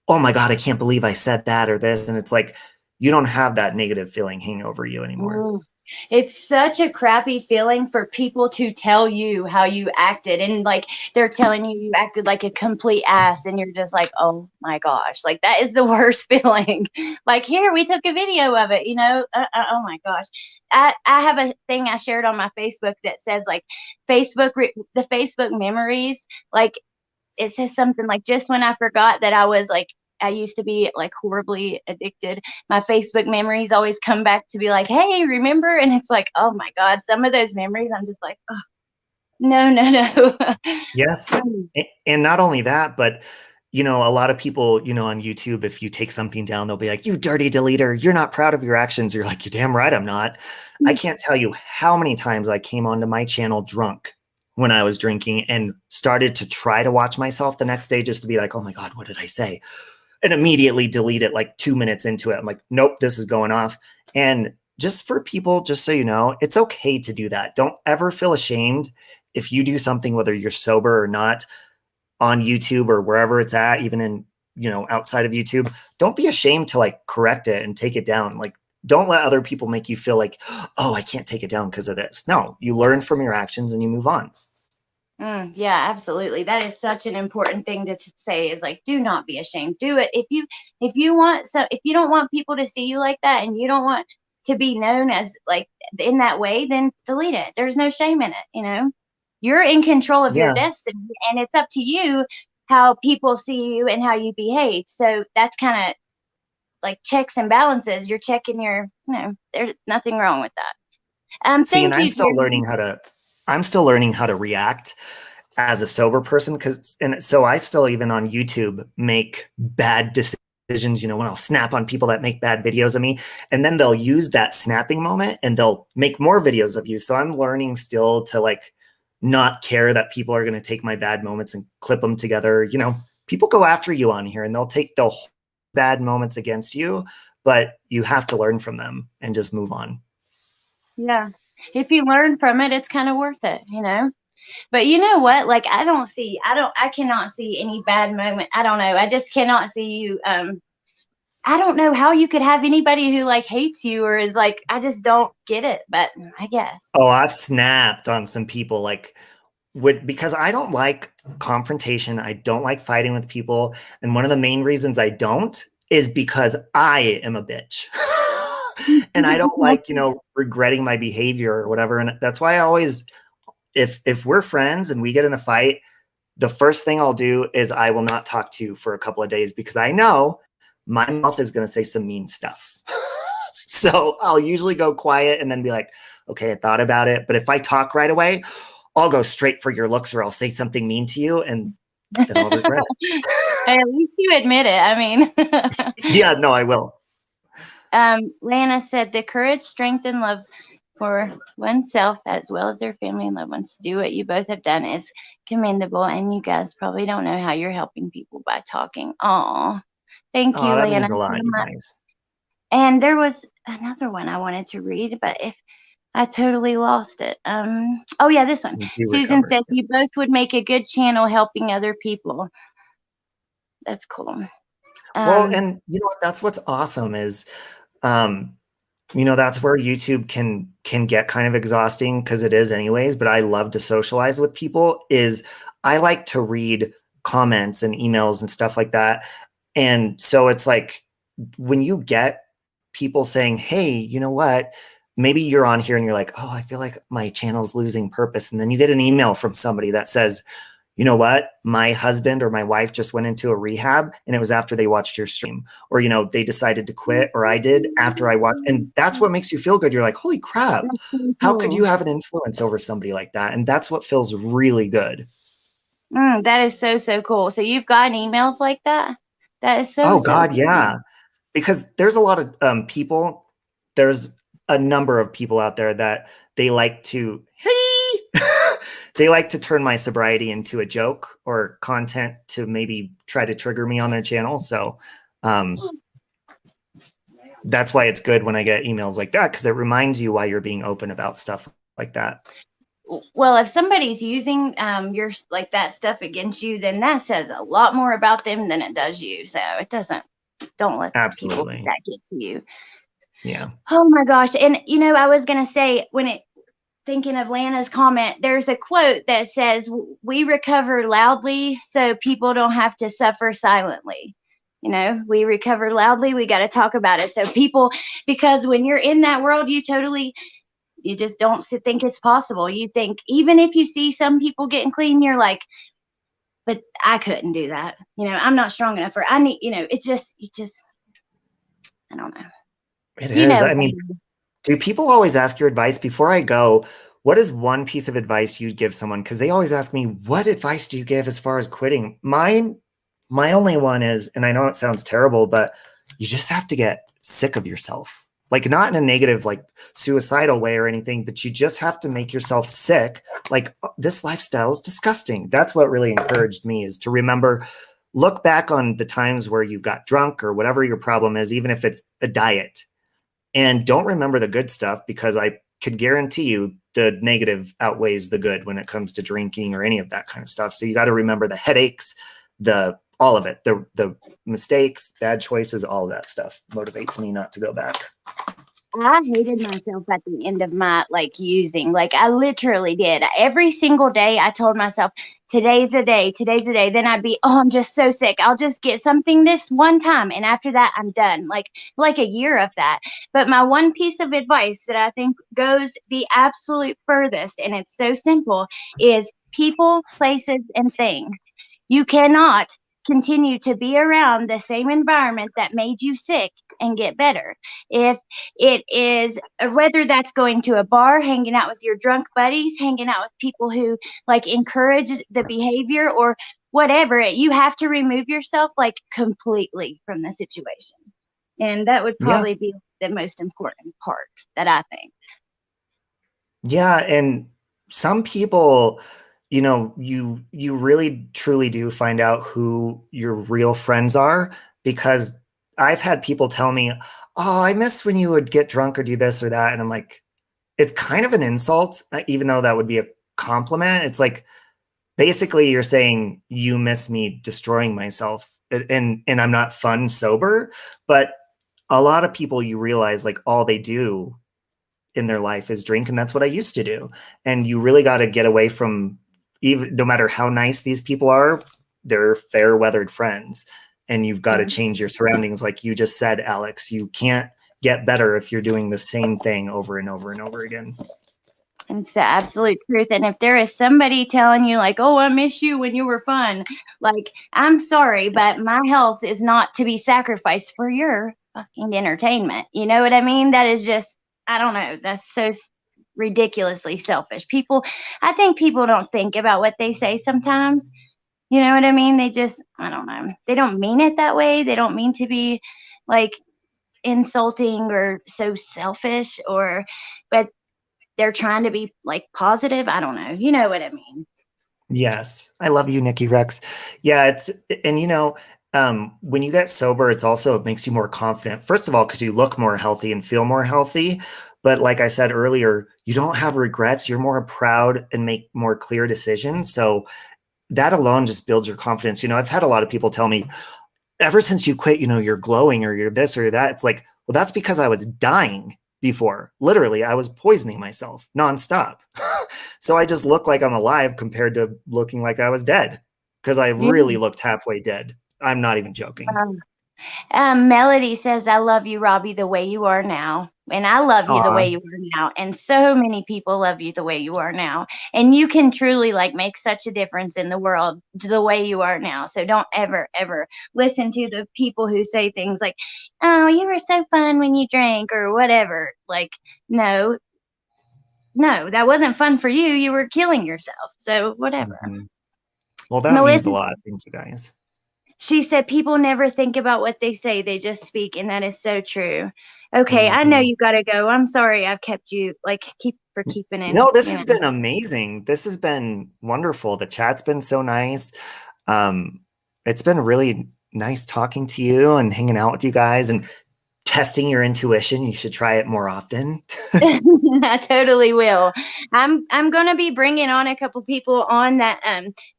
Oh my God, I can't believe I said that or this. And it's like, you don't have that negative feeling hanging over you anymore. Mm. It's such a crappy feeling for people to tell you how you acted. And like they're telling you you acted like a complete ass. And you're just like, oh my gosh, like that is the worst feeling. Like, here, we took a video of it. Oh my gosh. I have a thing I shared on my Facebook that says like the Facebook memories. Like, it says something like, just when I forgot that I used to be like horribly addicted, my Facebook memories always come back to be like, hey, remember? And it's like, oh my God, some of those memories, I'm just like, oh, no, no, no. Yes. And not only that, but you know, a lot of people, you know, on YouTube, if you take something down, they'll be like, you dirty deleter, you're not proud of your actions. You're like, you're damn right I'm not. I can't tell you how many times I came onto my channel drunk when I was drinking and started to try to watch myself the next day just to be like, oh my God, what did I say? And immediately delete it like 2 minutes into it. I'm like, nope, this is going off. And just for people, just so you know, it's okay to do that. Don't ever feel ashamed if you do something, whether you're sober or not, on YouTube or wherever it's at, even in outside of YouTube, don't be ashamed to like correct it and take it down. Like, don't let other people make you feel like, oh, I can't take it down because of this. No, you learn from your actions and you move on. Yeah, absolutely. That is such an important thing to say, is like, do not be ashamed. Do it. If you want, so if you don't want people to see you like that and you don't want to be known as like in that way, then delete it. There's no shame in it. You're in control of your destiny, and it's up to you how people see you and how you behave. So that's kind of like checks and balances. You're checking there's nothing wrong with that. See, and Thank you, I'm still learning how to react as a sober person, so I still, even on YouTube, make bad decisions, when I'll snap on people that make bad videos of me, and then they'll use that snapping moment and they'll make more videos of you. So I'm learning still to like not care that people are going to take my bad moments and clip them together. People go after you on here and they'll take the bad moments against you, but you have to learn from them and just move on. Yeah. If you learn from it, it's kind of worth it, But you know what? Like, I cannot see any bad moment. I don't know. I just cannot see you. I don't know how you could have anybody who like hates you or is like, I just don't get it, but I guess. Oh, I've snapped on some people because I don't like confrontation. I don't like fighting with people. And one of the main reasons I don't is because I am a bitch. And I don't like, regretting my behavior or whatever. And that's why I always, if we're friends and we get in a fight, the first thing I'll do is I will not talk to you for a couple of days, because I know my mouth is going to say some mean stuff. So I'll usually go quiet and then be like, okay, I thought about it. But if I talk right away, I'll go straight for your looks, or I'll say something mean to you, and then I'll regret it. At least you admit it. I mean, yeah, no, I will. Lana said the courage, strength, and love for oneself as well as their family and loved ones to do what you both have done is commendable, and you guys probably don't know how you're helping people by talking. Aw, thank you, that Lana. means a lot, you guys. And there was another one I wanted to read, but if I totally lost it. Oh yeah, this one. Susan said you both would make a good channel helping other people. That's cool. Well, and you know what? That's what's awesome is, that's where YouTube can get kind of exhausting, because it is anyways, but I love to socialize with people. Is I like to read comments and emails and stuff like that. And so it's like, when you get people saying, hey, you know what? Maybe you're on here and you're like, oh, I feel like my channel's losing purpose. And then you get an email from somebody that says, you know what? My husband or my wife just went into a rehab, and it was after they watched your stream, or, they decided to quit, or I did after I watched. And that's what makes you feel good. You're like, holy crap, how could you have an influence over somebody like that? And that's what feels really good. That is so, so cool. So you've gotten emails like that? That is so, oh so God, cool. Yeah. Because there's a lot of people, there's a number of people out there that they like to, they like to turn my sobriety into a joke or content to maybe try to trigger me on their channel. So that's why it's good when I get emails like that, because it reminds you why you're being open about stuff like that. Well, if somebody's using your like that stuff against you, then that says a lot more about them than it does you. So it doesn't. Don't let people that get to you. Yeah. Oh my gosh. And I was gonna say, thinking of Lana's comment, there's a quote that says, we recover loudly so people don't have to suffer silently. We recover loudly, we got to talk about it. So people, because when you're in that world, you just don't think it's possible. You think, even if you see some people getting clean, you're like, but I couldn't do that. I'm not strong enough, or I need, it's just, I don't know. It is. I mean, do people always ask your advice? Before I go, what is one piece of advice you'd give someone? Because they always ask me, what advice do you give as far as quitting? My only one is, and I know it sounds terrible, but you just have to get sick of yourself. Like, not in a negative, like suicidal way or anything, but you just have to make yourself sick. Like, this lifestyle is disgusting. That's what really encouraged me, is to remember, look back on the times where you got drunk or whatever your problem is, even if it's a diet. And don't remember the good stuff, because I could guarantee you the negative outweighs the good when it comes to drinking or any of that kind of stuff. So you got to remember the headaches, the all of it. The mistakes, bad choices, all of that stuff motivates me not to go back. I hated myself at the end of my using. I literally did. Every single day I told myself, today's a day, today's a day. Then I'd be, oh, I'm just so sick. I'll just get something this one time. And after that, I'm done. Like a year of that. But my one piece of advice that I think goes the absolute furthest, and it's so simple, is people, places, and things. You cannot continue to be around the same environment that made you sick and get better. If it is, whether that's going to a bar, hanging out with your drunk buddies, hanging out with people who encourage the behavior or whatever, you have to remove yourself completely from the situation. And that would probably be the most important part that I think. Yeah. And some people, you really truly do find out who your real friends are, because I've had people tell me, oh, I miss when you would get drunk or do this or that. And I'm like, it's kind of an insult, even though that would be a compliment. It's like, basically you're saying you miss me destroying myself and I'm not fun sober. But a lot of people, you realize all they do in their life is drink. And that's what I used to do. And you really got to get away from, even no matter how nice these people are, they're fair weathered friends. And you've got to change your surroundings. Like you just said, Alex, you can't get better if you're doing the same thing over and over and over again. It's the absolute truth. And if there is somebody telling you oh, I miss you when you were fun, I'm sorry, but my health is not to be sacrificed for your fucking entertainment. You know what I mean? That is just, I don't know. That's so ridiculously selfish. I think people don't think about what they say sometimes. You know what I mean? They just, I don't know. They don't mean it that way. They don't mean to be insulting or so selfish, but they're trying to be positive. I don't know. You know what I mean? Yes. I love you, Nikki Rex. Yeah. And when you get sober, it makes you more confident. First of all, because you look more healthy and feel more healthy. But like I said earlier, you don't have regrets. You're more proud and make more clear decisions. So that alone just builds your confidence. I've had a lot of people tell me, ever since you quit, you're glowing or you're this or that. It's like, well, that's because I was dying before. Literally, I was poisoning myself nonstop. So I just look like I'm alive compared to looking like I was dead, because I really looked halfway dead. I'm not even joking. Melody says, I love you, Robbie, the way you are now. And I love you the way you are now. And so many people love you the way you are now. And you can truly make such a difference in the world the way you are now. So don't ever, ever listen to the people who say things like, oh, you were so fun when you drank or whatever. No, that wasn't fun for you. You were killing yourself. So whatever. Mm-hmm. Well, that means a lot. Thank you, guys. She said people never think about what they say. They just speak. And that is so true. Okay. I know you got to go. I'm sorry I've kept you keeping in. No, this has been amazing. This has been wonderful. The chat's been so nice. It's been really nice talking to you and hanging out with you guys and testing your intuition. You should try it more often. I totally will. I'm going to be bringing on a couple people on that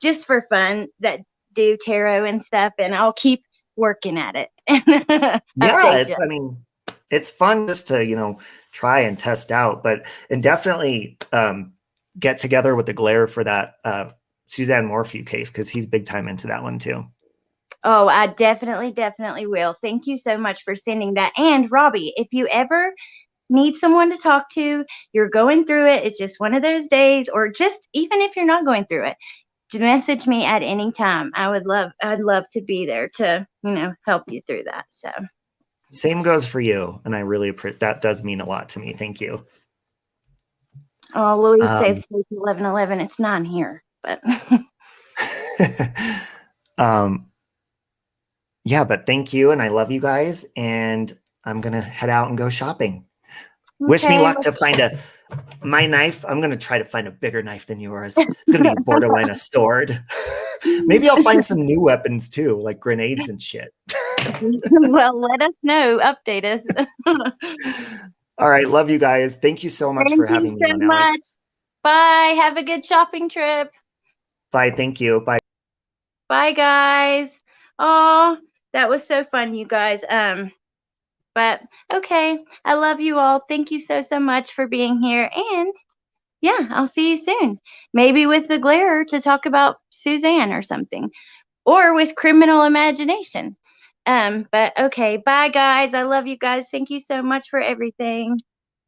just for fun that do tarot and stuff, and I'll keep working at it. Yeah, it's fun just to try and test out, and definitely get together with the Glare for that Suzanne Morphew case, because he's big time into that one too. Oh, I definitely will. Thank you so much for sending that. And Robbie, if you ever need someone to talk to, you're going through it, it's just one of those days, or just even if you're not going through it, to message me at any time. I'd love to be there to, help you through that. So same goes for you. And I really appreciate that. Does mean a lot to me. Thank you. Oh, Louise says 11:11. It's 9 here, but yeah, but thank you. And I love you guys. And I'm going to head out and go shopping. Okay, wish me luck to find my knife. I'm going to try to find a bigger knife than yours. It's going to be borderline a sword. Maybe I'll find some new weapons too, like grenades and shit. Well, let us know. Update us. All right. Love you guys. Thank you so much for having me on, Alex. Bye. Have a good shopping trip. Bye. Thank you. Bye. Bye, guys. Oh, that was so fun, you guys. But okay, I love you all. Thank you so much for being here. And yeah, I'll see you soon. Maybe with the glare to talk about Suzanne or something, or with criminal imagination. But okay, bye guys. I love you guys. Thank you so much for everything.